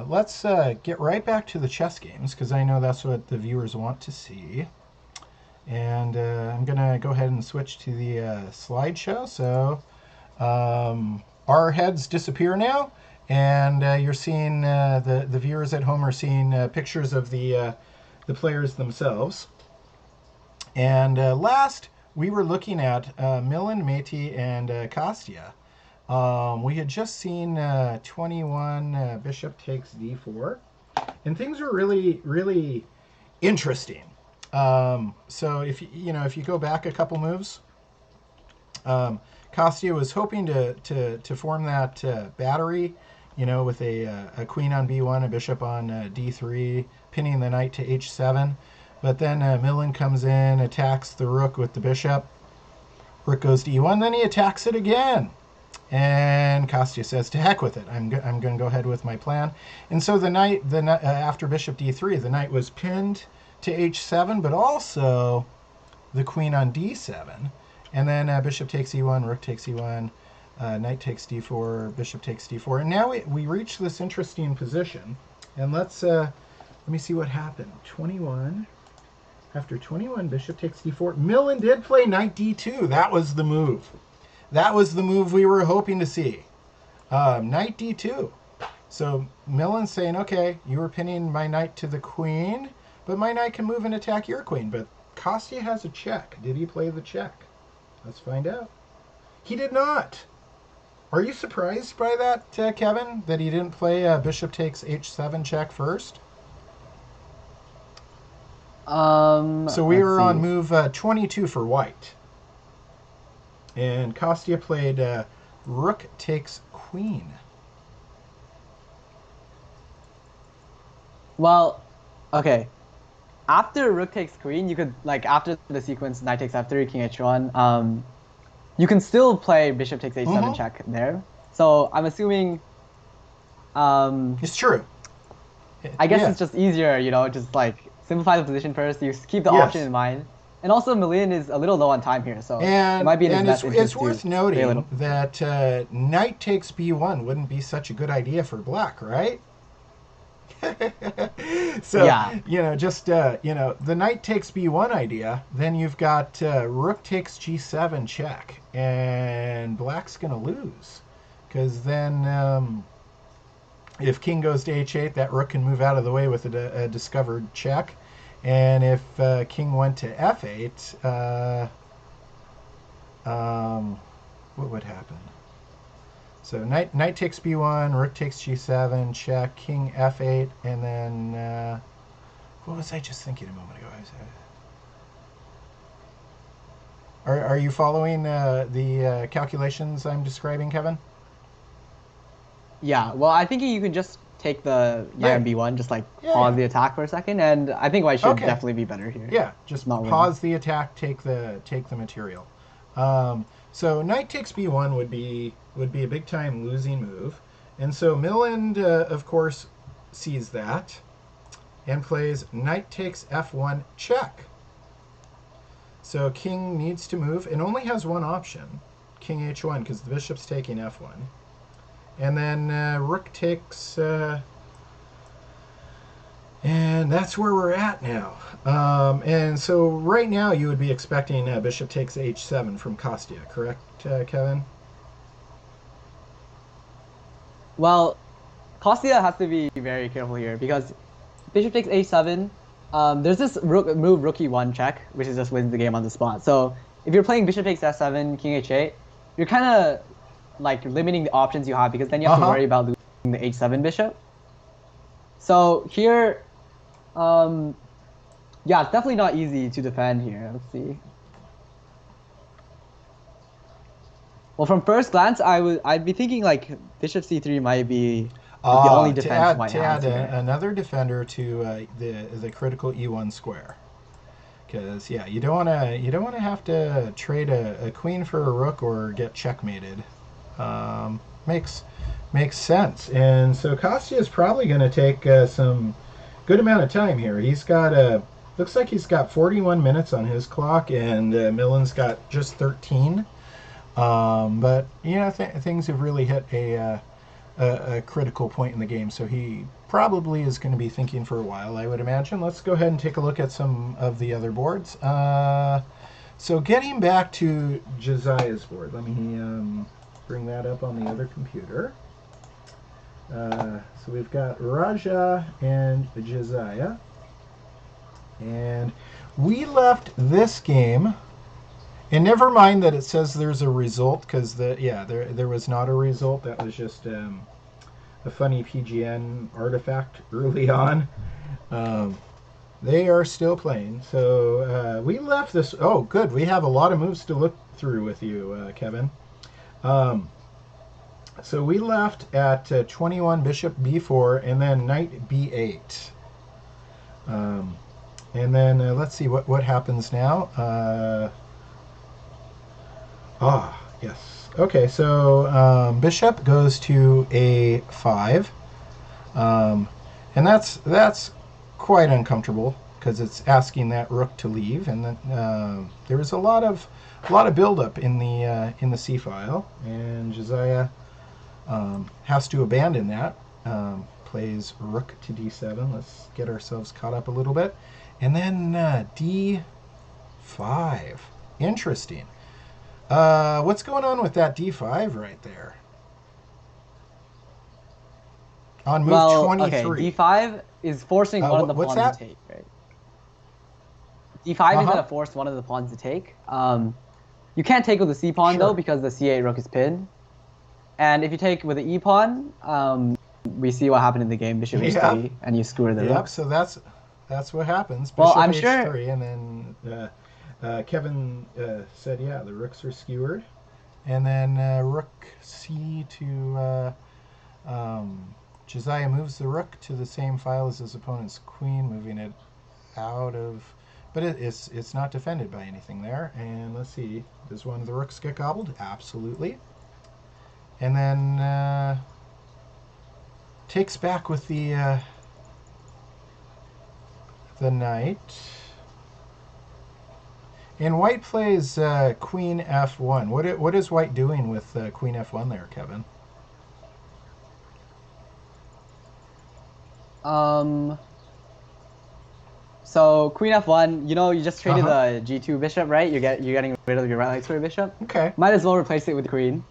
let's get right back to the chess games because I know that's what the viewers want to see. And I'm going to go ahead and switch to the slideshow. So our heads disappear now, and you're seeing the viewers at home are seeing pictures of the players themselves. And last, we were looking at Milan, Métis, and Kostya. We had just seen 21 bishop takes d4, and things were really, really interesting. So if you go back a couple moves, Kostya was hoping to form that battery, with a queen on b1, a bishop on d3, pinning the knight to h7. But then Milan comes in, attacks the rook with the bishop. Rook goes to e1, then he attacks it again. And Kostya says, to heck with it. I'm going to go ahead with my plan. And so the knight after bishop d3, the knight was pinned to h7, but also the queen on d7. And then bishop takes e1, rook takes e1, knight takes d4, bishop takes d4. And now we reach this interesting position. And let me see what happened. 21. After 21, bishop takes d4. Milan did play knight d2. That was the move. That was the move we were hoping to see. Knight d2. So Milan's saying, okay, you were pinning my knight to the queen, but my knight can move and attack your queen. But Kostya has a check. Did he play the check? Let's find out. He did not. Are you surprised by that, Kevin, that he didn't play bishop takes h7 check first? So we were on move 22 for white. And Kostya played rook takes queen. Well, okay. After rook takes queen, you could, like, after the sequence knight takes f3, king h1, you can still play bishop takes h7 check there. So I'm assuming... it's true. I guess it's just easier, just like simplify the position first. You keep the option in mind. And also, Milan is a little low on time here, so it might be in his best interest. It's worth noting that knight takes b1 wouldn't be such a good idea for black, right? So, yeah. The knight takes b1 idea, then you've got rook takes g7 check, and black's going to lose. Because then if king goes to h8, that rook can move out of the way with a discovered check. And if king went to f8, what would happen? So knight takes b1, rook takes g7, check, king f8, and then what was I just thinking a moment ago? Are you following the calculations I'm describing, Kevin? Yeah, well, I think you can just take the knight on b1, just like pause the attack for a second, and I think white should definitely be better here. Yeah, just not pause the attack, take the material. So knight takes b1 would be a big time losing move, and so Milland, of course, sees that and plays knight takes f1 check. So king needs to move and only has one option, king h1, because the bishop's taking f1. And then rook takes, and that's where we're at now. And so right now you would be expecting bishop takes h7 from Kostya, correct, Kevin? Well, Kostya has to be very careful here because bishop takes h7. There's this move rook e1 check, which is just wins the game on the spot. So if you're playing bishop takes f7, king h8, you're kind of like limiting the options you have because then you have to worry about losing the h7 bishop. So here, yeah, it's definitely not easy to defend here. Let's see. Well, from first glance, I'd be thinking like bishop c3 might be the only defense white has here. Another defender to the critical e1 square. Because yeah, you don't want to have to trade a queen for a rook or get checkmated. Makes sense. And so Kostya is probably going to take some good amount of time here. He's got looks like he's got 41 minutes on his clock, and Milland's got just 13. But you know, things have really hit a critical point in the game, so he probably is going to be thinking for a while, I would imagine. Let's go ahead and take a look at some of the other boards. So getting back to Josiah's board, let me bring that up on the other computer. So we've got Raja and Josiah, and we left this game. And never mind that it says there's a result, because there was not a result. That was just a funny PGN artifact early on. They are still playing. So we left this. Oh, good. We have a lot of moves to look through with you, Kevin. So we left at 21 bishop b4 and then knight b8. And then let's see what happens now. Yes. Okay, so bishop goes to a5, and that's quite uncomfortable because it's asking that rook to leave, and then there was a lot of buildup in the c file, and Josiah has to abandon that. Plays rook to d7. Let's get ourselves caught up a little bit, and then d5. Interesting. What's going on with that d5 right there? On move 23. Okay, d5 is forcing one of the pawns to take, right? d5 is going to force one of the pawns to take. You can't take with the c pawn though, because the c8 rook is pinned. And if you take with the e pawn, we see what happened in the game. Bishop h3, and you skewer the rook. Yep. So that's what happens. Bishop well, I'm h3, sure. And then Kevin said, yeah, the rooks are skewered, and then rook c to Josiah moves the rook to the same file as his opponent's queen, moving it out of. But it's not defended by anything there. And let's see, does one of the rooks get gobbled? Absolutely. And then takes back with the knight. And white plays queen f1. What is white doing with queen f1 there, Kevin? So queen f1, you just traded the g2 bishop, right? You're getting rid of your right leg square bishop. Okay. Might as well replace it with the queen.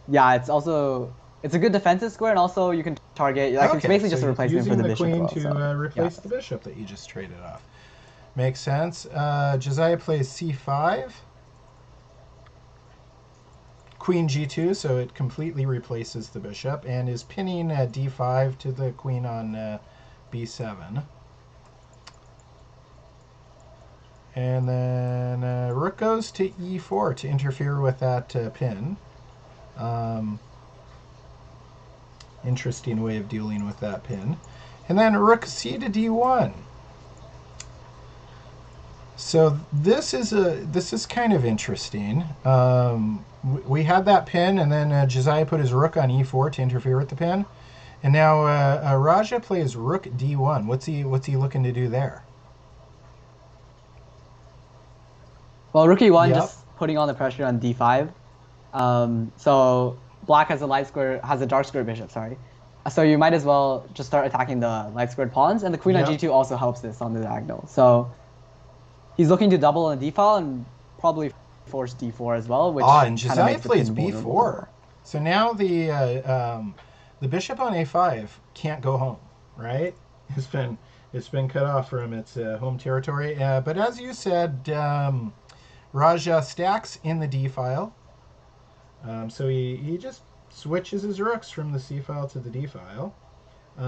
Yeah, it's a good defensive square, and also you can target. It's basically just a replacement for the bishop. Using the queen to replace the bishop that you just traded off. Makes sense. Josiah plays c5. queen g2, so it completely replaces the bishop, and is pinning d5 to the queen on b7. And then rook goes to e4 to interfere with that pin. Interesting way of dealing with that pin. And then rook c to d1. So this is kind of interesting. We had that pin, and then Josiah put his rook on e4 to interfere with the pin, and now Raja plays rook d1. What's he looking to do there? Well, rook e1 Yep. just putting on the pressure on d5. So black has a dark square bishop. Sorry. So you might as well just start attacking the light squared pawns, and the queen on Yep. g2 also helps this on the diagonal. So he's looking to double on the d file and probably force d4 as well, which And kinda Josiah makes the plays pin vulnerable. b4. So now the bishop on a5 can't go home, right? It's been cut off from its home territory. But as you said, Raja stacks in the d file. So he just switches his rooks from the c file to the d file,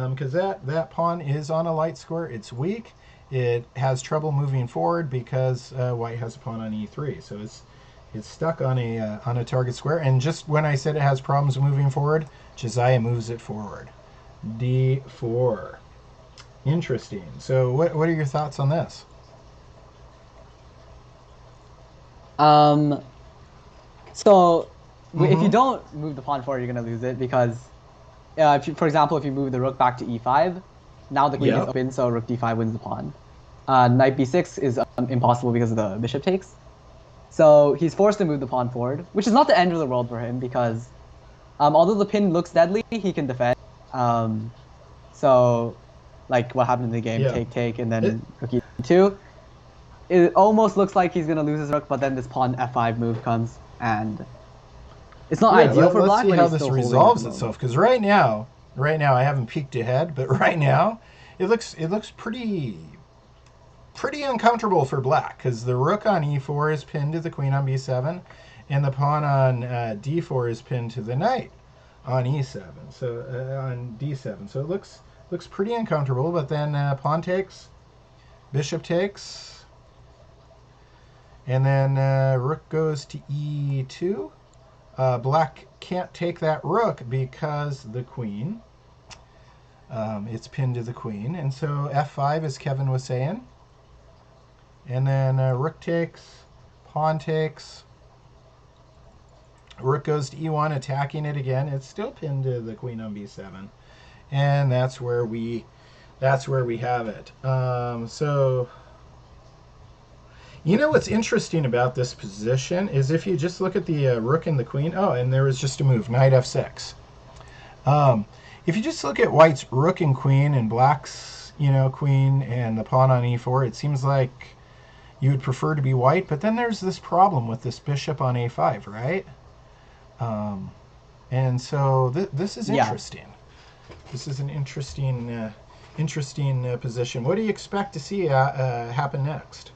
because that pawn is on a light square. It's weak. It has trouble moving forward because white has a pawn on e3. So it's stuck on a target square. And just when I said it has problems moving forward, Josiah moves it forward. d4. Interesting. So what are your thoughts on this? So if you don't move the pawn forward, you're going to lose it because, for example, if you move the rook back to e5, now the queen is open, so rook d5 wins the pawn. Knight b6 is impossible because of the bishop takes. So he's forced to move the pawn forward, which is not the end of the world for him because although the pin looks deadly, he can defend. So like what happened in the game, take, and then rook e2. It almost looks like he's going to lose his rook, but then this pawn f5 move comes, and it's not ideal for black. Let's see how this still resolves itself, because right now I haven't peeked ahead, but right now it looks pretty uncomfortable for black, because the rook on e4 is pinned to the queen on b7, and the pawn on d4 is pinned to the knight on e7. So on d7. So it looks pretty uncomfortable. But then pawn takes, bishop takes. And then rook goes to e2. Black can't take that rook because the queen. It's pinned to the queen. And so f5, as Kevin was saying. And then rook takes, pawn takes. Rook goes to e1, attacking it again. It's still pinned to the queen on b7. And that's where we have it. So... You know what's interesting about this position is if you just look at the rook and the queen. Oh, and there was just a move, knight f6. If you just look at white's rook and queen and black's, queen and the pawn on e4, it seems like you would prefer to be white. But then there's this problem with this bishop on a5, right? And so this is interesting. This is an interesting position. What do you expect to see happen next?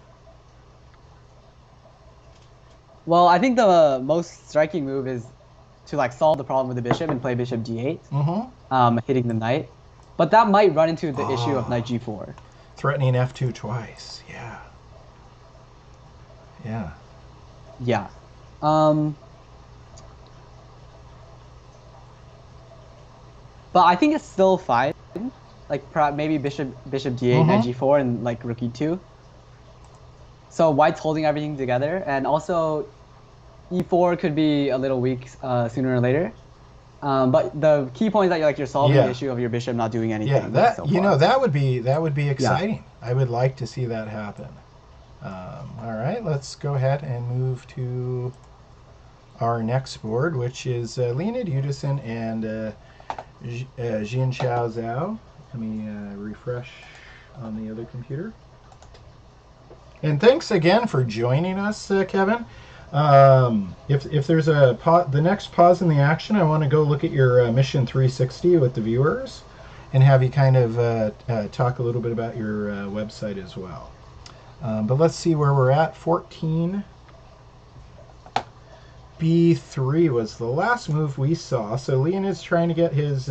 Well, I think the most striking move is to solve the problem with the bishop and play bishop d8, hitting the knight. But that might run into the issue of knight g4. Threatening f2 twice, yeah. Yeah. But I think it's still fine. Perhaps maybe bishop d8, knight g4, and rook e2. So white's holding everything together, and also e4 could be a little weak sooner or later. But the key point is that you're solving the issue of your bishop not doing anything. Yeah, that would be exciting. Yeah. I would like to see that happen. All right, let's go ahead and move to our next board, which is Leonid Udison and Jianchao Zhao. Let me refresh on the other computer. And thanks again for joining us, Kevin. If there's the next pause in the action, I want to go look at your Mission 360 with the viewers and have you kind of talk a little bit about your website as well. But let's see where we're at. 14. b3 was the last move we saw. So Leonid's trying to get his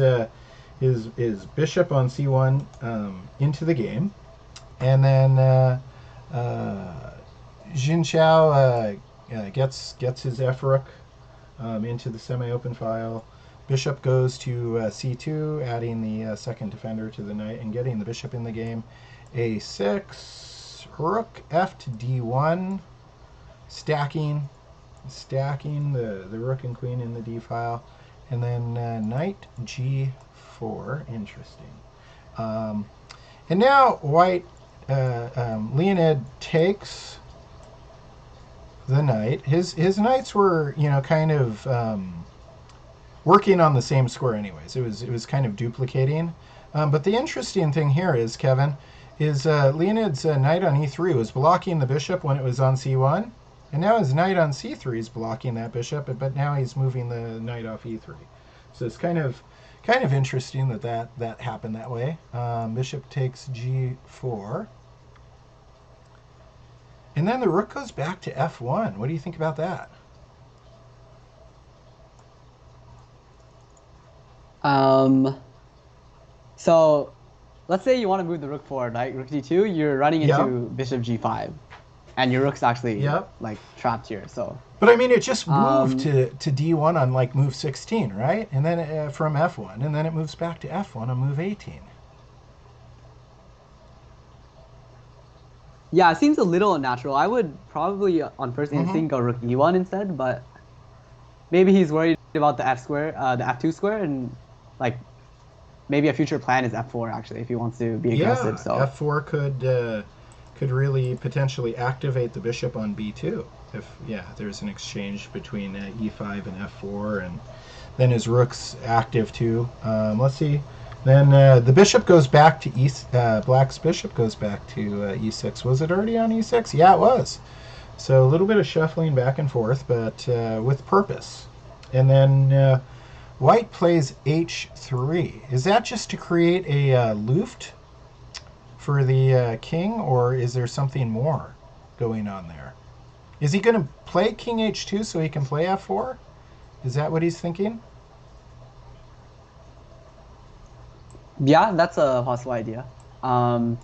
bishop on c1 into the game, and then Jin Chao gets his f rook into the semi-open file. Bishop goes to c2, adding the second defender to the knight and getting the bishop in the game. a6, rook f to d1, stacking the rook and queen in the d file, and then knight g4. Interesting. And now white, Leonid takes the knight. His knights were, kind of working on the same square anyways. It was kind of duplicating. But the interesting thing here is, Kevin, is Leonid's knight on e3 was blocking the bishop when it was on c1, and now his knight on c3 is blocking that bishop, but now he's moving the knight off e3. So it's kind of interesting that happened that way. Bishop takes g4. And then the rook goes back to f1. What do you think about that? So let's say you want to move the rook forward, right? Rook d2, you're running into bishop g5. And your rook's actually like trapped here, so. But I mean, it just moved to d1 on like move 16, right? And then from f1, and then it moves back to f1 on move 18. Yeah, it seems a little unnatural. I would probably, on first instinct, go rook e1 instead, but maybe he's worried about the the f2 square, and like maybe a future plan is f4 actually if he wants to be aggressive. So f4 could really potentially activate the bishop on b2 if there's an exchange between e5 and f4, and then his rook's active too. Let's see. Then the bishop goes back to black's bishop goes back to e6. Was it already on e6? Yeah, it was. So a little bit of shuffling back and forth, but with purpose. And then white plays h3. Is that just to create a luft for the king, or is there something more going on there? Is he going to play king h2 so he can play f4? Is that what he's thinking? Yeah, that's a possible idea. The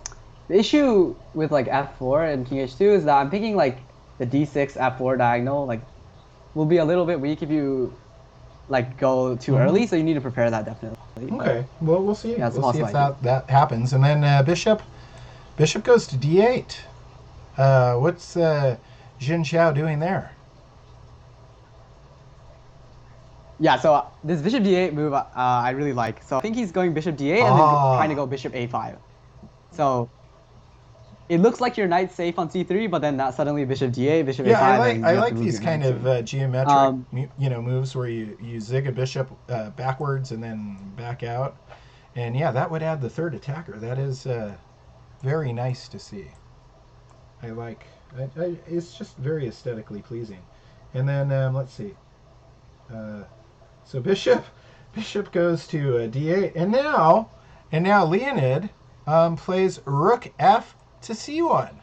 issue with like f4 and king h2 is that I'm thinking like the d6 f4 diagonal like will be a little bit weak if you like go too early, so you need to prepare that definitely. Okay, well we'll see. Yeah, we'll see if that happens. And then bishop goes to d8. What's Jin Chao doing there? Yeah, so this bishop d8 move I really like. So I think he's going bishop d8 and then trying to go bishop a5. So it looks like your knight's safe on c3, but then not suddenly bishop d8, bishop a5. I like these kind of geometric moves where you zig a bishop backwards and then back out. And yeah, that would add the third attacker. That is very nice to see. I like it's just very aesthetically pleasing. And then let's see. So bishop goes to d8, and now Leonid plays rook f to c1.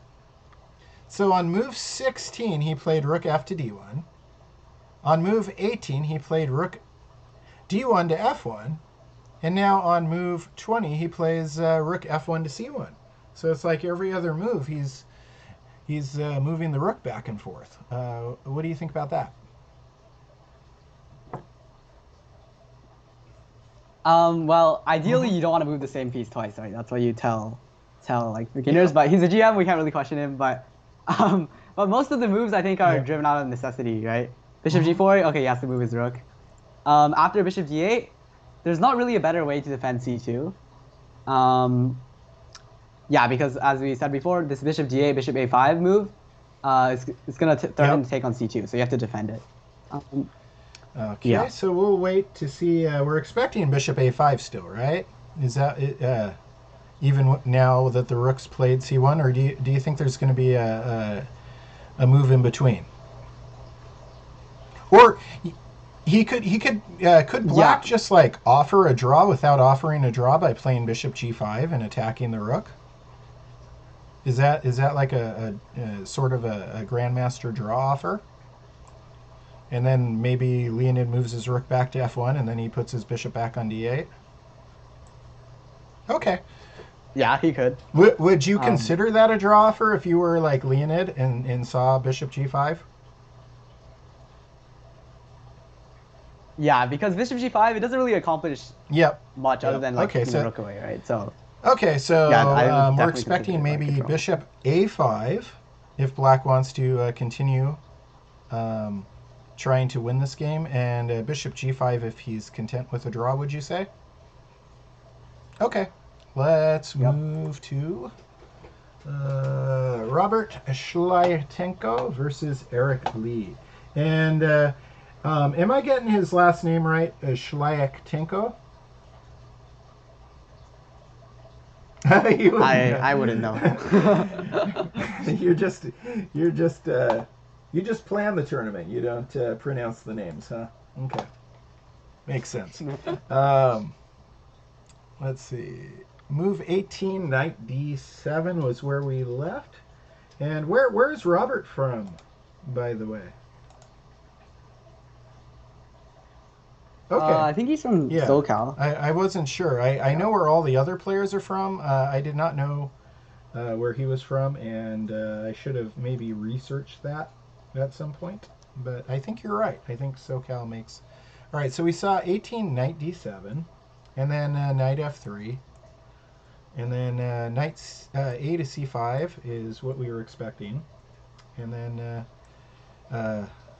So on move 16 he played rook f to d1. On move 18 he played rook d1 to f1, and now on move 20 he plays rook f1 to c1. So it's like every other move he's moving the rook back and forth. What do you think about that? Well, ideally you don't want to move the same piece twice, right? That's what you tell like beginners. But he's a GM, we can't really question him. But most of the moves I think are driven out of necessity, right? Bishop g4, okay, he has to move his rook. After bishop d8, there's not really a better way to defend c2. Yeah, because as we said before, this bishop d8, bishop a5 move is going to threaten to take on c2, so you have to defend it. Okay, so we'll wait to see. We're expecting bishop a5 still, right? Is that even now that the rook's played c1, or do you think there's going to be a move in between? Or could black just like offer a draw without offering a draw by playing bishop g5 and attacking the rook? Is that like a sort of a grandmaster draw offer? And then maybe Leonid moves his rook back to f1, and then he puts his bishop back on d8. Okay. Yeah, he could. Would you consider that a draw offer if you were like Leonid and saw bishop g5? Yeah, because bishop g5, it doesn't really accomplish much other than like taking the rook away, right? So. Okay, so yeah, we're expecting maybe like bishop a5 if black wants to continue trying to win this game, and bishop g5 if he's content with a draw, would you say? Okay, let's move to Robert Shlyatenko versus Eric Lee. And am I getting his last name right? Shlyatenko? I wouldn't know. you just plan the tournament. You don't pronounce the names, huh? Okay, makes sense. Let's see. Move 18, knight d7 was where we left. And where's Robert from, by the way? Okay. I think he's from SoCal. I wasn't sure. I know where all the other players are from. I did not know where he was from, and I should have maybe researched that at some point. But I think you're right. I think SoCal makes... All right, so we saw 18, knight d7, and then knight f3, and then knight a to c5 is what we were expecting. And then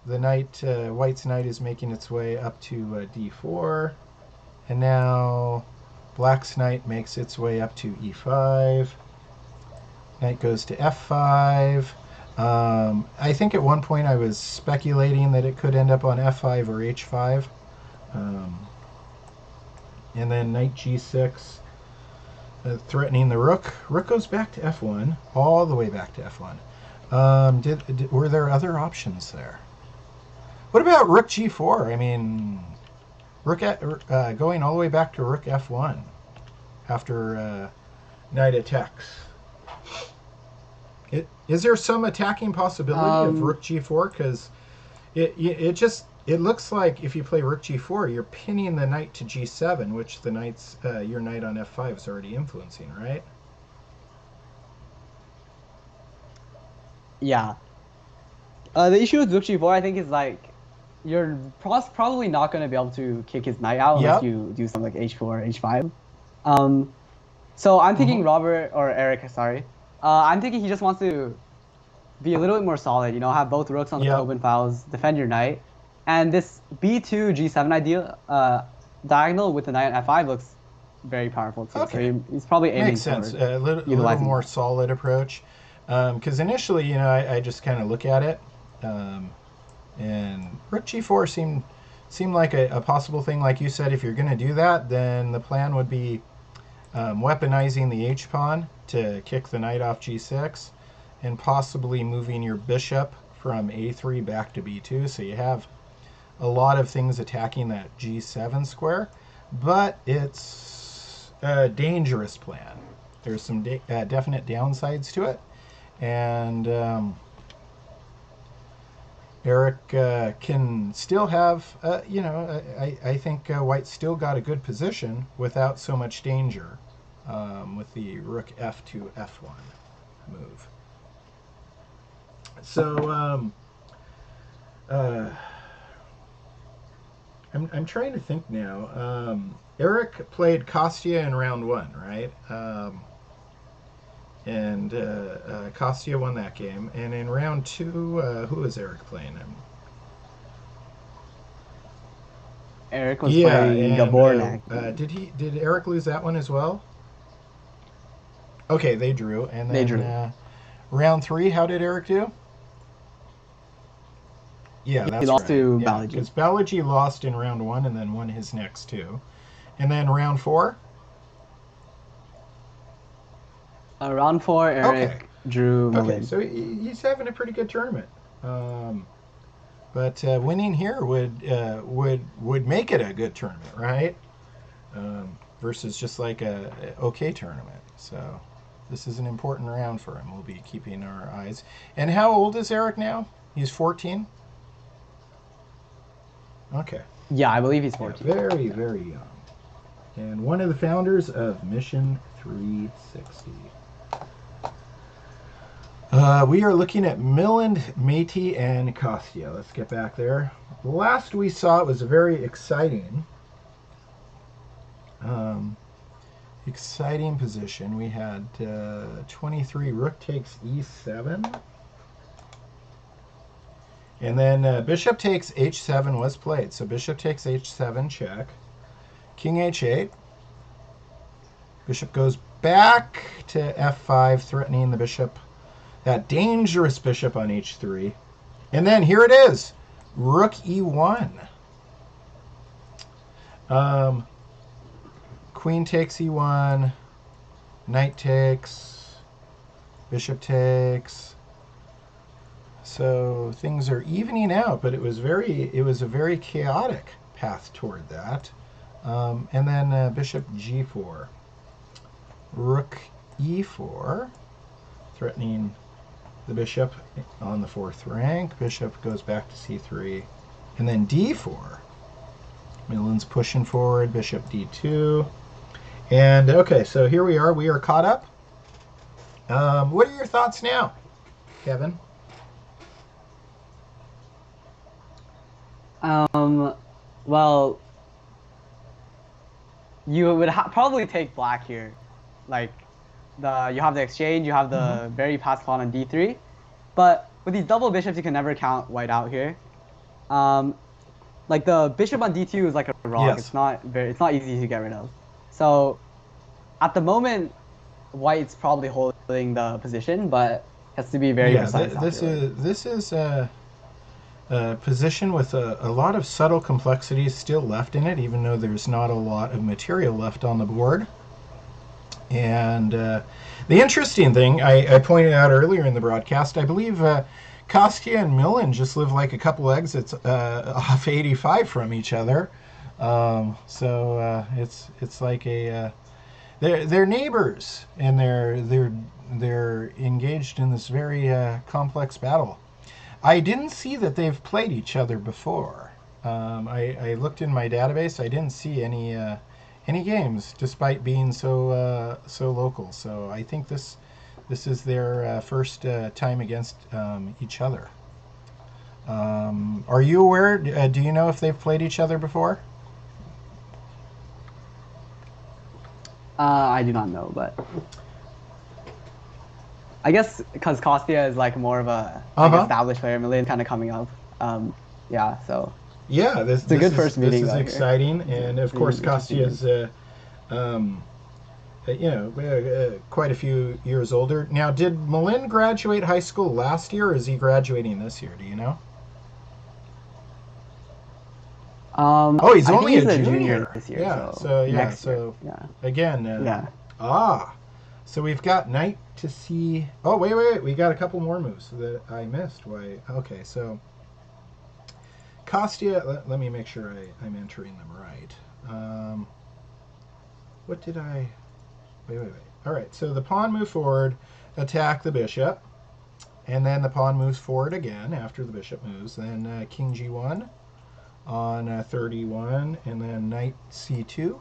the knight, white's knight is making its way up to d4, and now black's knight makes its way up to e5. Knight goes to f5. I think at one point I was speculating that it could end up on f5 or h5. And then knight g6, threatening the rook. Rook goes back to f1, all the way back to f1. Were there other options there? What about rook g4? I mean, rook going all the way back to rook f1 after knight attacks. Is there some attacking possibility of rook g4? Because it looks like if you play rook g4, you're pinning the knight to g7, which the knight's your knight on f5 is already influencing, right? Yeah. The issue with rook g4, I think, is like you're probably not going to be able to kick his knight out unless you do something like h4, h5. So I'm thinking Robert, or Eric, sorry. I'm thinking he just wants to be a little bit more solid, you know, have both rooks on the open files, defend your knight. And this b2, g7 idea, diagonal with the knight on f5 looks very powerful too. Okay. So he's probably aiming Makes sense. A little more solid approach. Because initially, you know, I just kind of look at it. And rook g4 seemed like a possible thing. Like you said, if you're going to do that, then the plan would be weaponizing the h-pawn to kick the knight off g6 and possibly moving your bishop from a3 back to b2. So you have a lot of things attacking that g7 square, but it's a dangerous plan. There's some definite downsides to it. And Eric can still have, you know, I think White's still got a good position without so much danger with the rook f to f1 move. So I'm trying to think now. Eric played Kostya in round 1, right? And Kostya won that game. And in round 2, who was Eric playing? Eric was playing Gabornak. Did Eric lose that one as well? Okay, they drew. And then they drew. Round 3, how did Eric do? Yeah, that's right. He lost to Balaji. Because Balaji lost in round 1 and then won his next 2. And then round 4? Round 4, Eric drew Malin. Okay, so he's having a pretty good tournament. But winning here would make it a good tournament, right? Versus just like a okay tournament. So this is an important round for him. We'll be keeping our eyes. And how old is Eric now? He's 14? Okay. Yeah, I believe he's Yeah, 14. very, very young. And one of the founders of Mission 360. We are looking at Milland, Métis, and Kostya. Let's get back there. Last we saw it was a very exciting exciting position. We had 23, rook takes e7. And then bishop takes h7 was played. So bishop takes h7, check. King h8. Bishop goes back to f5, threatening the bishop. That dangerous bishop on h3. And then here it is. Rook e1. Queen takes e1. Knight takes. Bishop takes. So things are evening out, but it was a very chaotic path toward that. And then bishop g4. Rook e4. Threatening the bishop on the 4th rank. Bishop goes back to c3. And then d4. Milland's pushing forward. Bishop d2. And okay, so here we are. We are caught up. What are your thoughts now, Kevin? Well, you would probably take black here. Like, you have the exchange, you have the very fast pawn on d3. But with these double bishops, you can never count white out here. Like the bishop on d2 is like a rock. Yes. It's not easy to get rid of. So at the moment, white's probably holding the position, but has to be very precise. This is a position with a lot of subtle complexities still left in it, even though there's not a lot of material left on the board. And the interesting thing, I pointed out earlier in the broadcast, I believe Kostya and Milland just live like a couple exits off 85 from each other. So it's like they're neighbors, and they're engaged in this very complex battle. I didn't see that they've played each other before. I looked in my database. I didn't see any games, despite being so local. So I think this is their first time against each other. Are you aware? Do you know if they've played each other before? I do not know, but I guess because Kostya is like more of a established player, Milland kind of coming up. Yeah, so. Yeah, this a good first meeting. This is exciting, and of course, Kostya is, quite a few years older. Now, did Milland graduate high school last year, or is he graduating this year? Do you know? He's only a junior this year. Yeah, again. So we've got knight to c. Oh, wait, we got a couple more moves that I missed. Why? Okay, so Kostya. Let me make sure I'm entering them right. What did I? Wait. All right, so the pawn moved forward, attack the bishop, and then the pawn moves forward again after the bishop moves. Then king g1 on 31, and then knight c2.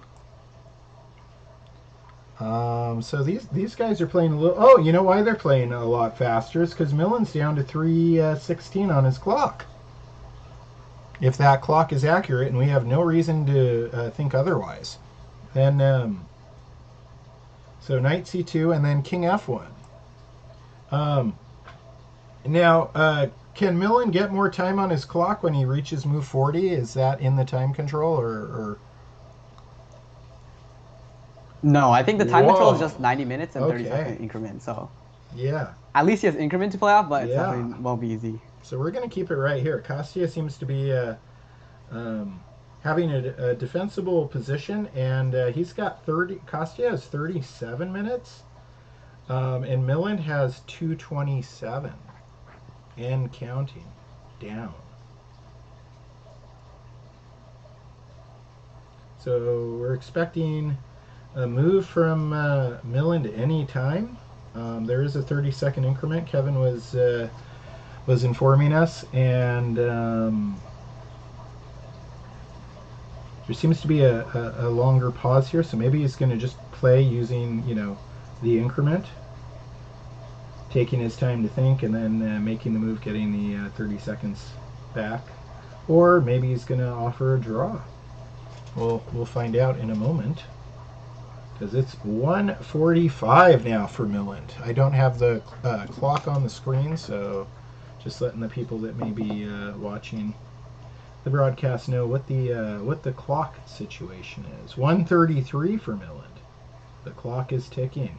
So these guys are playing a little. Oh, you know why they're playing a lot faster? Is because Milland's down to 3:16 on his clock. If that clock is accurate, and we have no reason to think otherwise, then so knight c2 and then king f1. Now, can Milland get more time on his clock when he reaches move 40? Is that in the time control, or? No, I think the time control is just 90 minutes and 30-second increment. So yeah, at least he has increment to play off, but it definitely won't be easy. So we're going to keep it right here. Kostya seems to be having a defensible position, and he's got 30. Kostya has 37 minutes, and Milland has 2:27 and counting down. So we're expecting a move from Milland any time. There is a 30-second increment. Kevin was informing us, and There seems to be a longer pause here, so maybe he's going to just play using, the increment, taking his time to think, and then making the move, getting the 30 seconds back. Or maybe he's going to offer a draw. We'll find out in a moment, because it's 1:45 now for Milland. I don't have the clock on the screen, so just letting the people that may be watching the broadcast know what the clock situation is. 1:33 for Milland. The clock is ticking.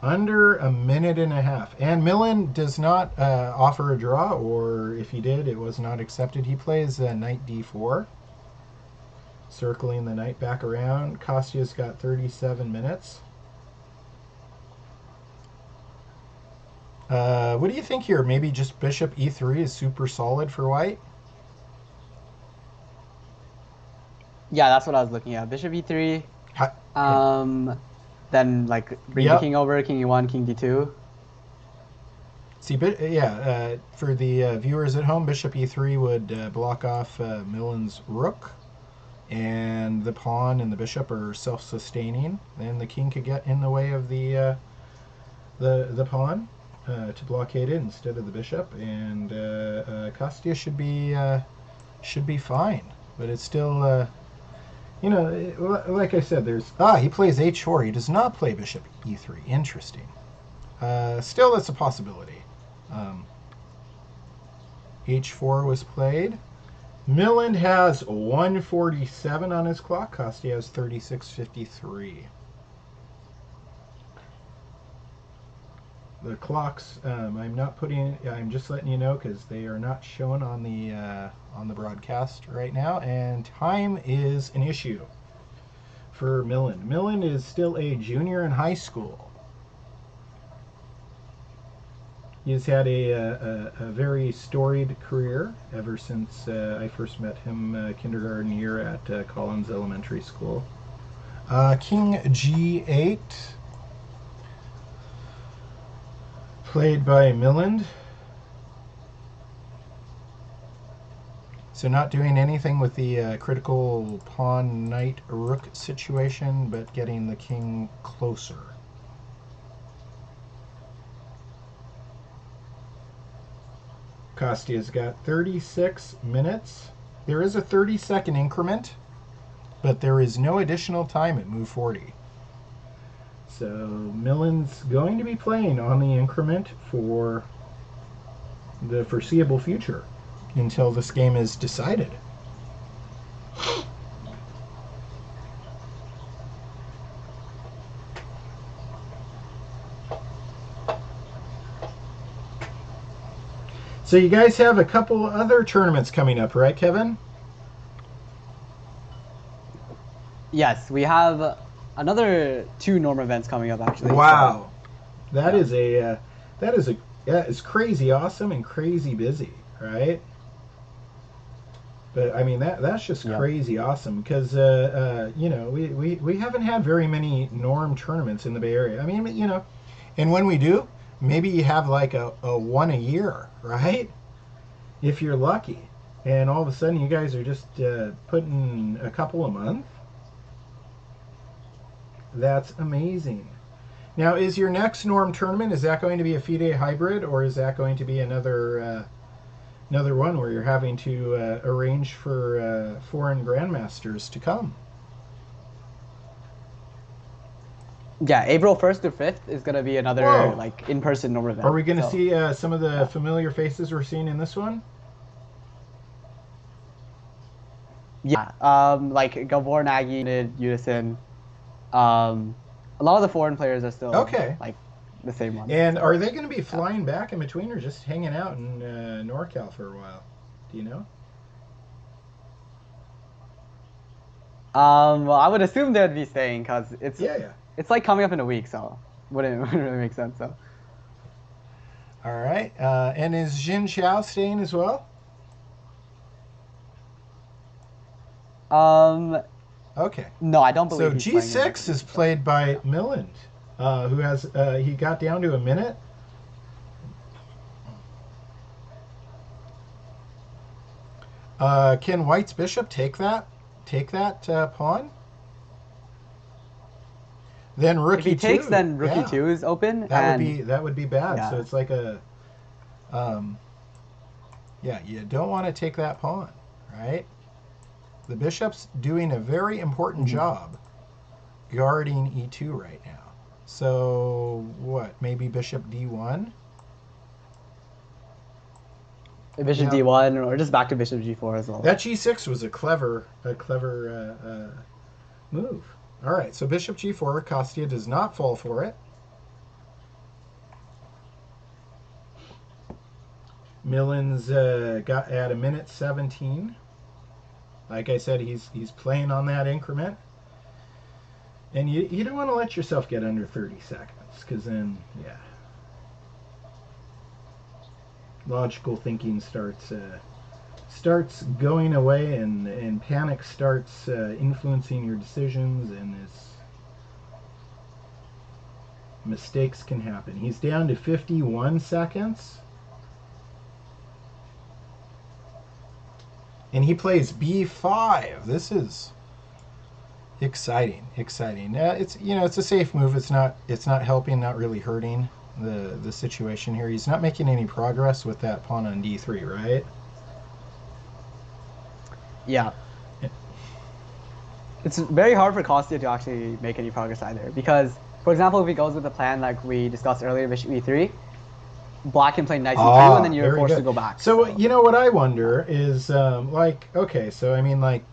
Under a minute and a half. And Milland does not offer a draw, or if he did, it was not accepted. He plays knight d4. Circling the knight back around. Kostia's got 37 minutes. What do you think here? Maybe just bishop e3 is super solid for white? Yeah, that's what I was looking at. Bishop e3. Then like bring the king over, king e1, king d2. See, for the viewers at home, bishop e3 would block off Milland's rook. And the pawn and the bishop are self-sustaining. Then the king could get in the way of the pawn to blockade it instead of the bishop, and Kostia should be fine. But it's still, like I said, he plays h4. He does not play bishop e3. Interesting. Still, it's a possibility. h4 was played. Milland has 1:47 on his clock. Kostia has 36:53. The clocks, I'm just letting you know because they are not shown on the broadcast right now, and time is an issue for Milland. Milland is still a junior in high school. He's had a very storied career ever since I first met him kindergarten year at Collins Elementary School. King G8, played by Milland. So not doing anything with the critical pawn knight rook situation, but getting the king closer. Kostia's got 36 minutes. There is a 30-second increment, but there is no additional time at move 40. So Milland's going to be playing on the increment for the foreseeable future until this game is decided. So you guys have a couple other tournaments coming up, right, Kevin? Yes, we have another 2 Norm events coming up actually. Wow, so, that is crazy awesome and crazy busy, right? But I mean that's just crazy awesome because we haven't had very many Norm tournaments in the Bay Area. I mean and when we do, maybe you have like a one a year, right? If you're lucky, and all of a sudden you guys are just putting a couple a month. That's amazing. Now, is your next Norm tournament, is that going to be a FIDE hybrid, or is that going to be another one where you're having to arrange for foreign grandmasters to come? Yeah, April 1st to 5th is going to be another like in-person Norm event. Are we going to see some of the familiar faces we're seeing in this one? Yeah, like Gabor Nagy, Udison. A lot of the foreign players are still like the same ones. And are they going to be flying back in between, or just hanging out in NorCal for a while? Do you know? Well, I would assume they'd be staying because it's like coming up in a week, so wouldn't really make sense. So. All right, and is Jin Chao staying as well? Okay. No, I don't believe. So G6 is played by Milland, who has he got down to a minute. Can White's bishop take that? Take that pawn? Then rook If he e2. takes, then rook yeah. e2 is open. That and would be bad. Yeah. So it's like a, yeah, you don't want to take that pawn, right? The bishop's doing a very important job guarding e2 right now. So what? Maybe bishop d1? Bishop Yeah. d1, or just back to bishop g4 as well. That g6 was a clever move. All right, so bishop g4. Kostya does not fall for it. Millen's got at a minute 17. Like I said, he's playing on that increment. And you don't want to let yourself get under 30 seconds, because then, yeah, logical thinking starts going away, and panic starts influencing your decisions, and mistakes can happen. He's down to 51 seconds. And he plays b5. This is exciting. It's it's a safe move. It's not helping, not really hurting the situation here. He's not making any progress with that pawn on d3, right? Yeah. It's very hard for Kostya to actually make any progress either, because, for example, if he goes with the plan like we discussed earlier, bishop e3, black can play knight c2, and then you're forced to go back. So you know what I wonder is, okay, so I mean, like,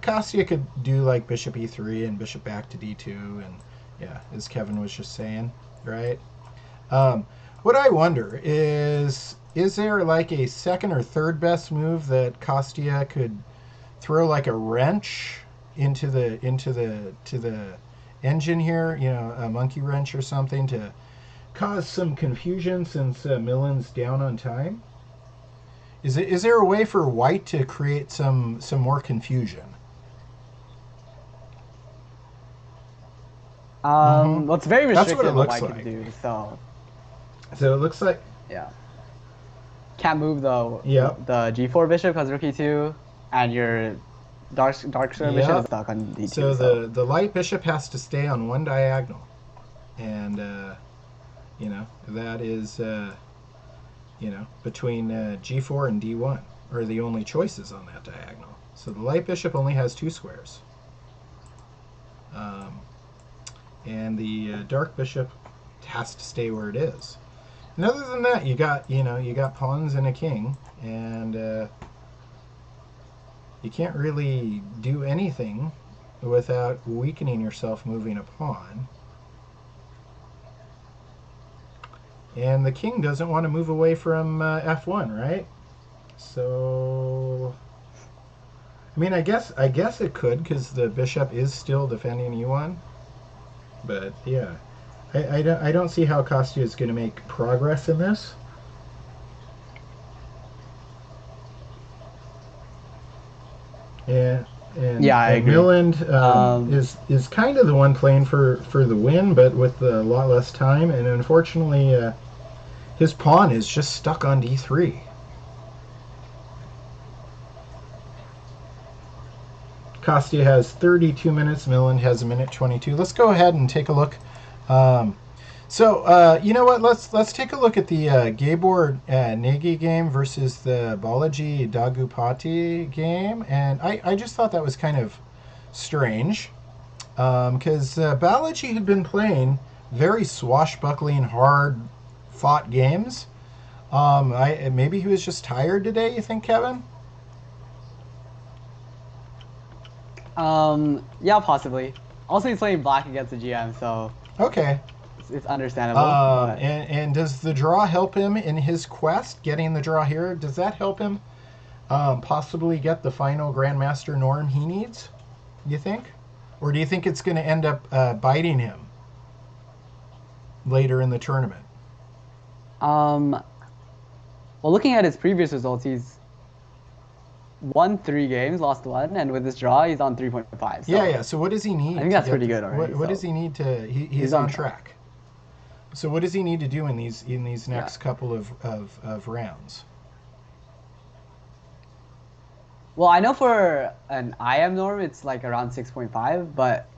Kostya could do like bishop e3 and bishop back to d2, and yeah, as Kevin was just saying, right? What I wonder is there like a second or third best move that Kostya could throw like a wrench into the engine here, a monkey wrench or something, to cause some confusion, since Millen's down on time? Is there a way for White to create some more confusion? Well, it's very That's restricted what it what looks White like. can do. So it looks like, yeah, can't move the Yep. the g4 bishop because rook e2, and your dark square bishop is stuck on d2. So the light bishop has to stay on one diagonal, and that is between g4 and d1 are the only choices on that diagonal. So the light bishop only has two squares, and the dark bishop has to stay where it is. And other than that, you got pawns and a king, and you can't really do anything without weakening yourself moving a pawn. And the king doesn't want to move away from f1, right? So, I mean, I guess it could, because the bishop is still defending e1. But yeah, I don't see how Kostya is going to make progress in this. And yeah, I agree. Millen is kind of the one playing for the win, but with a lot less time. And unfortunately, his pawn is just stuck on d3. Kostya has 32 minutes. Millen has a minute 22. Let's go ahead and take a look. You know what? Let's take a look at the Gabor Nagy game versus the Balaji Dagupati game, and I just thought that was kind of strange, because Balaji had been playing very swashbuckling, hard-fought games. Maybe he was just tired today. You think, Kevin? Yeah, possibly. Also, he's playing black against the GM, so okay. It's understandable. And does the draw help him in his quest, getting the draw here? Does that help him possibly get the final Grandmaster norm he needs, you think? Or do you think it's going to end up biting him later in the tournament? Well, looking at his previous results, he's won 3 games, lost 1, and with this draw, he's on 3.5. So yeah. So what does he need? I think that's pretty good already. What does he need to? He's on track. So what does he need to do in these next couple of rounds? Well, I know for an IM norm, it's like around 6.5, but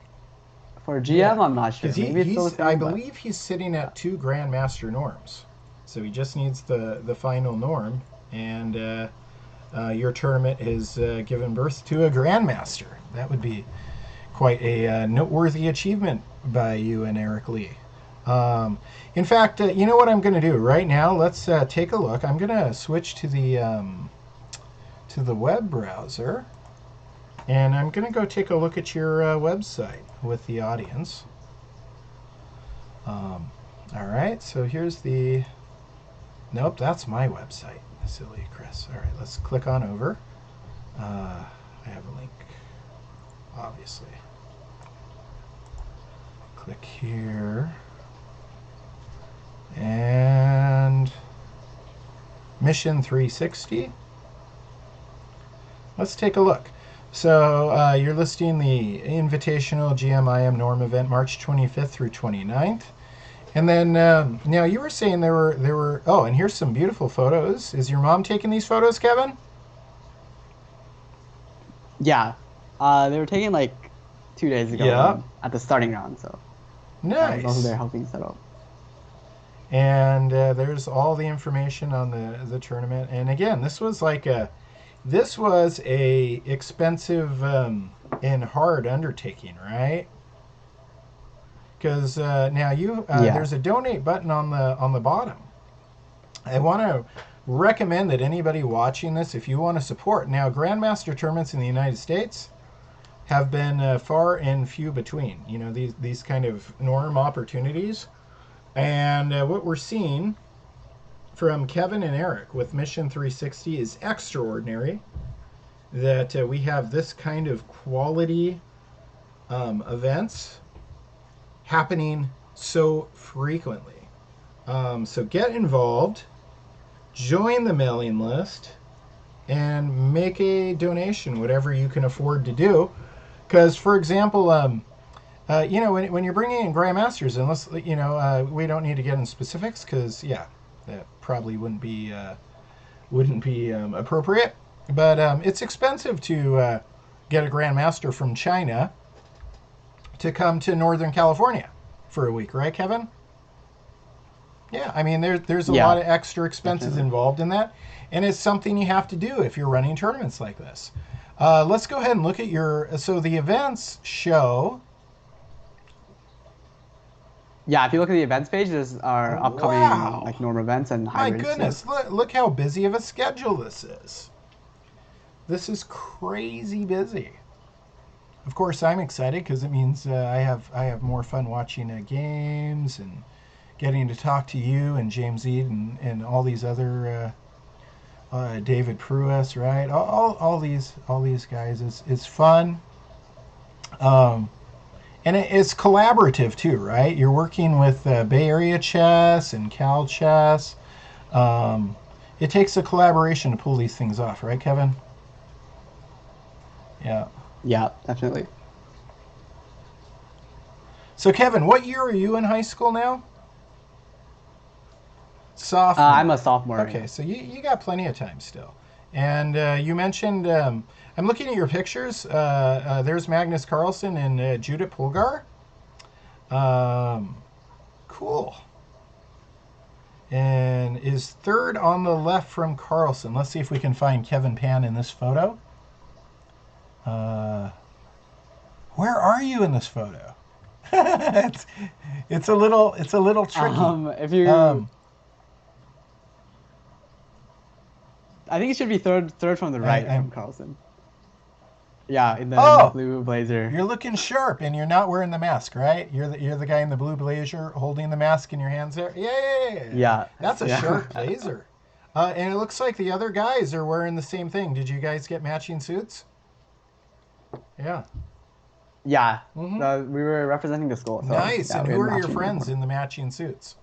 for GM, I'm not sure. Because Maybe it's still the same, I but- believe he's sitting at 2 Grandmaster norms. So he just needs the final norm, and your tournament has given birth to a Grandmaster. That would be quite a noteworthy achievement by you and Eric Lee. In fact, you know what I'm going to do right now? Let's take a look. I'm going to switch to the web browser, and I'm going to go take a look at your website with the audience. All right, so here's the... Nope, that's my website. Silly Chris. All right, let's click on over. I have a link, obviously. Click here. And Mission 360. Let's take a look. So you're listing the Invitational GMIM Norm event March 25th through 29th. And then now you were saying there were oh, and here's some beautiful photos. Is your mom taking these photos, Kevin? Yeah. They were taken like 2 days ago Yeah. at the starting round, so I Nice. was also there helping set up. And there's all the information on the tournament. And again, this was a expensive and hard undertaking, right? Because now there's a donate button on the bottom. I want to recommend that anybody watching this, if you want to support, now Grandmaster tournaments in the United States have been far and few between. You know, these kind of norm opportunities. And what we're seeing from Kevin and Eric with Mission 360 is extraordinary. That we have this kind of quality events happening so frequently. So get involved, join the mailing list, and make a donation, whatever you can afford to do. Because, for example, you know, when you're bringing in Grandmasters, unless, you know, we don't need to get in specifics, because, yeah, that probably wouldn't be appropriate. But it's expensive to get a Grandmaster from China to come to Northern California for a week, right, Kevin? Yeah, I mean, there's a lot of extra expenses involved in that, and it's something you have to do if you're running tournaments like this. Let's go ahead and look at so the events show... Yeah, if you look at the events page, there's our upcoming like norm events and My hybrids. goodness, look how busy of a schedule this is. This is crazy busy. Of course, I'm excited because it means I have more fun watching games and getting to talk to you and James Ead and all these other David Pruess, right? All these guys. It's fun. And it's collaborative too, right? You're working with Bay Area Chess and Cal Chess. It takes a collaboration to pull these things off, right, Kevin? Yeah. Yeah, definitely. So, Kevin, what year are you in high school now? Sophomore. I'm a sophomore. Okay, so you got plenty of time still. And you mentioned, I'm looking at your pictures. There's Magnus Carlsen and Judith Polgar. Cool. And is third on the left from Carlsen. Let's see if we can find Kevin Pan in this photo. Where are you in this photo? it's a little tricky. If you, I think it should be third from the right from Carlsen. Yeah, in the blue blazer. You're looking sharp, and you're not wearing the mask, right? You're the guy in the blue blazer holding the mask in your hands there. Yeah. That's a sharp blazer. And it looks like the other guys are wearing the same thing. Did you guys get matching suits? Yeah. Yeah. Mm-hmm. We were representing the school. So, nice. Yeah, and who are your friends in the matching suits?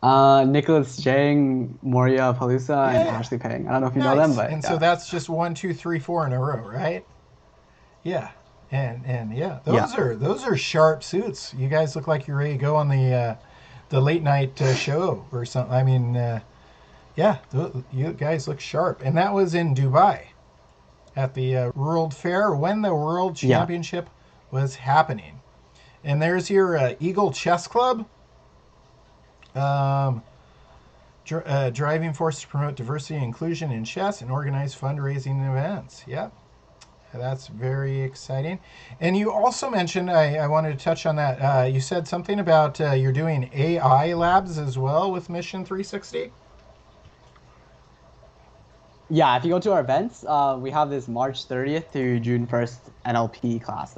Nicholas Jang, Moria Palusa, and Ashley Peng. I don't know if you know them, but so that's just 1, 2, 3, 4 in a row, right? Yeah, and yeah, those are sharp suits. You guys look like you're ready to go on the late night show or something. I mean, Yeah, you guys look sharp. And that was in Dubai at the World Fair when the World Yeah. Championship was happening. And there's your Eagle Chess Club. Driving force to promote diversity and inclusion in chess and organize fundraising events. Yep. That's very exciting. And you also mentioned, I wanted to touch on that. You said something about you're doing AI labs as well with Mission 360. Yeah, if you go to our events, we have this March 30th to June 1st NLP class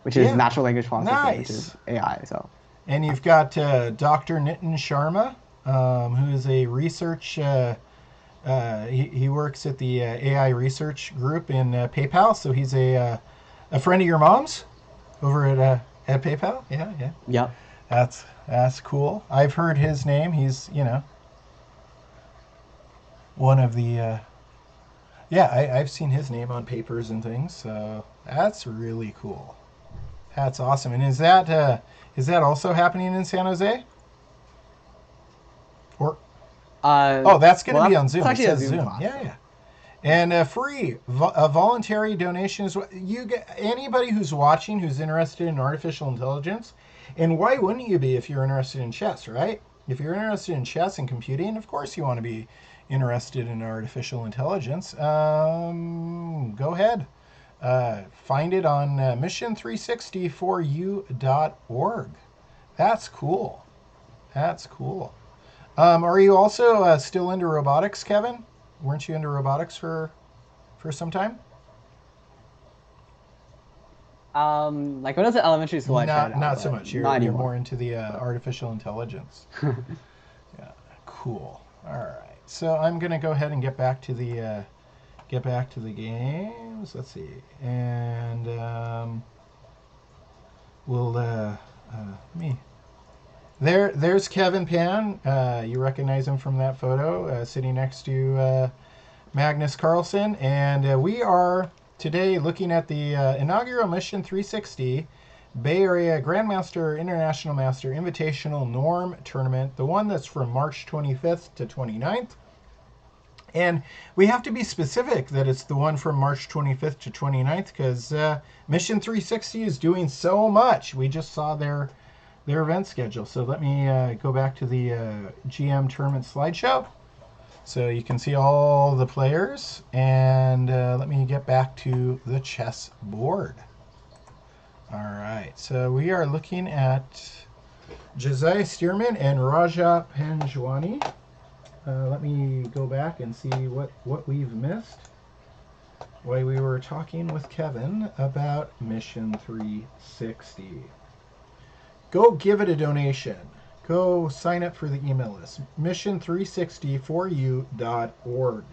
which is Yeah. natural language processing, which Nice. is AI. So And you've got Dr. Nitin Sharma, who is a research. He works at the AI research group in PayPal. So he's a friend of your mom's over at PayPal. Yeah, yeah. yep. That's cool. I've heard his name. He's one of the. I've seen his name on papers and things. So that's really cool. That's awesome. And is that also happening in San Jose? Or that's going to be on Zoom. It's actually It a says Zoom Zoom. class. Yeah. And free, a voluntary donation is what you get. Anybody who's watching who's interested in artificial intelligence, and why wouldn't you be if you're interested in chess, right? If you're interested in chess and computing, of course you want to be interested in artificial intelligence. Go ahead. Find it on mission360foryou.org. That's cool. That's cool. Are you also still into robotics, Kevin? Weren't you into robotics for some time? Like when I was in elementary school, I tried it out, Not so but much. not You're anymore. more into the artificial intelligence. Yeah, cool. All right. So I'm gonna go ahead and get back to the games. Let's see, and we'll me. There's Kevin Pan. You recognize him from that photo, sitting next to Magnus Carlsen, and we are today looking at the inaugural Mission 360 Bay Area Grandmaster International Master Invitational Norm Tournament, the one that's from March 25th to 29th. And we have to be specific that it's the one from March 25th to 29th because Mission 360 is doing so much. We just saw their event schedule. So let me go back to the GM tournament slideshow so you can see all the players. And let me get back to the chess board. All right, so we are looking at Josiah Stearman and Raja Panjwani. Let me go back and see what we've missed while we were talking with Kevin about Mission 360. Go give it a donation. Go sign up for the email list. Mission360foryou.org.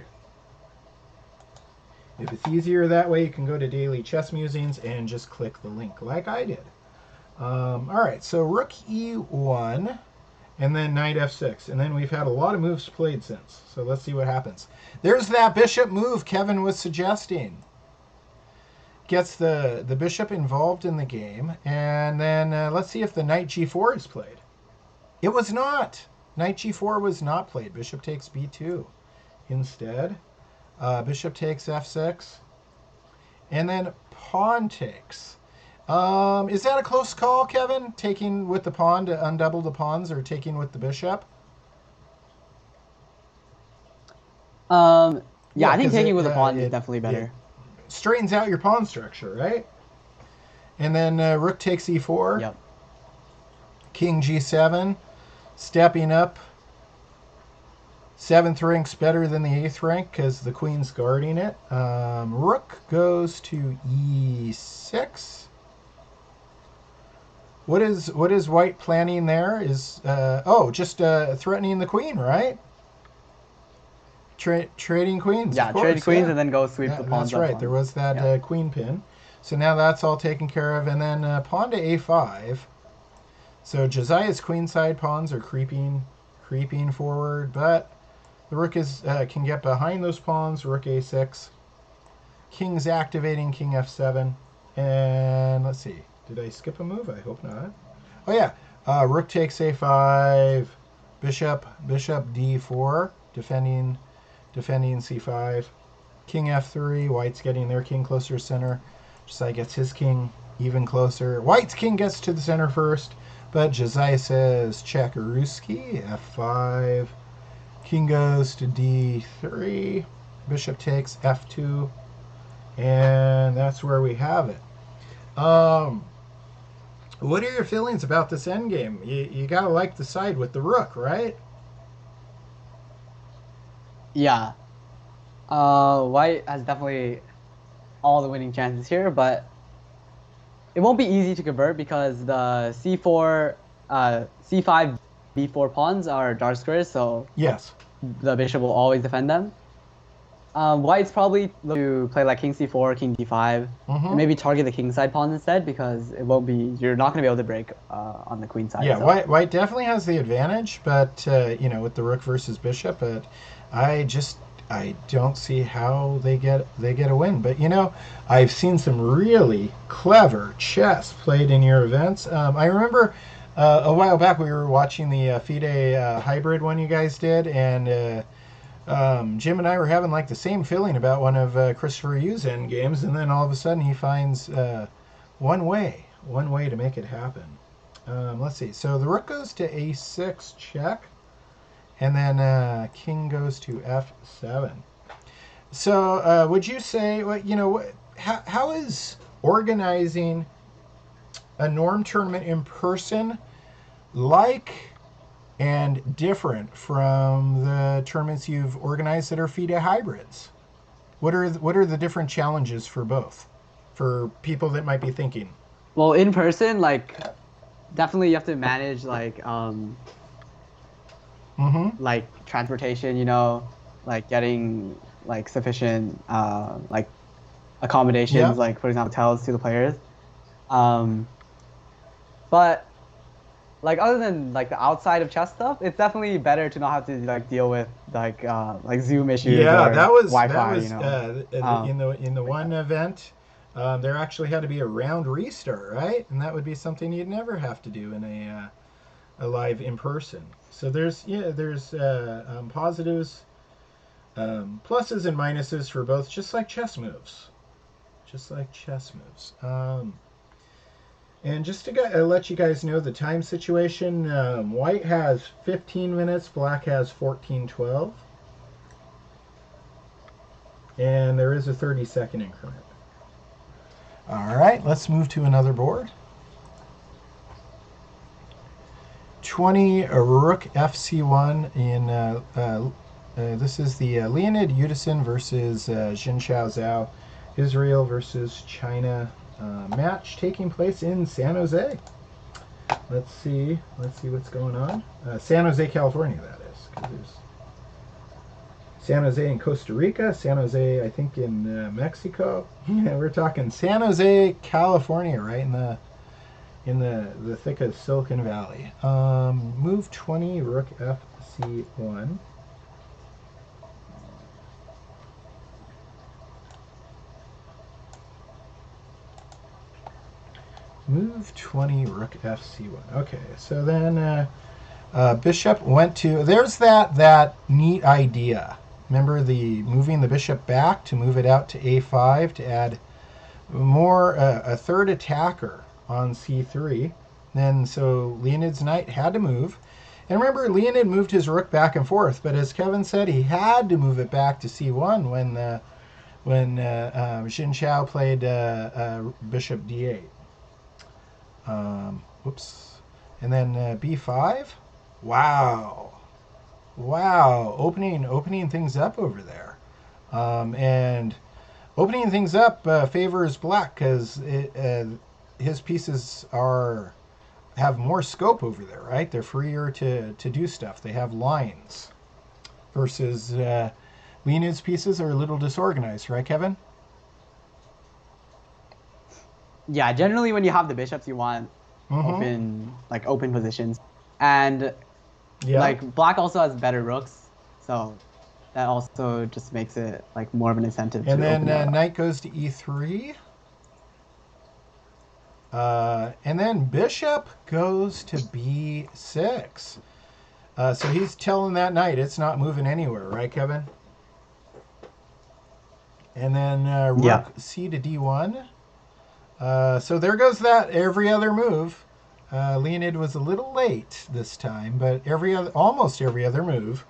If it's easier that way, you can go to Daily Chess Musings and just click the link like I did. All right, so Rook E1 and then Knight F6. And then we've had a lot of moves played since. So let's see what happens. There's that bishop move Kevin was suggesting. Gets the bishop involved in the game. And then let's see if the Knight G4 is played. It was not. Knight G4 was not played. Bishop takes B2 instead. Bishop takes F6. And then pawn takes. Is that a close call, Kevin? Taking with the pawn to undouble the pawns or taking with the bishop? I think 'cause taking with a pawn is definitely it better. straightens out your pawn structure, right? And then rook takes E4. Yep. King G7. Stepping up. 7th rank's better than the 8th rank because the queen's guarding it. Rook goes to E6. What is white planning there? Is just threatening the queen, right? Trading queens. Yeah, of course, trade queens yeah. and then go sweep the pawns. That's right. There was that queen pin. So now that's all taken care of. And then pawn to A5. So Josiah's queenside pawns are creeping forward, but the rook can get behind those pawns. Rook A6. King's activating King F7. And let's see. Did I skip a move? I hope not. Oh yeah. Rook takes A5. Bishop D4 defending c5. King f3. White's getting their king closer to center. Josiah gets his king even closer. White's king gets to the center first, but Josiah says check Ruski. f5. King goes to d3. Bishop takes f2. And that's where we have it. What are your feelings about this endgame? You gotta like the side with the rook, right? Yeah. White has definitely all the winning chances here, but it won't be easy to convert because the c4, c5, b4 pawns are dark squares, so Yes. the bishop will always defend them. White's probably looking to play like king c4, king d5, and maybe target the king side pawns instead because it won't be, you're not going to be able to break on the queen side. Yeah, so. White definitely has the advantage, but you know, with the rook versus bishop, but I don't see how they get a win. But you know, I've seen some really clever chess played in your events. I remember a while back we were watching the FIDE hybrid one you guys did, and Jim and I were having like the same feeling about one of Christopher Yu's end games, and then all of a sudden he finds one way to make it happen. Let's see. So the rook goes to a6 check, and then king goes to f7. So would you say, you know, how is organizing a norm tournament in person like and different from the tournaments you've organized that are FIDE hybrids? What are the different challenges for both, for people that might be thinking? Well, in person, like, definitely you have to manage like like transportation, you know, like getting like sufficient like accommodations, like for example hotels to the players. But like other than like the outside of chess stuff, it's definitely better to not have to like deal with like Zoom issues. Yeah, or that was Wi-Fi, you know. in the one event. There actually had to be a round restart, right? And that would be something you'd never have to do in a live in person. So there's positives, pluses and minuses for both, just like chess moves. And just to let you guys know the time situation, white has 15 minutes, black has 14:12. And there is a 30-second increment. All right, let's move to another board. 20 rook fc1 in this is the Leonid Yudison versus Jin Zhao, Israel versus China match taking place in San Jose. Let's see what's going on. San Jose, California, that is, because there's San Jose in Costa Rica, San Jose, I think, in Mexico. Yeah, we're talking San Jose, California, right in the thick of Silicon Valley. Move 20, rook fc1. Move 20, rook fc1. Okay, so then bishop went to, there's that neat idea. Remember the moving the bishop back to move it out to a5 to add more, a third attacker on c3. Then so Leonid's knight had to move. And remember, Leonid moved his rook back and forth, but as Kevin said, he had to move it back to c1 when Xin Xiao played bishop d8. Whoops. And then b5. Wow. Opening things up over there. And opening things up favors black because his pieces have more scope over there, right? They're freer to do stuff. They have lines. Versus Leonid's pieces are a little disorganized, right, Kevin? Yeah, generally when you have the bishops, you want open positions, and like black also has better rooks, so that also just makes it like more of an incentive. And then knight goes to e3, and then bishop goes to b6. So he's telling that knight it's not moving anywhere, right, Kevin? And then rook Yeah. c to d1. So there goes that every other move. Leonid was a little late this time, but almost every other move,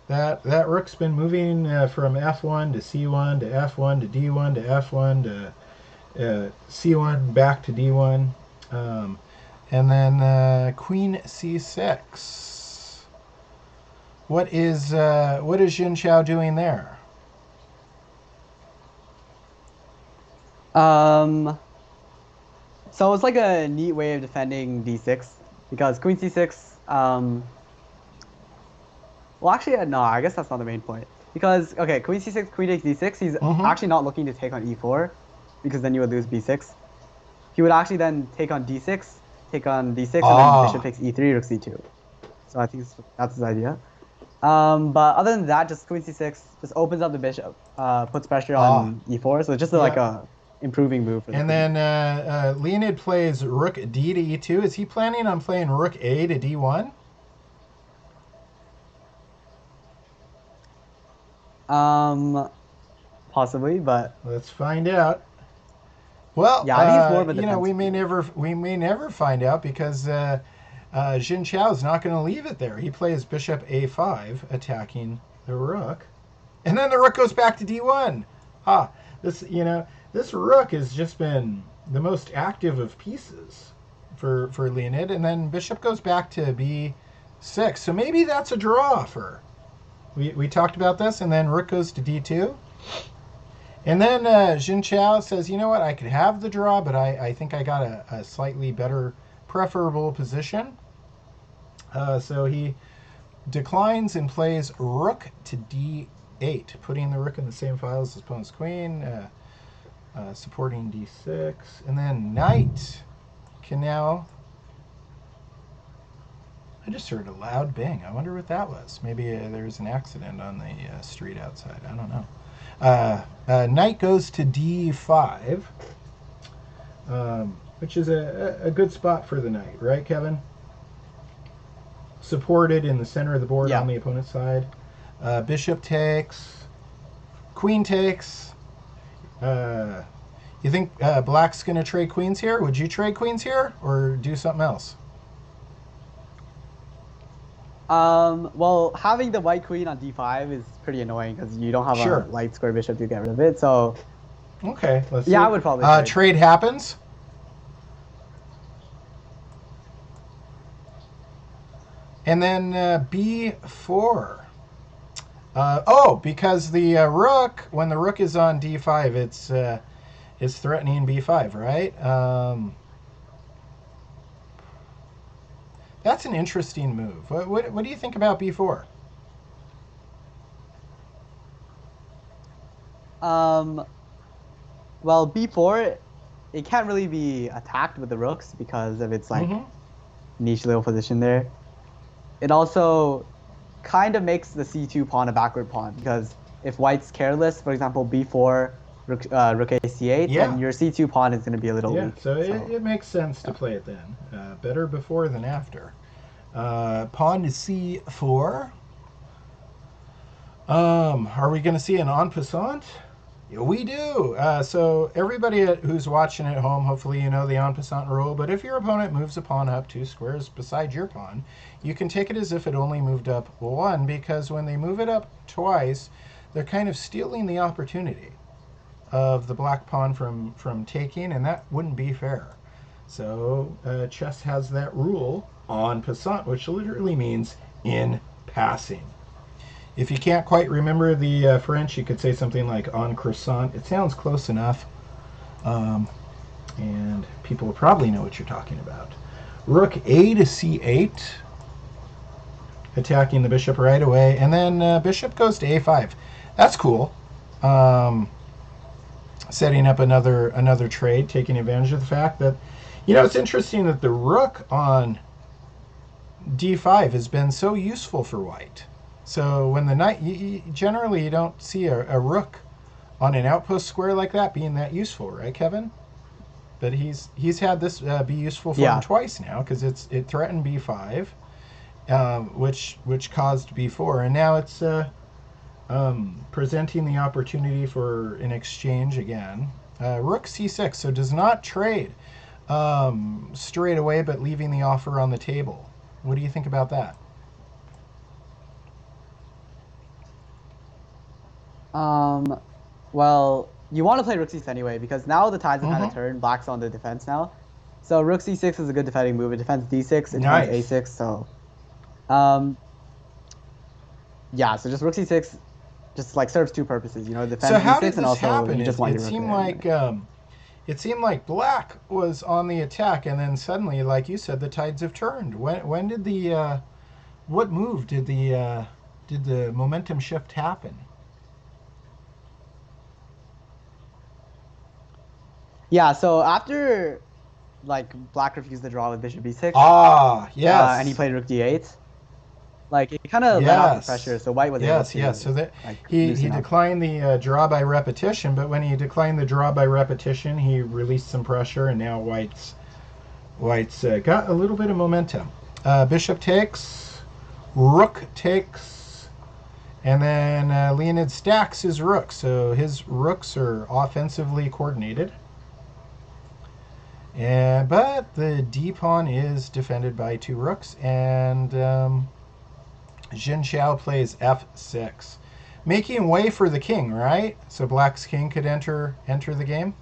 that rook's been moving from f1 to c1 to f1 to d1 to f1 to c1 back to d1, and then queen c6. What is Jin Chao doing there? So it's like a neat way of defending d6 because queen c6. Well, actually, no. I guess that's not the main point because okay, queen c6, queen takes d6. He's actually not looking to take on e4 because then you would lose b6. He would actually then take on d6, and then bishop takes e3, rook c2. So I think that's his idea. But other than that, just queen c6 just opens up the bishop, puts pressure on e4. So it's just like a improving move. For the and queen. then Leonid plays rook d to e2. Is he planning on playing rook a to d1? Possibly, but let's find out. Well, yeah, I think it's more of a defense. we may never find out because Jin Chao is not going to leave it there. He plays bishop a5, attacking the rook, and then the rook goes back to d1. This rook has just been the most active of pieces for Leonid, and then bishop goes back to b6. So maybe that's a draw offer. We talked about this, and then rook goes to d2. And then Jin Chao says, you know what, I could have the draw, but I think I got a slightly better, preferable position. So he declines and plays rook to d8, putting the rook in the same file as his opponent's queen, supporting d6. And then knight can now... I just heard a loud bang. I wonder what that was. Maybe there was an accident on the street outside. I don't know. Knight goes to d5, which is a good spot for the knight, right, Kevin? Supported in the center of the board on the opponent's side. Bishop takes. Queen takes. You think black's going to trade queens here? Would you trade queens here or do something else? Well, having the white queen on d5 is pretty annoying because you don't have a light square bishop to get rid of it. So, okay, let's see. I would probably trade happens. And then b4. Because the rook, when the rook is on d5, it's threatening b5, right? That's an interesting move. What do you think about b4? Well, b4, it can't really be attacked with the rooks because of its like niche little position there. It also kind of makes the c2 pawn a backward pawn because if white's careless, for example, b4, rook a c8, then your c2 pawn is going to be a little weak. So it makes sense to play it then. Better before than after. Pawn to c4. Are we going to see an en passant? Yeah, we do. So everybody who's watching at home, hopefully you know the en passant rule, but if your opponent moves a pawn up 2 squares beside your pawn, you can take it as if it only moved up 1, because when they move it up twice, they're kind of stealing the opportunity of the black pawn from taking, and that wouldn't be fair. So chess has that rule, en passant, which literally means in passing. If you can't quite remember the French, you could say something like en croissant. It sounds close enough, and people will probably know what you're talking about. Rook a to c8, attacking the bishop right away, and then bishop goes to a5. That's cool. Setting up another trade, taking advantage of the fact that, it's interesting that the rook on d5 has been so useful for white. So when the knight, generally you don't see a rook on an outpost square like that being that useful, right, Kevin? But he's had this be useful for him twice now because it threatened b5, which caused b4, and now it's presenting the opportunity for an exchange again. Rook c6, so does not trade straight away, but leaving the offer on the table. What do you think about that? Well, you want to play rook c6 anyway, because now the tides have kind of turned. Black's on the defense now. So rook c6 is a good defending move. It defends d6, it Nice. defends a6, so... yeah, so just rook c6 just like serves two purposes, you know, defend So how d6 did and this also happen? you just want your rook there. It seemed like Black was on the attack, and then suddenly, like you said, the tides have turned. When did the what move did the momentum shift happen? Yeah, so after like Black refused the draw with bishop b6, Yes, and he played rook d8, like it kind of let off the pressure, so White was able to so that like, he loosen up. declined the draw by repetition, but when he declined the draw by repetition, he released some pressure, and now White's got a little bit of momentum. Bishop takes, rook takes, and then Leonid stacks his rook, so his rooks are offensively coordinated. But the d pawn is defended by two rooks, and Jin Xiao plays f6, making way for the king, right? So Black's king could enter the game.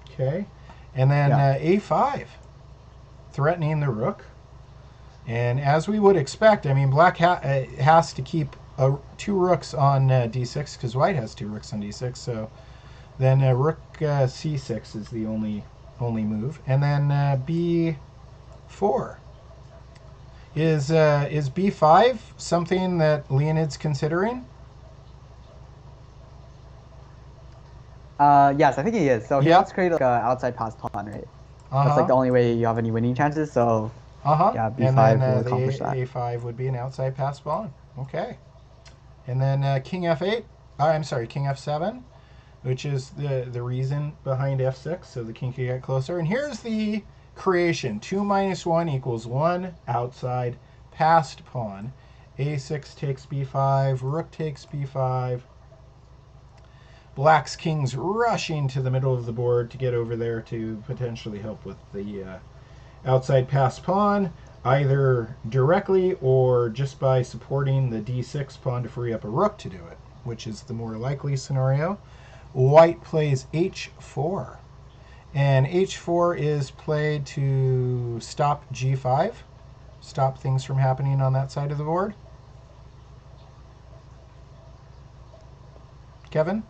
Okay, and then a5, threatening the rook. And as we would expect, I mean, Black has to keep two rooks on d6 because White has two rooks on d6. So then rook c6 is the only move, and then b4. Is b5 something that Leonid's considering? Yes, I think he is. So he wants to create like an outside pass pawn, right? That's like the only way you have any winning chances. So yeah, b5 and then will accomplish that. a5 would be an outside pass pawn. Okay, and then king f8. I'm sorry, king f7, which is the reason behind f6, so the king can get closer. And here's the creation. 2 minus 1 equals 1 outside passed pawn. a6 takes b5, rook takes b5. Black's king's rushing to the middle of the board to get over there to potentially help with the outside passed pawn, either directly or just by supporting the d6 pawn to free up a rook to do it, which is the more likely scenario. White plays h4. And h4 is played to stop g5, stop things from happening on that side of the board. Kevin?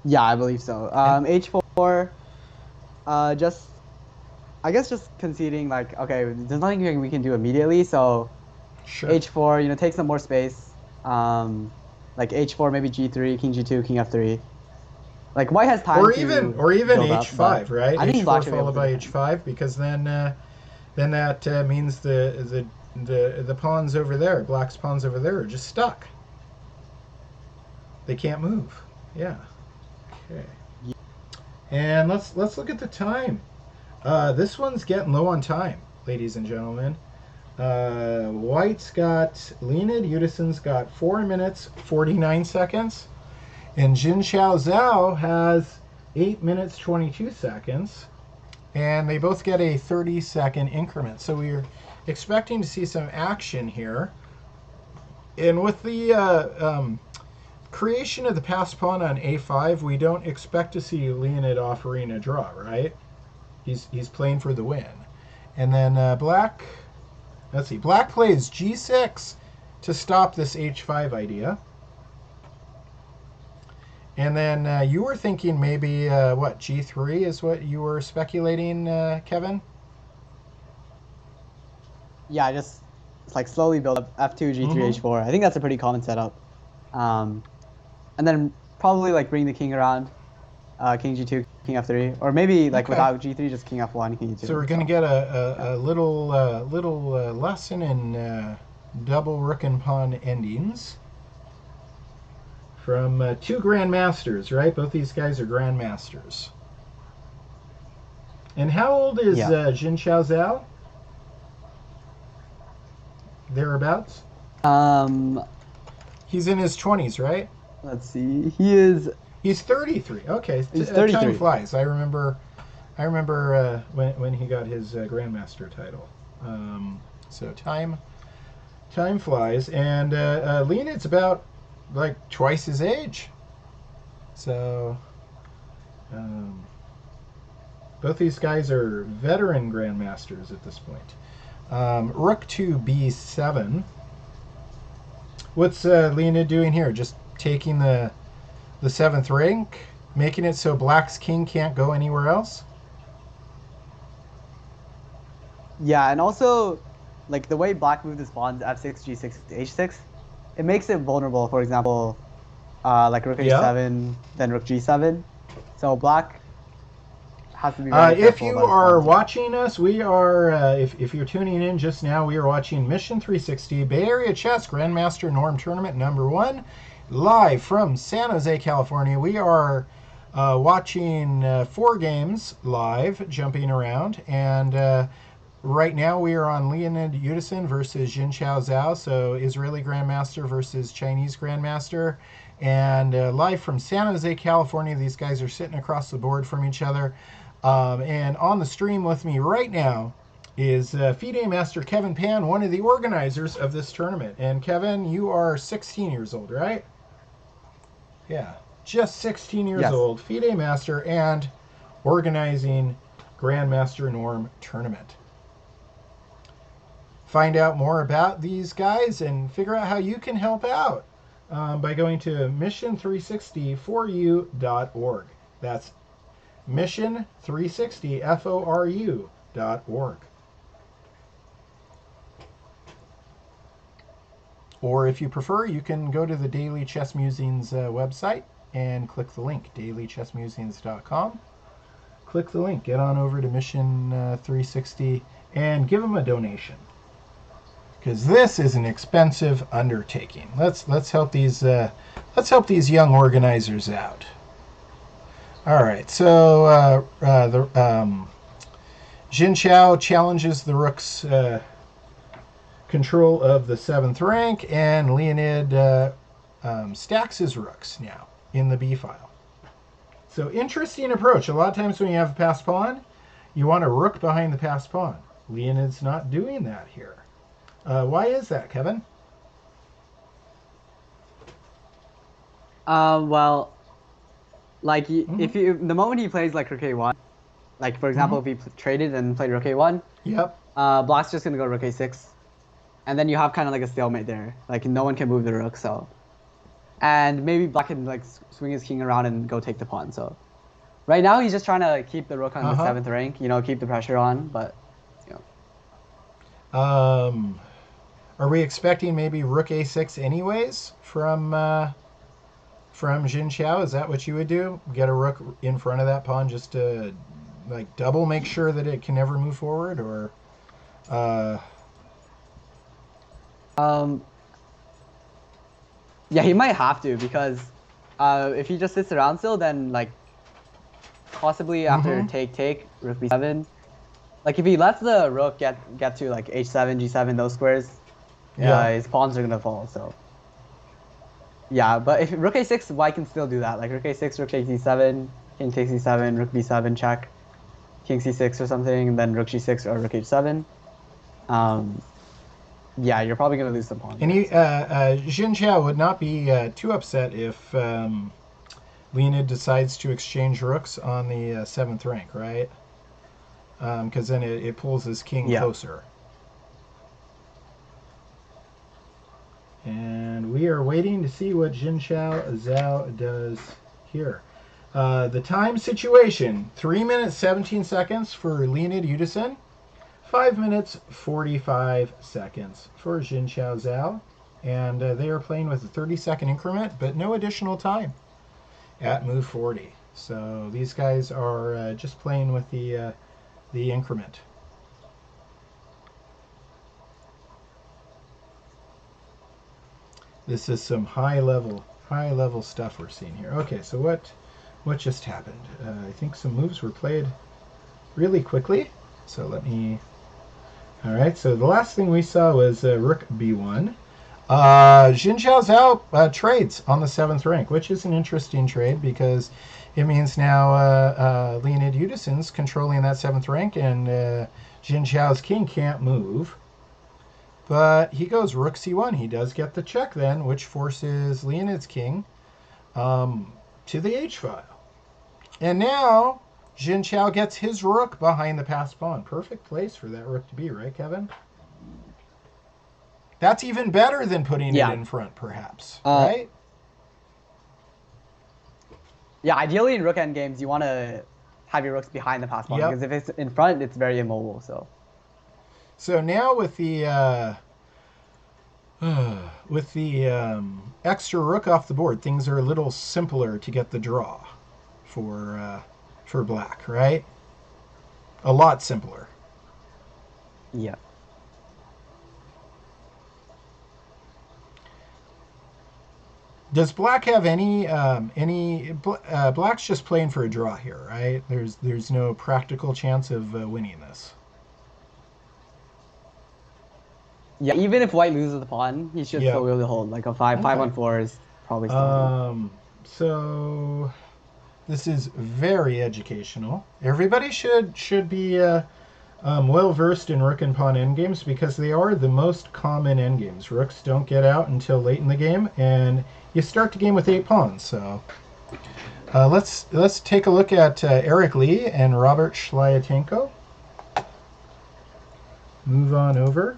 Yeah, I believe so. H4, I guess just conceding, like, okay, there's nothing we can do immediately, so Sure. H4, you know, take some more space. Like H4, maybe G3, King G2, King F3. Like White has time or to even build h5, up, right? I think Black h4 should be able followed to by defend. h5, because then that means the pawns over there, Black's pawns over there, are just stuck. They can't move. Yeah. Okay. And let's look at the time. This one's getting low on time, ladies and gentlemen. White's got Leonid Udison's got 4 minutes 49 seconds, and Jin Xiao Zhao has 8 minutes 22 seconds, and they both get a 30-second increment. So we're expecting to see some action here. And with the creation of the passed pawn on a5, we don't expect to see Leonid offering a draw, right? He's playing for the win. And then Black, let's see, Black plays g6 to stop this h5 idea. And then you were thinking maybe, what, g3 is what you were speculating, Kevin? Yeah, just like slowly build up F2, G3, H4. I think that's a pretty common setup. And then probably like bring the king around, King G2, King F3, or maybe like without G3, just King F1, King G2. So we're going to get a little lesson in double rook and pawn endings from two grandmasters, right? Both these guys are grandmasters. And how old is Yeah. Jin Chao Zhao? Thereabouts? Um, He's in his 20s, right? let's see. He is He's 33. Okay, he's time 33. flies. I remember when he got his grandmaster title. So time flies, and Leonid's about like twice his age. So both these guys are veteran grandmasters at this point. Rook to b7. What's Leonid doing here? Just taking the seventh rank, making it so Black's king can't go anywhere else? Yeah, and also, like the way Black moved his pawns f6, g6, h6, it makes it vulnerable. For example, like Rook Yeah. h7, then Rook g7. So Black has to be very If careful you about his are pawns. watching us, we are, if you're tuning in just now, we are watching Mission 360 Bay Area Chess Grandmaster Norm Tournament #1, live from San Jose, California. We are watching 4 games live, jumping around, and right now we are on Leonid Yudison versus Jin Chao Zhao, so Israeli Grandmaster versus Chinese Grandmaster. And live from San Jose, California, these guys are sitting across the board from each other. And on the stream with me right now is FIDE Master Kevin Pan, one of the organizers of this tournament. And Kevin, you are 16 years old, right? Yeah, just 16 years Yes. old, FIDE Master, and organizing Grandmaster Norm Tournament. Find out more about these guys and figure out how you can help out by going to mission360foru.org. That's mission360foru.org. Or if you prefer, you can go to the Daily Chess Musings website and click the link, dailychessmusings.com. Click the link, get on over to Mission 360 and give them a donation. Because this is an expensive undertaking. Let's help these young organizers out. All right, so Jin Chao challenges the rook's control of the 7th rank, and Leonid stacks his rooks now in the b file. So interesting approach. A lot of times when you have a passed pawn, you want a rook behind the passed pawn. Leonid's not doing that here. Why is that, Kevin? Well, like if you the moment he plays like Rook a1, like for example if he traded and played Rook a1, Yep. Black's just gonna go Rook a6, and then you have kind of like a stalemate there. Like no one can move the rook, so, and maybe Black can like swing his king around and go take the pawn. So, right now he's just trying to keep the rook on the 7th rank, you know, keep the pressure on. But, you know. Are we expecting maybe Rook a6 anyways from Jin Chao? Is that what you would do? Get a rook in front of that pawn just to like double make sure that it can never move forward, or Yeah, he might have to, because if he just sits around still, then like possibly after take Rook b7, like if he lets the rook get to like h7, g7, those squares, his pawns are gonna fall. So yeah, but if Rook a6, White can still do that. Like Rook a6, Rook takes e7, King takes e7, Rook b7 check, King c6 or something, and then Rook g6 or Rook h7. Yeah, you're probably gonna lose some pawns. And Jin Chao would not be too upset if Leonid decides to exchange rooks on the 7th rank, right? Because then it pulls his king closer. And we are waiting to see what Jin Chao Zhao does here. The time situation, 3 minutes 17 seconds for Leonid Yudison, 5 minutes 45 seconds for Jin Chao Zhao. And they are playing with a 30-second increment, but no additional time at move 40. So these guys are just playing with the increment. This is some high level stuff we're seeing here. Okay, so what just happened? I think some moves were played really quickly. So let me... All right, so the last thing we saw was rook b1. Jin Zhao Zhao trades on the 7th rank, which is an interesting trade because it means now Leonid Udison's controlling that 7th rank, and Jin Zhao's king can't move. But he goes rook c1. He does get the check then, which forces Leonid's king to the h file. And now Jin Zhao gets his rook behind the passed pawn. Perfect place for that rook to be, right, Kevin? That's even better than putting it in front, perhaps, right? Yeah, ideally in rook endgames, you want to have your rooks behind the passed pawn, because if it's in front, it's very immobile. So now with the extra rook off the board, things are a little simpler to get the draw for black, right? A lot simpler. Yeah. Does black have any black's just playing for a draw here, right? There's no practical chance of winning this. Yeah, even if white loses the pawn, he should still be able to hold. Like a 5-1-4 is probably still so this is very educational. Everybody should be well versed in rook and pawn endgames because they are the most common endgames. Rooks don't get out until late in the game, and you start the game with 8 pawns. So let's take a look at Eric Lee and Robert Shlyatenko. Move on over.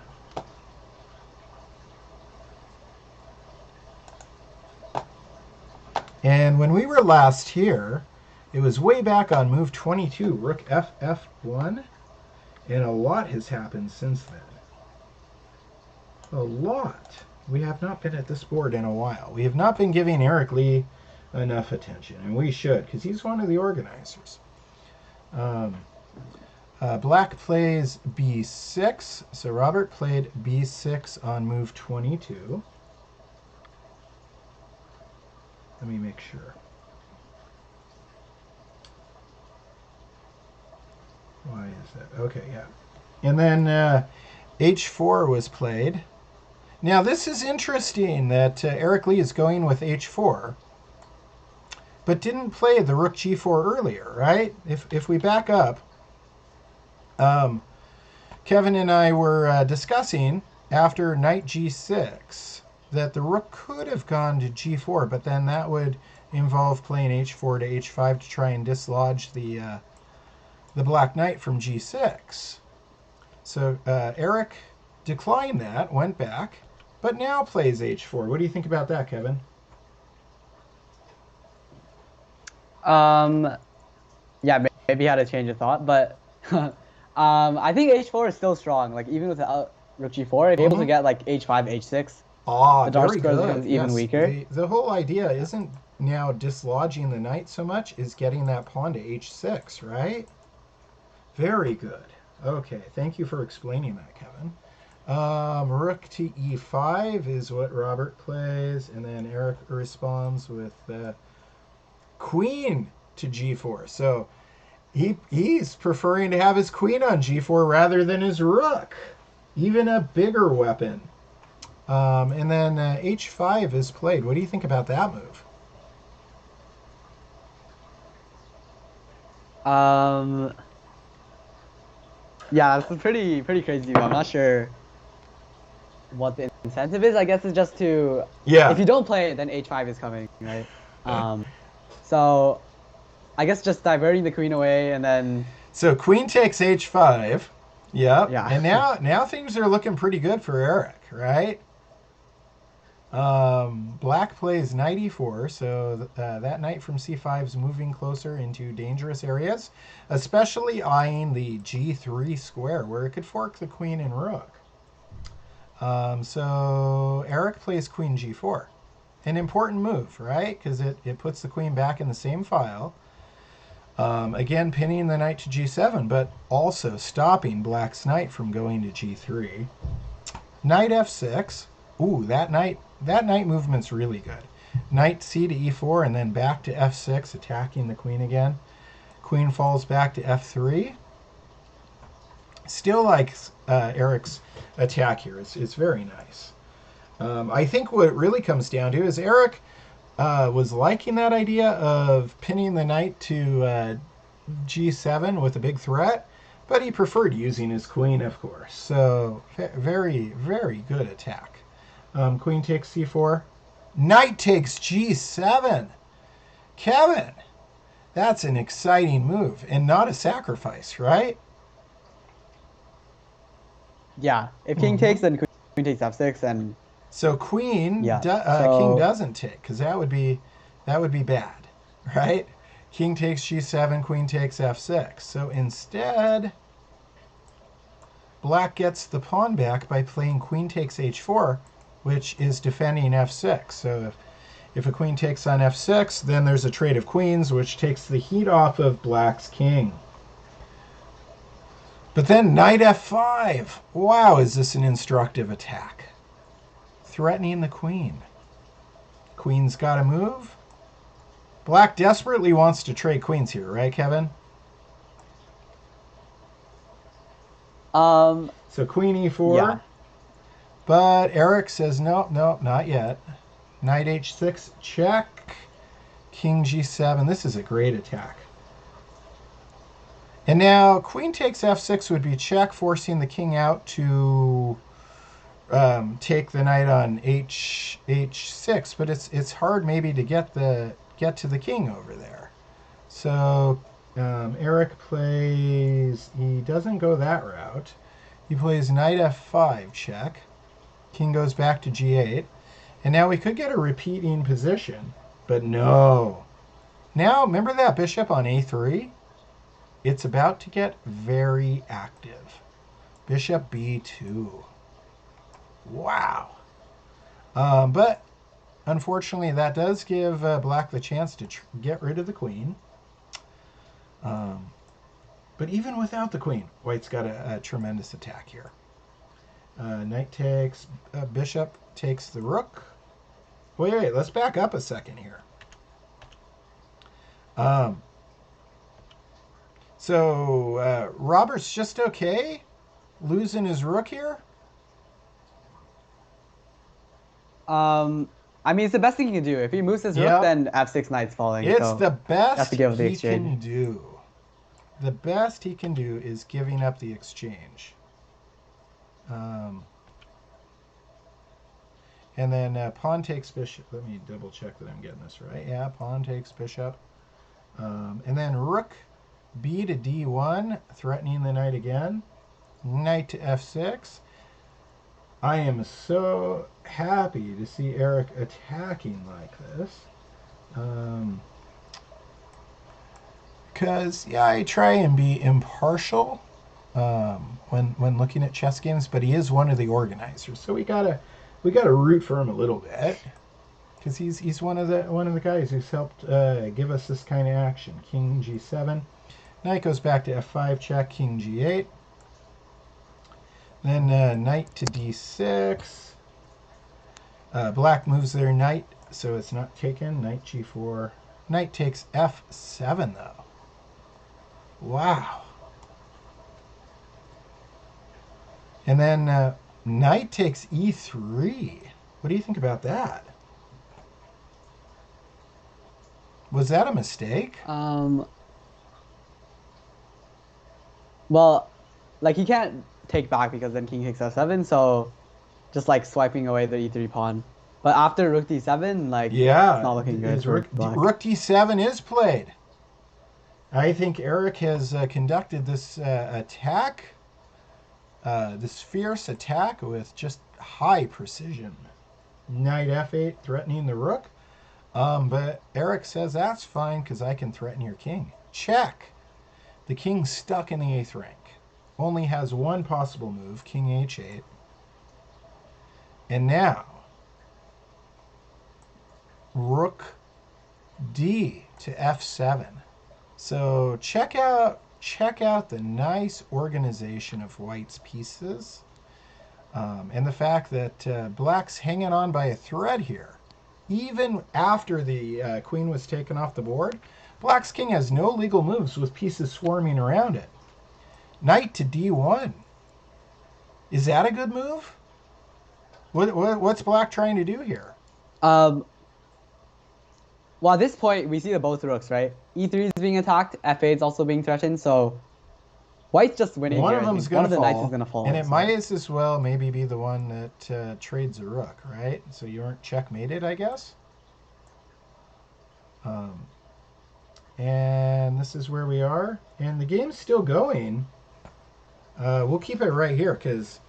And when we were last here, it was way back on move 22, rook ff1, and a lot has happened since then. A lot. We have not been at this board in a while. We have not been giving Eric Lee enough attention, and we should, because he's one of the organizers. Black plays b6, so Robert played b6 on move 22. Let me make sure. Why is that? Okay, yeah. And then h4 was played. Now this is interesting that Eric Lee is going with h4, but didn't play the rook g4 earlier, right? If we back up, Kevin and I were discussing after knight g6 that the rook could have gone to g4, but then that would involve playing h4 to h5 to try and dislodge the black knight from g6. So Eric declined that, went back, but now plays h4. What do you think about that, Kevin? Yeah, maybe he had a change of thought, but I think h4 is still strong. Like even without rook g4, if you're able to get like h5, h6, the dark square becomes even weaker. The whole idea isn't now dislodging the knight so much, is getting that pawn to h6, right? Very good. Okay, thank you for explaining that, Kevin. Rook to e5 is what Robert plays, and then Eric responds with queen to g4. So he's preferring to have his queen on g4 rather than his rook. Even a bigger weapon. And then h5 is played. What do you think about that move? Yeah, it's a pretty crazy move. I'm not sure what the incentive is. I guess it's just to if you don't play it, then h5 is coming, right? So I guess just diverting the queen away, and then so queen takes h5. Yep. Yeah. And now things are looking pretty good for Eric, right? Black plays knight e4, so that knight from c5 is moving closer into dangerous areas, especially eyeing the g3 square, where it could fork the queen and rook. So Eric plays queen g4. An important move, right? Because it puts the queen back in the same file. Again, pinning the knight to g7, but also stopping black's knight from going to g3. Knight f6. Ooh, that knight movement's really good. Knight c to e4 and then back to f6, attacking the queen again. Queen falls back to f3. Still likes Eric's attack here. It's very nice. I think what it really comes down to is Eric was liking that idea of pinning the knight to g7 with a big threat, but he preferred using his queen, of course. So very, very good attack. Queen takes c4. Knight takes g7. Kevin, that's an exciting move and not a sacrifice, right? Yeah. If king takes, then queen takes f6, and so queen, yeah. King doesn't take, because that would be bad, right? King takes g7, queen takes f6. So instead, black gets the pawn back by playing queen takes h4, which is defending f6. So if a queen takes on f6, then there's a trade of queens, which takes the heat off of black's king. But then knight f5. Wow, is this an instructive attack? Threatening the queen. Queen's got to move. Black desperately wants to trade queens here, right, Kevin? So queen e4. Yeah. But Eric says, no, not yet. Knight h6, check. King g7. This is a great attack. And now queen takes f6 would be check, forcing the king out to take the knight on h6. But it's hard maybe to get to the king over there. So Eric plays. He doesn't go that route. He plays knight f5 check. King goes back to g8. And now we could get a repeating position, but no. Now, remember that bishop on a3? It's about to get very active. Bishop b2. Wow. But unfortunately, that does give black the chance to get rid of the queen. But even without the queen, white's got a tremendous attack here. Knight takes, bishop takes the rook. Wait, let's back up a second here. So Robert's just okay losing his rook here? I mean, it's the best thing he can do. If he moves his rook, then f6 knight's falling. It's so the best he can do. The best he can do is giving up the exchange. And then pawn takes bishop. Let me double check that I'm getting this right. Yeah, pawn takes bishop. And then rook b to d1, threatening the knight again. Knight to f6. I am so happy to see Eric attacking like this. Because, yeah, I try and be impartial when looking at chess games, but he is one of the organizers. So we gotta root for him a little bit, because he's one of the guys who's helped give us this kind of action. King g7, knight goes back to f5 check. King g8, then knight to d6. Black moves their knight, so it's not taken. Knight g4, knight takes f7 though. Wow. And then knight takes e3. What do you think about that? Was that a mistake? Well, like he can't take back because then king takes f7, so just like swiping away the e3 pawn. But after rook d7, like yeah, it's not looking good for black. Rook d7 is played. I think Eric has conducted this attack, this fierce attack with just high precision. Knight f8, threatening the rook. But Eric says that's fine because I can threaten your king. Check. The king's stuck in the 8th rank. Only has one possible move, king h8. And now, rook d to f7. So check out the nice organization of white's pieces, and the fact that black's hanging on by a thread here. Even after the queen was taken off the board, black's king has no legal moves with pieces swarming around it. Knight to D1. Is that a good move? What's black trying to do here? Well, at this point, we see the both rooks, right? E3 is being attacked, F8 is also being threatened, so white's just winning One here. of them's One going of to the fall, knights is going to fall. and it so. might as well maybe be the one that trades a rook, right? So you aren't checkmated, I guess. And this is where we are, and the game's still going. We'll keep it right here because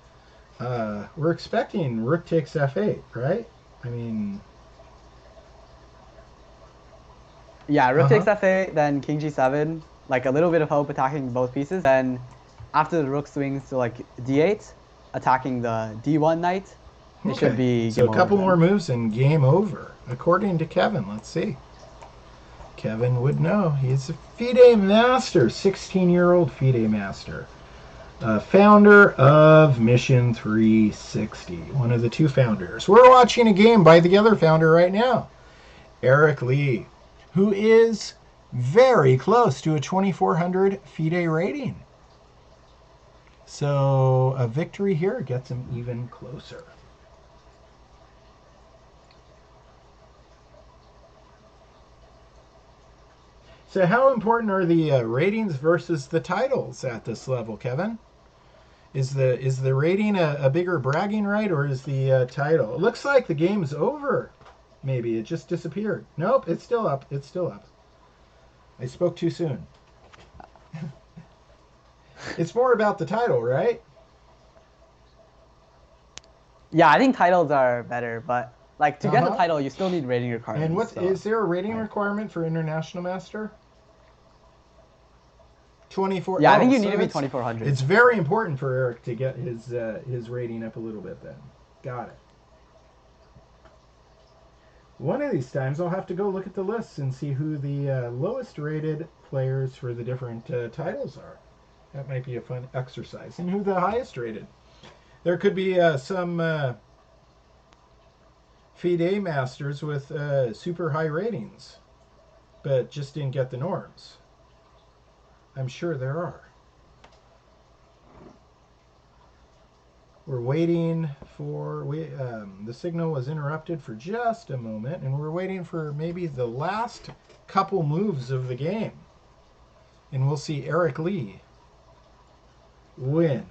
we're expecting rook takes f8, right? I mean, yeah, rook takes f8, then king g7, like a little bit of hope attacking both pieces. Then after the rook swings to like d8, attacking the d1 knight, it should be so a couple more then. moves and game over, according to Kevin. Let's see. Kevin would know. He's a FIDE master, 16-year-old FIDE master. Founder of Mission 360, one of the two founders. We're watching a game by the other founder right now, Eric Lee, who is very close to a 2400 FIDE rating. So a victory here gets him even closer. So how important are the ratings versus the titles at this level, Kevin? Is the rating a bigger bragging right, or is the title? It looks like the game's over. Maybe it just disappeared. Nope, it's still up. It's still up. I spoke too soon. It's more about the title, right? Yeah, I think titles are better, but like to get the title, you still need rating requirements. And what is there a rating requirement for International Master? 24. Yeah, I think you need to be 2400. It's very important for Eric to get his rating up a little bit then. Got it. One of these times I'll have to go look at the lists and see who the lowest rated players for the different titles are. That might be a fun exercise. And who the highest rated. There could be some FIDE masters with super high ratings, but just didn't get the norms. I'm sure there are. We're waiting for, the signal was interrupted for just a moment, and we're waiting for maybe the last couple moves of the game. And we'll see Eric Lee win.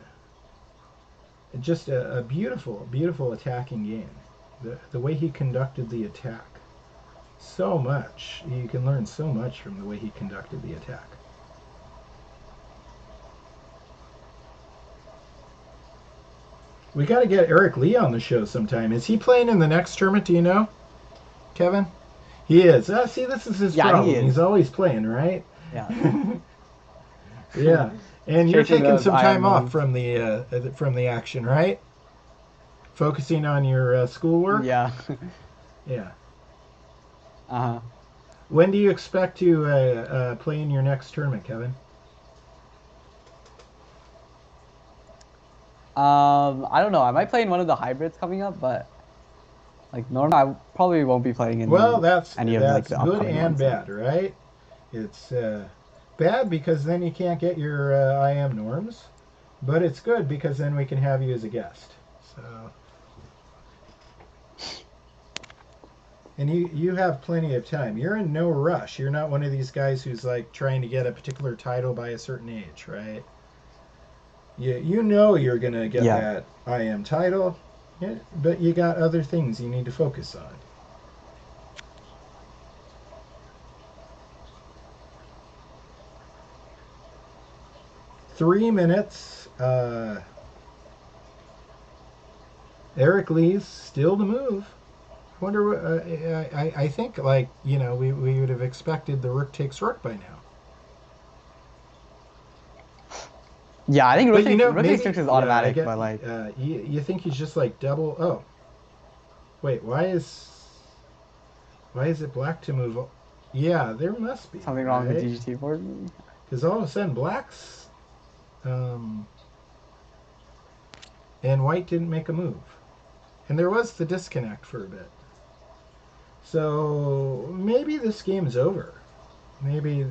Just a beautiful, beautiful attacking game. The way he conducted the attack. So much. You can learn so much from the way he conducted the attack. We got to get Eric Lee on the show sometime. Is he playing in the next tournament? Do you know, Kevin? He is. See, this is his problem. He's always playing, right? Yeah. Yeah. And you're taking some time off from the action, right? Focusing on your schoolwork. Yeah. Yeah. Uh-huh. When do you expect to play in your next tournament, Kevin? I don't know. I might play in one of the hybrids coming up, but like normally I probably won't be playing in any of like the good upcoming and ones. bad, right? It's bad because then you can't get your IM norms, but it's good because then we can have you as a guest. So, and you have plenty of time. You're in no rush. You're not one of these guys who's like trying to get a particular title by a certain age, right? You know you're going to get that IM title, but you got other things you need to focus on. Three minutes. Eric Lee's still the move. I wonder what, I think, like, you know, we would have expected the rook takes rook by now. Yeah, I think rook takes rook is automatic, but like you think he's just like double. Oh, wait, why is it black to move? Yeah, there must be something wrong with GGT board. Because all of a sudden black's and white didn't make a move, and there was the disconnect for a bit. So maybe this game is over. Maybe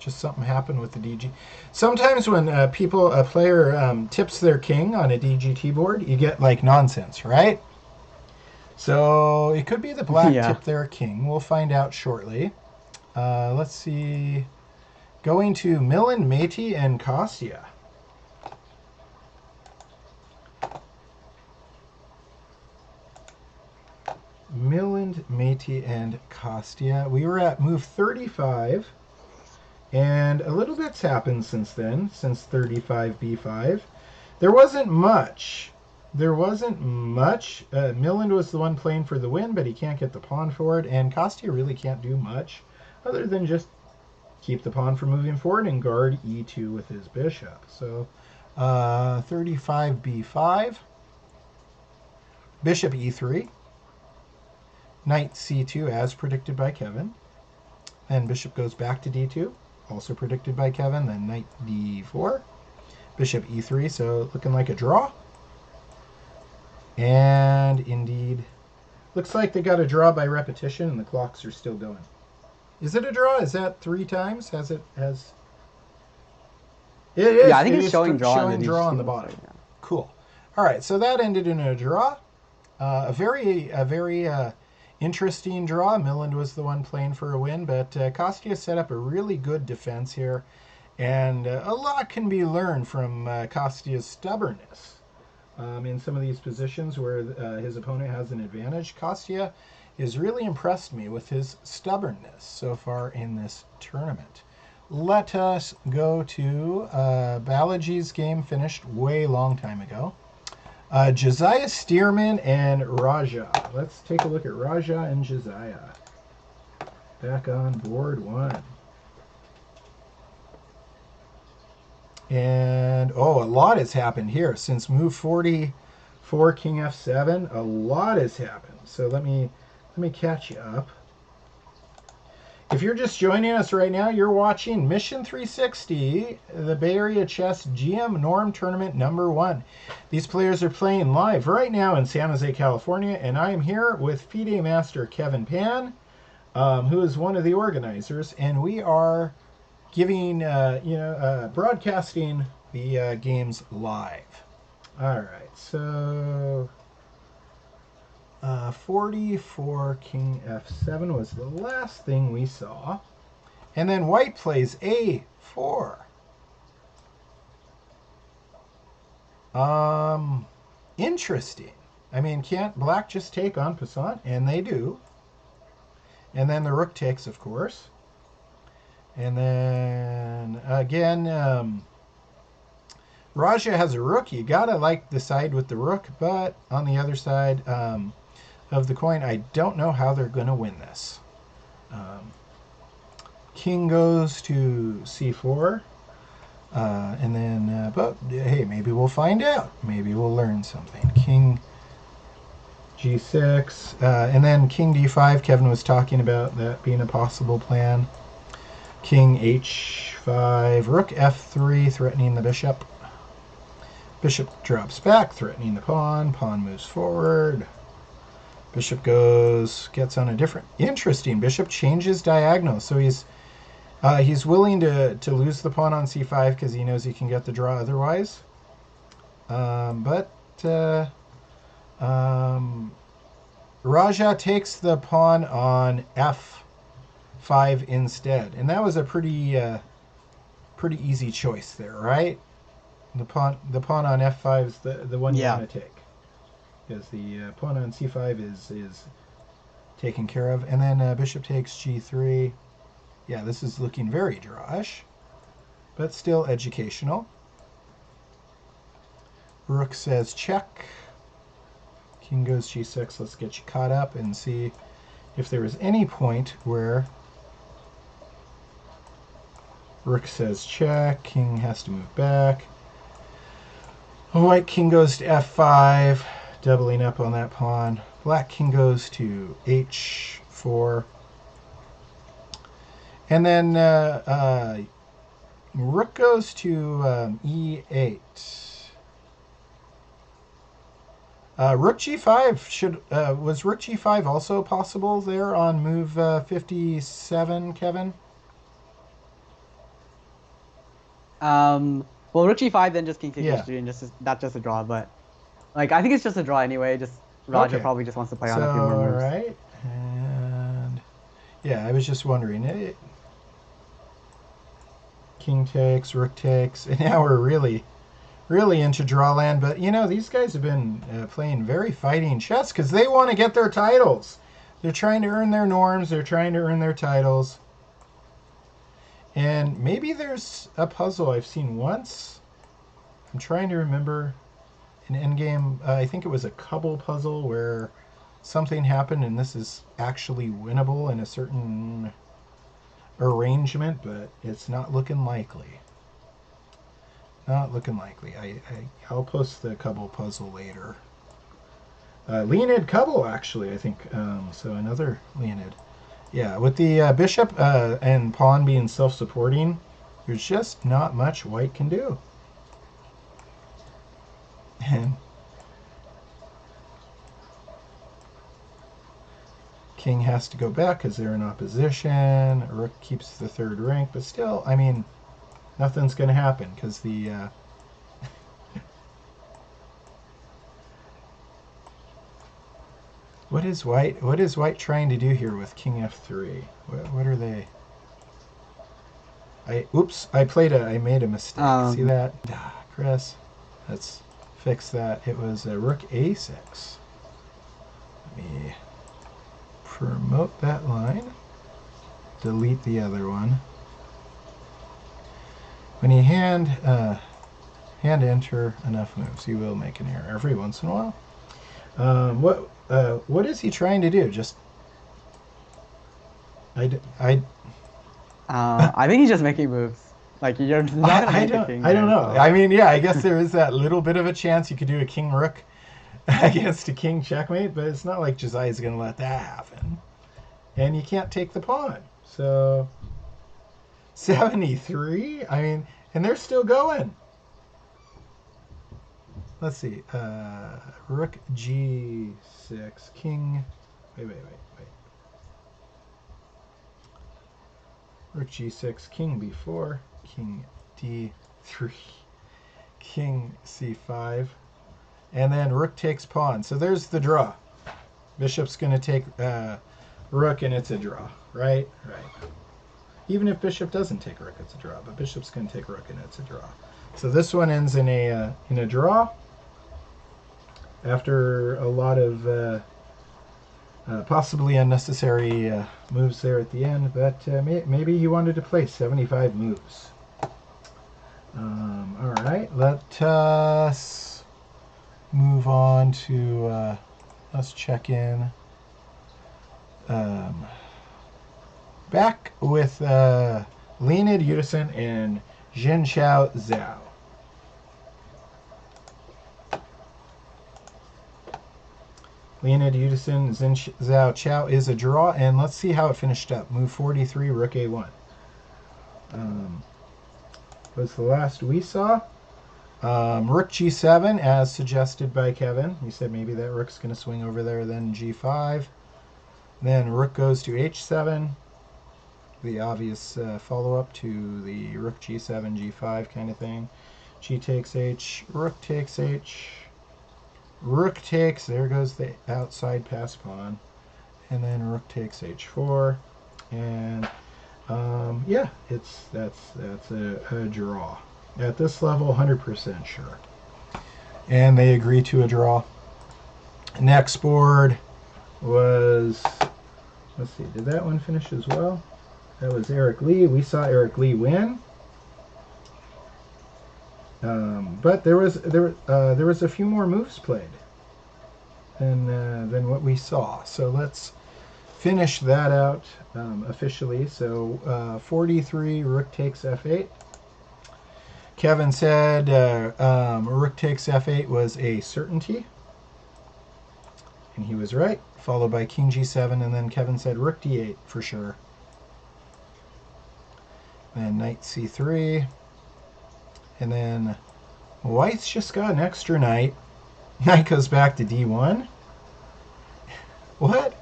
Just something happened with the DG. Sometimes when a player tips their king on a DGT board, you get like nonsense, right? So it could be the black Yeah. tipped their king. We'll find out shortly. Let's see. Going to Millen, Métis, and Kostya. Millen, Métis, and Kostya. We were at move 35. And a little bit's happened since then, since 35b5. There wasn't much. Milland was the one playing for the win, but he can't get the pawn forward. And Kostya really can't do much other than just keep the pawn from moving forward and guard e2 with his bishop. So 35b5. Bishop e3. Knight c2 as predicted by Kevin. Then bishop goes back to d2. Also predicted by Kevin. Then knight d4. Bishop e3, so looking like a draw. And indeed, looks like they got a draw by repetition and the clocks are still going. Is it a draw? Is that 3 times? It is. Yeah, I think it's showing draw on the bottom. Yeah. Cool. All right, so that ended in a draw. A very interesting draw. Milland was the one playing for a win, but Kostya set up a really good defense here. And a lot can be learned from Kostya's stubbornness. In some of these positions where his opponent has an advantage, Kostya has really impressed me with his stubbornness so far in this tournament. Let us go to Balaji's game finished way long time ago. Josiah Stearman and Raja. Let's take a look at Raja and Josiah. Back on board 1. And, a lot has happened here. Since move 44, king f7, a lot has happened. So let me catch you up. If you're just joining us right now, you're watching Mission 360, the Bay Area Chess GM Norm Tournament #1. These players are playing live right now in San Jose, California, and I am here with FIDE Master Kevin Pan, who is one of the organizers, and we are giving, broadcasting the games live. All right, so 44 king f7 was the last thing we saw, and then white plays a4. Interesting. I mean, can't black just take on passant? And they do. And then the rook takes, of course. And then again, Raja has a rook. You gotta decide with the rook, but on the other side of the coin, I don't know how they're gonna win this. King goes to c4, and then, but hey, maybe we'll find out. Maybe we'll learn something. King g6, and then king d5. Kevin was talking about that being a possible plan. King h5, rook f3, threatening the bishop. Bishop drops back, threatening the pawn. Pawn moves forward. Bishop gets on a different, interesting. Bishop changes diagonal, so he's willing to lose the pawn on c5 because he knows he can get the draw otherwise. Raja takes the pawn on f5 instead, and that was a pretty easy choice there, right? The pawn on f5 is the one you want to take, because the pawn on c5 is taken care of. And then bishop takes g3. Yeah, this is looking very drawish, but still educational. Rook says check. King goes g6. Let's get you caught up and see if there was any point where rook says check. King has to move back. White king goes to f5, doubling up on that pawn. Black king goes to h4. And then rook goes to e8. Rook g5 was rook g5 also possible there on move 57, Kevin? Well, rook g5, then just king takes Yeah. h3, and that's just a draw. But like, I think it's just a draw anyway. Just Roger Okay. probably just wants to play on So, a few more all moves. right. And yeah, I was just wondering. King takes, rook takes, and now we're really into draw land. But you know, these guys have been playing very fighting chess because they want to get their titles. They're trying to earn their norms. They're trying to earn their titles. And maybe there's a puzzle I've seen once. I'm trying to remember an endgame. I think it was a couple puzzle where something happened, and this is actually winnable in a certain arrangement, but it's not looking likely. Not looking likely. I'll post the couple puzzle later. Leonid Couple, actually, I think. So another Leonid. Yeah, with the bishop and pawn being self-supporting, there's just not much white can do. And king has to go back because they're in opposition. Rook keeps the third rank, but still, I mean, nothing's going to happen because the What is white trying to do here with king f3? What are they? I made a mistake. See that? Chris, let's fix that. It was a rook a6. Let me promote that line. Delete the other one. When you hand enter enough moves, you will make an error every once in a while. What is he trying to do? Just I think he's just making moves. Like, you're not gonna make the king. I don't know. So. I mean, yeah, I guess there is that little bit of a chance you could do a king rook against a king checkmate, but it's not like Josiah's going to let that happen. And you can't take the pawn. So 73? I mean, and they're still going. Let's see. Rook g6, king. Wait. Rook g6, king b4, king d3, king c5, and then rook takes pawn. So there's the draw. Bishop's going to take rook, and it's a draw, right? Right. Even if bishop doesn't take rook, it's a draw. But bishop's going to take rook, and it's a draw. So this one ends in a draw. After a lot of possibly unnecessary moves there at the end, but maybe he wanted to play 75 moves. All right, let us move on to, let's check in. Back with Leonid Udison and Zhenxiao Zhao. Leonid Udison, Zhenxiao Zhao is a draw, and let's see how it finished up. Move 43, rook a1. Was the last we saw. Rook g7, as suggested by Kevin. He said maybe that rook's going to swing over there, then g5. Then rook goes to h7. The obvious follow-up to the rook g7, g5 kind of thing. G takes h, rook takes h. Rook takes, there goes the outside pass pawn, and then rook takes h4, and yeah, that's a draw. At this level, 100% sure. And they agree to a draw. Next board was, let's see, did that one finish as well? That was Eric Lee. We saw Eric Lee win. But there was a few more moves played than what we saw. So let's finish that out officially. So 43, rook takes f8. Kevin said rook takes f8 was a certainty, and he was right. Followed by king g7, and then Kevin said rook d8 for sure. Then knight c3. And then white's just got an extra knight. Knight goes back to d1. What?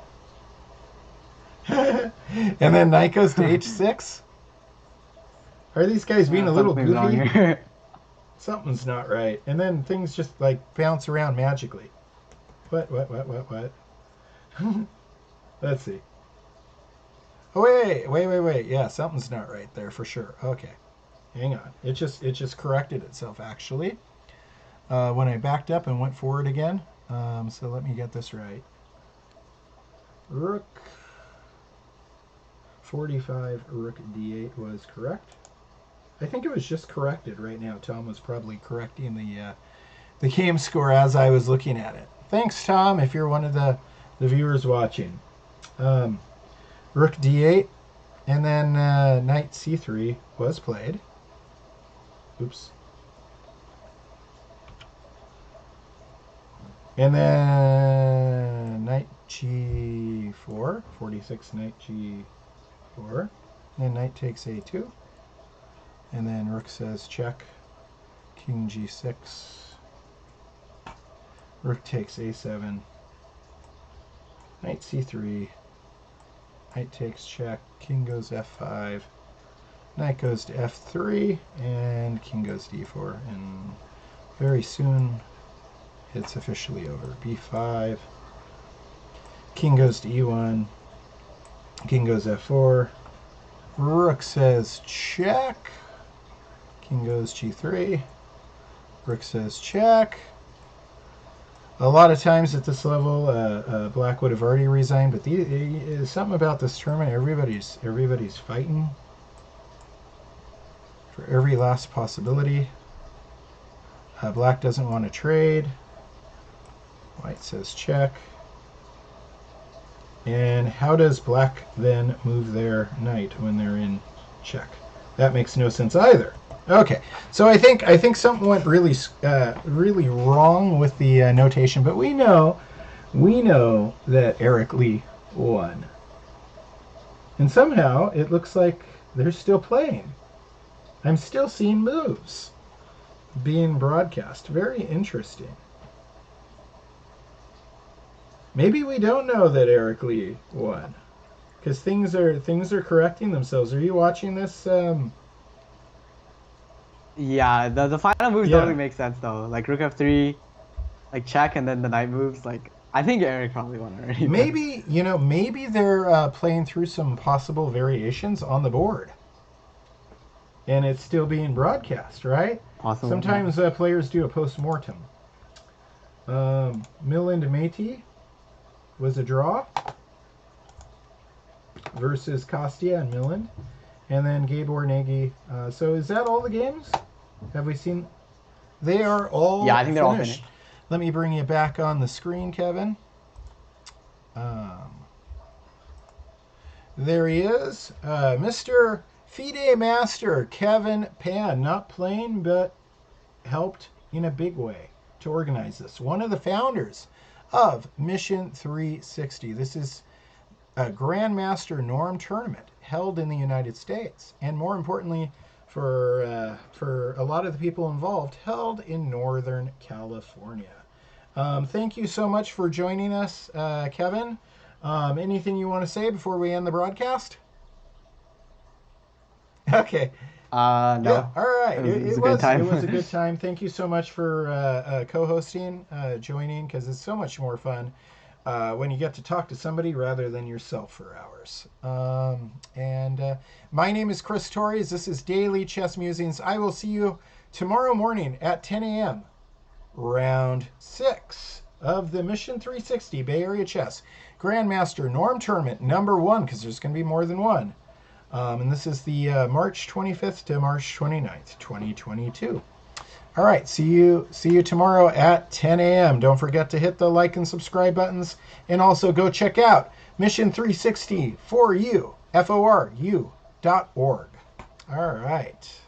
And then knight goes to h6. Are these guys being a little Something's wrong goofy? here. Something's not right. And then things just like bounce around magically. What? Let's see. Oh, wait. Yeah, something's not right there for sure. Okay. Hang on. It just corrected itself, actually. When I backed up and went forward again. So let me get this right. Rook 45, rook d8 was correct. I think it was just corrected right now. Tom was probably correcting the game score as I was looking at it. Thanks, Tom, if you're one of the viewers watching. Rook d8, and then knight c3 was played. Oops. And then knight g4, 46 knight g4. And then knight takes a2. And then rook says check, king g6. Rook takes a7. Knight c3. Knight takes check, king goes f5. Knight goes to f3, and king goes d4. And very soon, it's officially over. b5. King goes to e1. King goes f4. Rook says check. King goes g3. Rook says check. A lot of times at this level, Black would have already resigned, but something about this tournament, everybody's fighting for every last possibility. Black doesn't want to trade. White says check. And how does Black then move their knight when they're in check? That makes no sense either. Okay, so I think something went really wrong with the notation, but we know that Eric Lee won, and somehow it looks like they're still playing. I'm still seeing moves being broadcast. Very interesting. Maybe we don't know that Eric Lee won, because things are correcting themselves. Are you watching this? Yeah, the final moves don't really make sense though. Like rook f3, like check, and then the knight moves. Like I think Eric probably won already. Maybe maybe they're playing through some possible variations on the board, and it's still being broadcast, right? Awesome. Sometimes players do a post-mortem. Milland Métis was a draw versus Kostya and Milland. And then Gabor Nagy. So is that all the games? Have we seen? They are all I think they're all finished. finished. Let me bring you back on the screen, Kevin. There he is. Mr. FIDE Master Kevin Pan. Not playing, but helped in a big way to organize this. One of the founders of Mission 360. This is a Grandmaster Norm tournament held in the United States, and more importantly, for a lot of the people involved, held in Northern California. Thank you so much for joining us, Kevin. Anything you want to say before we end the broadcast? Okay. No. Yeah, all right. It was a good time. It was a good time. Thank you so much for co-hosting, joining, because it's so much more fun when you get to talk to somebody rather than yourself for hours. My name is Chris Torres. This is Daily Chess Musings. I will see you tomorrow morning at 10 a.m. Round 6 of the Mission 360 Bay Area Chess Grandmaster Norm Tournament number 1, because there's going to be more than one. And this is the March 25th to March 29th, 2022. All right, see you tomorrow at 10 a.m. Don't forget to hit the like and subscribe buttons, and also go check out Mission 360 for you, FORU.org. All right.